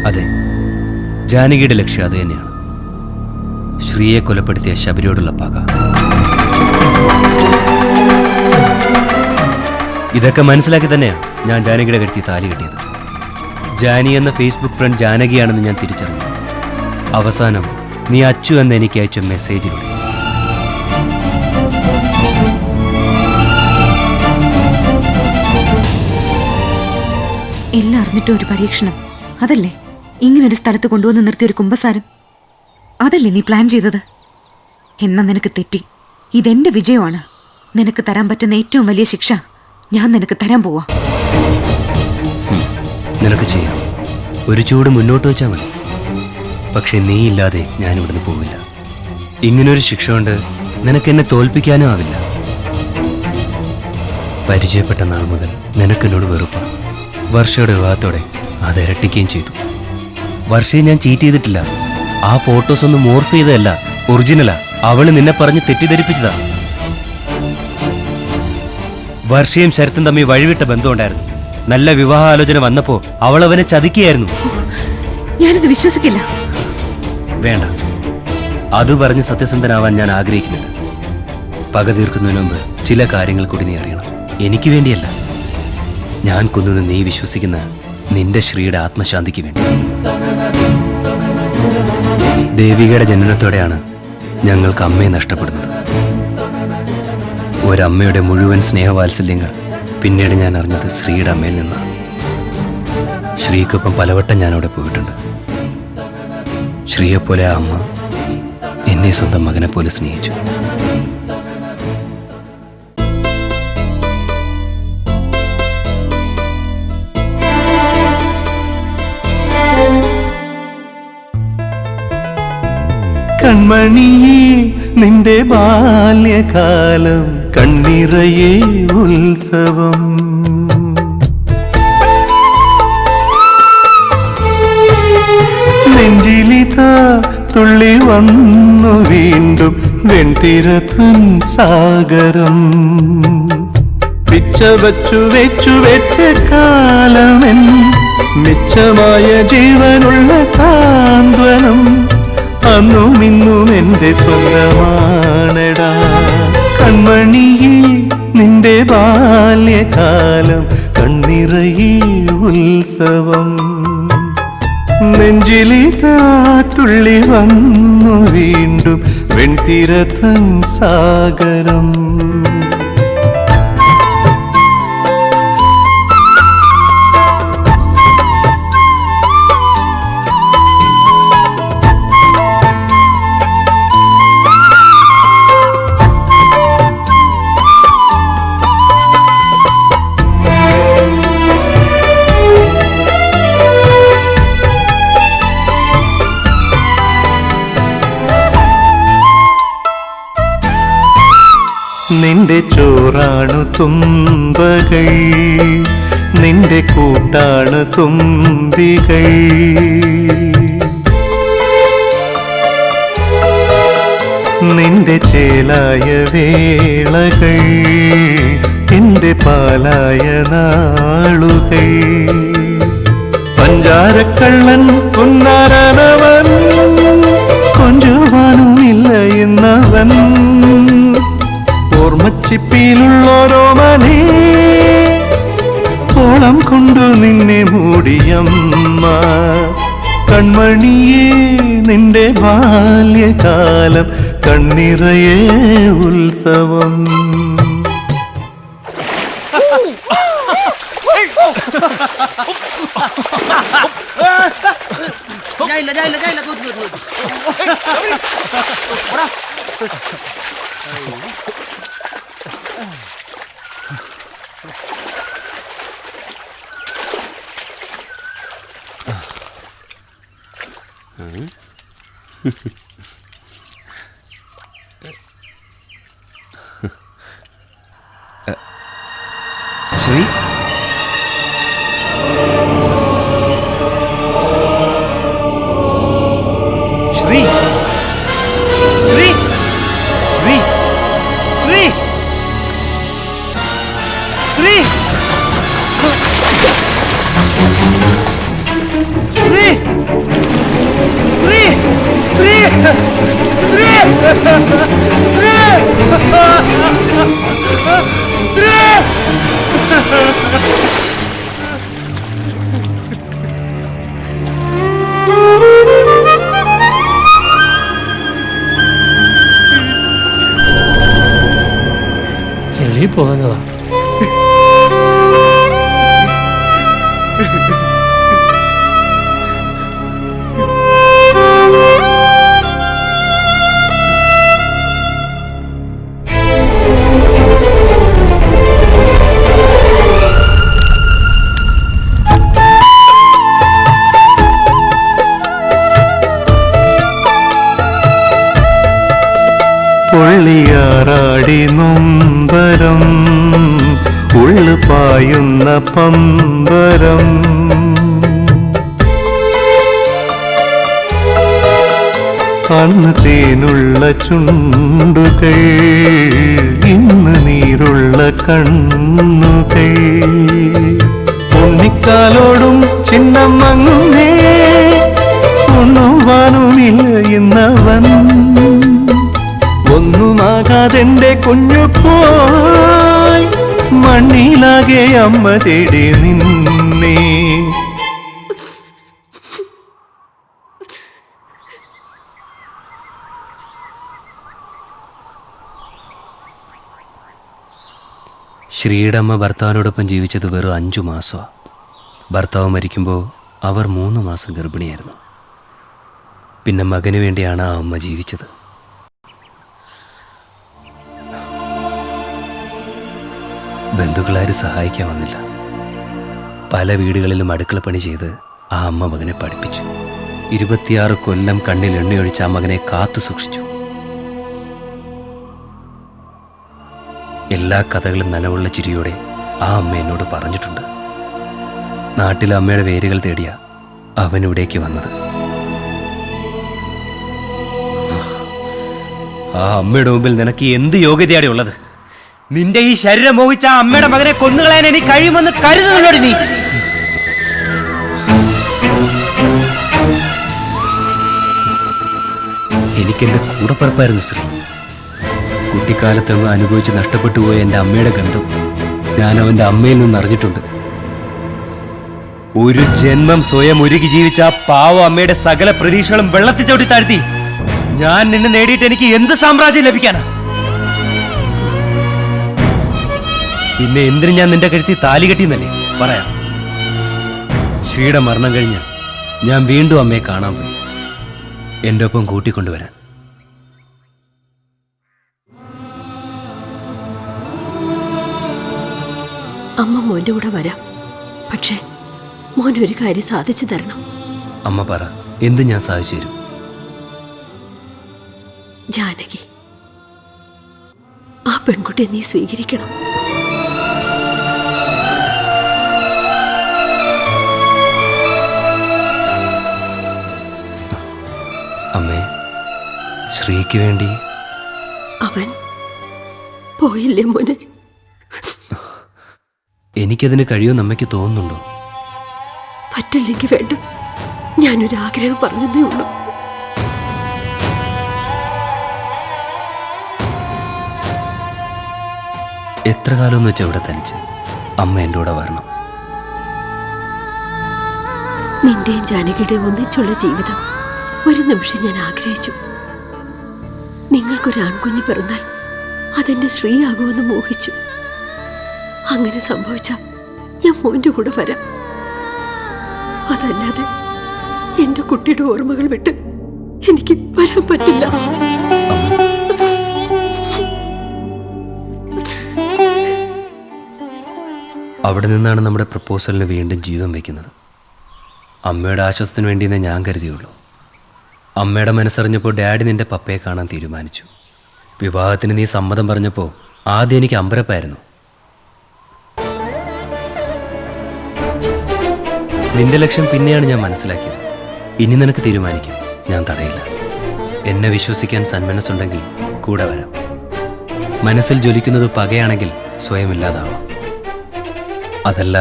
അതെ, ജാനകിയുടെ ലക്ഷ്യം അത് തന്നെയാണ്. ശ്രീയെ കൊലപ്പെടുത്തിയ ശബരിയോടുള്ള പക. ഇതൊക്കെ മനസ്സിലാക്കി തന്നെയാണ് ഞാൻ ജാനകിയുടെ കഴുത്തിൽ താലി കെട്ടിയത്. ജാനി എന്ന ഫേസ്ബുക്ക് ഫ്രണ്ട് ജാനകിയാണെന്ന് ഞാൻ തിരിച്ചറിഞ്ഞു. അവസാനം നീ അച്ചു എന്ന് എനിക്ക് അയച്ച മെസ്സേജിലൂടെ. എല്ലാം അറിഞ്ഞിട്ടും ഒരു പരീക്ഷണം, അതല്ലേ ഇങ്ങനൊരു സ്ഥലത്ത് കൊണ്ടുവന്ന് നിർത്തിയ ഒരു കുമ്പസാരം? അതല്ലേ നീ പ്ലാൻ ചെയ്തത്? എന്നാ നിനക്ക് തെറ്റി. ഇതെന്റെ വിജയമാണ്. നിനക്ക് തരാൻ പറ്റുന്ന ഏറ്റവും വലിയ ശിക്ഷ ഞാൻ നിനക്ക് തരാൻ പോവാ. നിനക്ക് ചെയ്യാം. ഒരു ചൂട് മുന്നോട്ട് വെച്ചാൽ മതി. പക്ഷെ നീ ഇല്ലാതെ ഞാൻ ഇവിടുന്ന് പോവില്ല. ഇങ്ങനൊരു ശിക്ഷ കൊണ്ട് നിനക്ക് എന്നെ തോൽപ്പിക്കാനും ആവില്ല. പരിചയപ്പെട്ട നാൾ മുതൽ നിനക്കെന്നോട് വെറുപ്പ. വർഷയുടെ വിവാഹത്തോടെ അത് ഇരട്ടിക്കുകയും ചെയ്തു. വർഷയെ ഞാൻ ചീറ്റ് ചെയ്തിട്ടില്ല. ആ ഫോട്ടോസ് ഒന്നും മോർഫ് ചെയ്തതല്ല, ഒറിജിനലാ. അവള് നിന്നെ പറഞ്ഞ് തെറ്റിദ്ധരിപ്പിച്ചതാ. വർഷയും ശരത്തും തമ്മിൽ വഴിവിട്ട ബന്ധമുണ്ടായിരുന്നു. നല്ല വിവാഹാലോചന വന്നപ്പോ അവൾ അവനെ ചതിക്കുകയായിരുന്നു. ഞാനത് വിശ്വസിക്കില്ല. വേണ്ട, അത് പറഞ്ഞ് സത്യസന്ധനാവാൻ ഞാൻ ആഗ്രഹിക്കുന്നില്ല. പക തീർക്കുന്നതിന് മുമ്പ് ചില കാര്യങ്ങൾ കൂടി നീ അറിയണം. എനിക്ക് വേണ്ടിയല്ല, ഞാൻ കൊന്നത് നീ വിശ്വസിക്കുന്ന നിന്റെ ശ്രീയുടെ ആത്മശാന്തിക്ക് വേണ്ടി. ദേവികയുടെ ജനനത്തോടെയാണ് ഞങ്ങൾക്ക് അമ്മയെ നഷ്ടപ്പെടുന്നത്. ഒരമ്മയുടെ മുഴുവൻ സ്നേഹവാത്സല്യങ്ങൾ പിന്നീട് ഞാൻ അറിഞ്ഞത് ശ്രീയുടെ അമ്മയിൽ നിന്നാണ്. ശ്രീക്കൊപ്പം പലവട്ടം ഞാനവിടെ പോയിട്ടുണ്ട്. ശ്രീയെപ്പോലെ ആ അമ്മ എന്നെ സ്വന്തം മകനെ പോലെ സ്നേഹിച്ചു. കൺമണിയേ നിന്റെ ബാല്യകാലം കണ്ണിറയെ ഉത്സവം. നെഞ്ചിലിത തുള്ളി വന്നു വീണ്ടും വെൺതിരത്തൻ സാഗരം. പിച്ച വച്ചു വെച്ചു വെച്ച കാലമെൻ മിച്ചമായ ജീവനുള്ള സാന്ത്വനം അന്നും ഇന്നും എന്റെ സ്വന്തമാണടാ. കൺമണിയേ നിന്റെ ബാല്യകാലം കണ്ണിറയെ ഉത്സവം. നെഞ്ചിലിതാ തുള്ളി വന്നു വീണ്ടും വെൺതിരത്തൻ സാഗരം. നിന്റെ ചോറാണു തുമ്പകൾ, നിന്റെ കൂട്ടാണ് തുമ്പികൾ. നിന്റെ ചേലായ വേളകൾ എന്റെ പാലായ നാളുകൾ. പഞ്ചാരക്കള്ളൻ പുന്നാരനവൻ കൊഞ്ചുവാനുമില്ല എന്നവൻ. ഓർമ്മച്ചിപ്പിയിലുള്ളോരോ മനേ ഓളം കൊണ്ടു നിന്നെ മൂടിയമ്മ. കൺമണിയേ നിന്റെ ബാല്യകാലം കണ്ണിറയെ ഉത്സവം. ശ്രീ, ശ്രീ, ശ്രീ, ശ്രീ, ശ്രീ, ശ്രീ, ശ്രീ, ശ്രീ, ശ്രീ, ശ്രീ, ചെളി പോന്നതാ. പൊള്ളിയാറാടി നൊമ്പരം ഉള്ളു പായുന്ന പമ്പരം. അന്ന് തേനുള്ള ചുണ്ടുകൾ ഇന്ന് നീരുള്ള കണ്ണുകൾ. ഉണ്ണിക്കാലോടും ചിഹ്നം മങ്ങുന്നേ ഉണ്ണുവാനുമില്ല ഇന്നവൻ. ഒന്നുമാകാതെന്റെ കുഞ്ഞു പോയി മണ്ണിലാകെ അമ്മ തേടി നിന്നേ. ശ്രീയുടെ അമ്മ ഭർത്താവിനോടൊപ്പം ജീവിച്ചത് വെറും 5 മാസമാണ്. ഭർത്താവ് മരിക്കുമ്പോൾ അവർ 3 മാസം ഗർഭിണിയായിരുന്നു. പിന്നെ മകന് വേണ്ടിയാണ് ആ അമ്മ ജീവിച്ചത്. ബന്ധുക്കളാരും സഹായിക്കാൻ വന്നില്ല. പല വീടുകളിലും അടുക്കളപ്പണി ചെയ്ത് ആ അമ്മ മകനെ പഠിപ്പിച്ചു. 26 കൊല്ലം കണ്ണിൽ എണ്ണയൊഴിച്ച് ആ മകനെ കാത്തു സൂക്ഷിച്ചു. എല്ലാ കഥകളും നനവുള്ള ചിരിയോടെ ആ അമ്മ എന്നോട് പറഞ്ഞിട്ടുണ്ട്. നാട്ടിലെ അമ്മയുടെ വേരുകൾ തേടിയ അവൻ ഇവിടേക്ക് വന്നത്. ആ അമ്മയുടെ മുമ്പിൽ നിനക്ക് എന്ത് യോഗ്യതയാണ് ഉള്ളത്? നിന്റെ ഈ ശരീരം മോഹിച്ച ആ അമ്മയുടെ മകനെ കൊന്നുകളയാൻ എനിക്ക് കഴിയുമെന്ന് കരുതുന്നുണ്ടോ നീ? എനിക്കെന്റെ കൂടപ്പിറപ്പായിരുന്നു ശ്രീ. കുട്ടിക്കാലത്തങ്ങ് അനുഭവിച്ച് നഷ്ടപ്പെട്ടു പോയ എൻ്റെ അമ്മയുടെ ഗന്ധം ഞാൻ അവൻ്റെ അമ്മയിൽ നിന്ന് അറിഞ്ഞിട്ടുണ്ട്. ഒരു ജന്മം സ്വയം ഒരുക്കി ജീവിച്ച ആ പാവ അമ്മയുടെ സകല പ്രതീക്ഷകളും വെള്ളത്തിൽ ചവിട്ടി താഴ്ത്തി ഞാൻ നിന്നെ നേടിയിട്ട് എനിക്ക് എന്ത് സാമ്രാജ്യം ലഭിക്കാനാ? പിന്നെ എന്തിനു ഞാൻ നിന്റെ കഴുത്തി താലി കെട്ടിയെന്നല്ലേ പറയാം. ശ്രീയുടെ മരണം കഴിഞ്ഞ് ഞാൻ വീണ്ടും അമ്മയെ കാണാൻ പോയി, എൻ്റെ ഒപ്പം കൂട്ടിക്കൊണ്ടുവരാൻ. അമ്മ മോന്റെ കൂടെ വരാം. പക്ഷേ മോൻ ഒരു കാര്യം സാധിച്ചു തരണം. അമ്മ പറ, എന്ത് ഞാൻ സാധിച്ചു തരും? ജാനകി, ആ പെൺകുട്ടിയെ നീ സ്വീകരിക്കണം. അമ്മേ, ശ്രീക്ക് വേണ്ടി അവൻ പോയില്ലേ മോനെ? എനിക്കതിന് കഴിയുമെന്ന് അമ്മയ്ക്ക് തോന്നുന്നുണ്ടോ? പറ്റില്ലെങ്കിൽ വേണ്ട, ഞാനൊരു ആഗ്രഹം പറഞ്ഞതേ ഉള്ളൂ. എത്ര കാലം എന്ന് വെച്ചാൽ ഇവിടെ തനിച്ച് അമ്മ എൻ്റെ കൂടെ വരണം. നിന്റെയും ജാനകിയുടെയും ഒന്നിച്ചുള്ള ജീവിതം ഒരു നിമിഷം ഞാൻ ആഗ്രഹിച്ചു. നിങ്ങൾക്കൊരു ആൺകുഞ്ഞ് പിറന്നാൽ അതെന്റെ ശ്രീയാകുമെന്ന് മോഹിച്ചു. അങ്ങനെ സംഭവിച്ചാൽ ഞാൻ മോന്റെ കൂടെ വരാം. അതല്ലാതെ എന്റെ കുട്ടിയുടെ ഓർമ്മകൾ വിട്ട് എനിക്ക് വരാൻ പറ്റില്ല. അവിടെ നിന്നാണ് നമ്മുടെ പ്രപ്പോസലിന് വീണ്ടും ജീവൻ വയ്ക്കുന്നത്. അമ്മയുടെ ആശ്വാസത്തിന് വേണ്ടിയെന്നേ ഞാൻ കരുതിയുള്ളൂ. അമ്മയുടെ മനസ്സറിഞ്ഞപ്പോൾ ഡാഡി നിന്റെ പപ്പയെ കാണാൻ തീരുമാനിച്ചു. വിവാഹത്തിന് നീ സമ്മതം പറഞ്ഞപ്പോൾ ആദ്യം എനിക്ക് അമ്പരപ്പായിരുന്നു. നിന്റെ ലക്ഷ്യം പിന്നെയാണ് ഞാൻ മനസ്സിലാക്കിയത്. ഇനി നിനക്ക് തീരുമാനിക്കാം, ഞാൻ തടയില്ല. എന്നെ വിശ്വസിക്കാൻ സന്മനസ്സുണ്ടെങ്കിൽ കൂടെ വരാം. മനസ്സിൽ ജ്വലിക്കുന്നത് പകയാണെങ്കിൽ സ്വയം ഇല്ലാതാവാം. അതല്ല,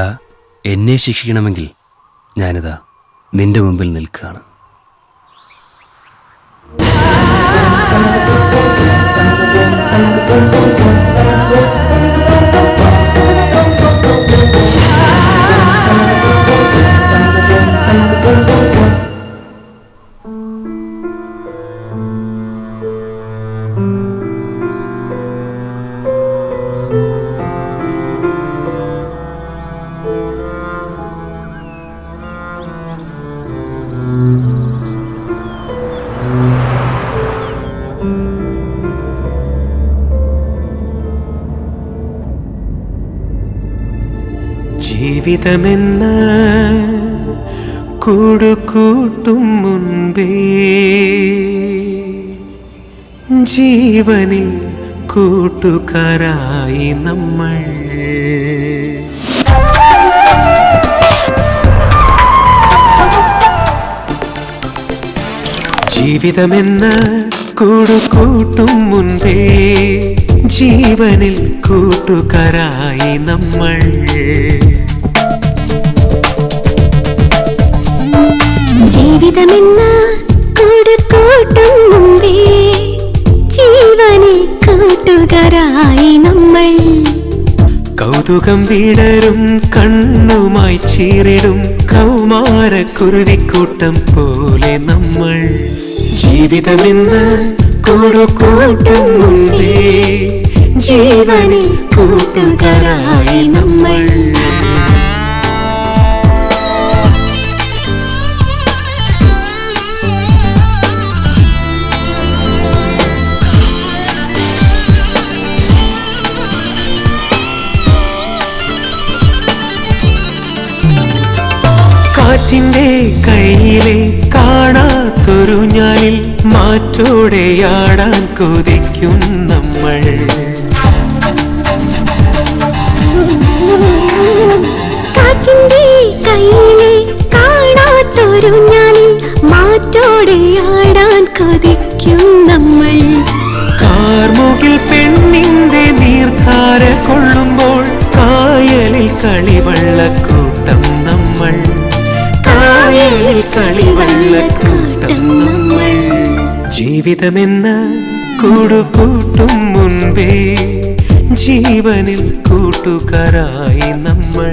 എന്നെ ശിക്ഷിക്കണമെങ്കിൽ ഞാനിതാ നിന്റെ മുമ്പിൽ നിൽക്കുകയാണ്. ജീവിതമെന്ന കൂടുകൂട്ടും മുൻപേ ജീവനിൽ കൂട്ടുകാരായി നമ്മൾ. ജീവിതമെന്ന കൂടുകൂട്ടും മുൻപേ ജീവനിൽ കൂട്ടുകാരായി നമ്മൾ. ജീവിതമെന്ന കൂടുകൂട്ടും മുമ്പേ ജീവനിൽ കൂട്ടുകാരായി നമ്മൾ. കൗതുകം വിടരും കണ്ണുമായി ചീറിടും കൗമാരക്കുരുവിക്കൂട്ടം പോലെ നമ്മൾ. ജീവിതമെന്ന കൂടുകൂട്ടും മുമ്പേ ജീവനിൽ കൂട്ടുകാരായി നമ്മൾ. കാറ്റിന്റെ കയ്യിലെ കാണാത്തൊരു ഞാനിൽ മാറ്റോടെയാടാൻ കൊതിക്കും നമ്മൾ. കാറ്റിന്റെ കയ്യിലെ കാണാത്തൊരു ഞാനിൽ മാറ്റോടെയാടാൻ കൊതിക്കും നമ്മൾ. കാർമുകിൽ പെണ്ണിന്റെ നീർധാര കൊള്ളുമ്പോൾ കായലിൽ കളിവള്ളക്കൂട്ടം നമ്മൾ. കായലിൽ കളിവള്ളക്കൂട്ടം നമ്മൾ. ജീവിതമെന്ന കൂടുകൂട്ടും മുൻപേ ജീവനിൽ കൂട്ടുകാരായി നമ്മൾ.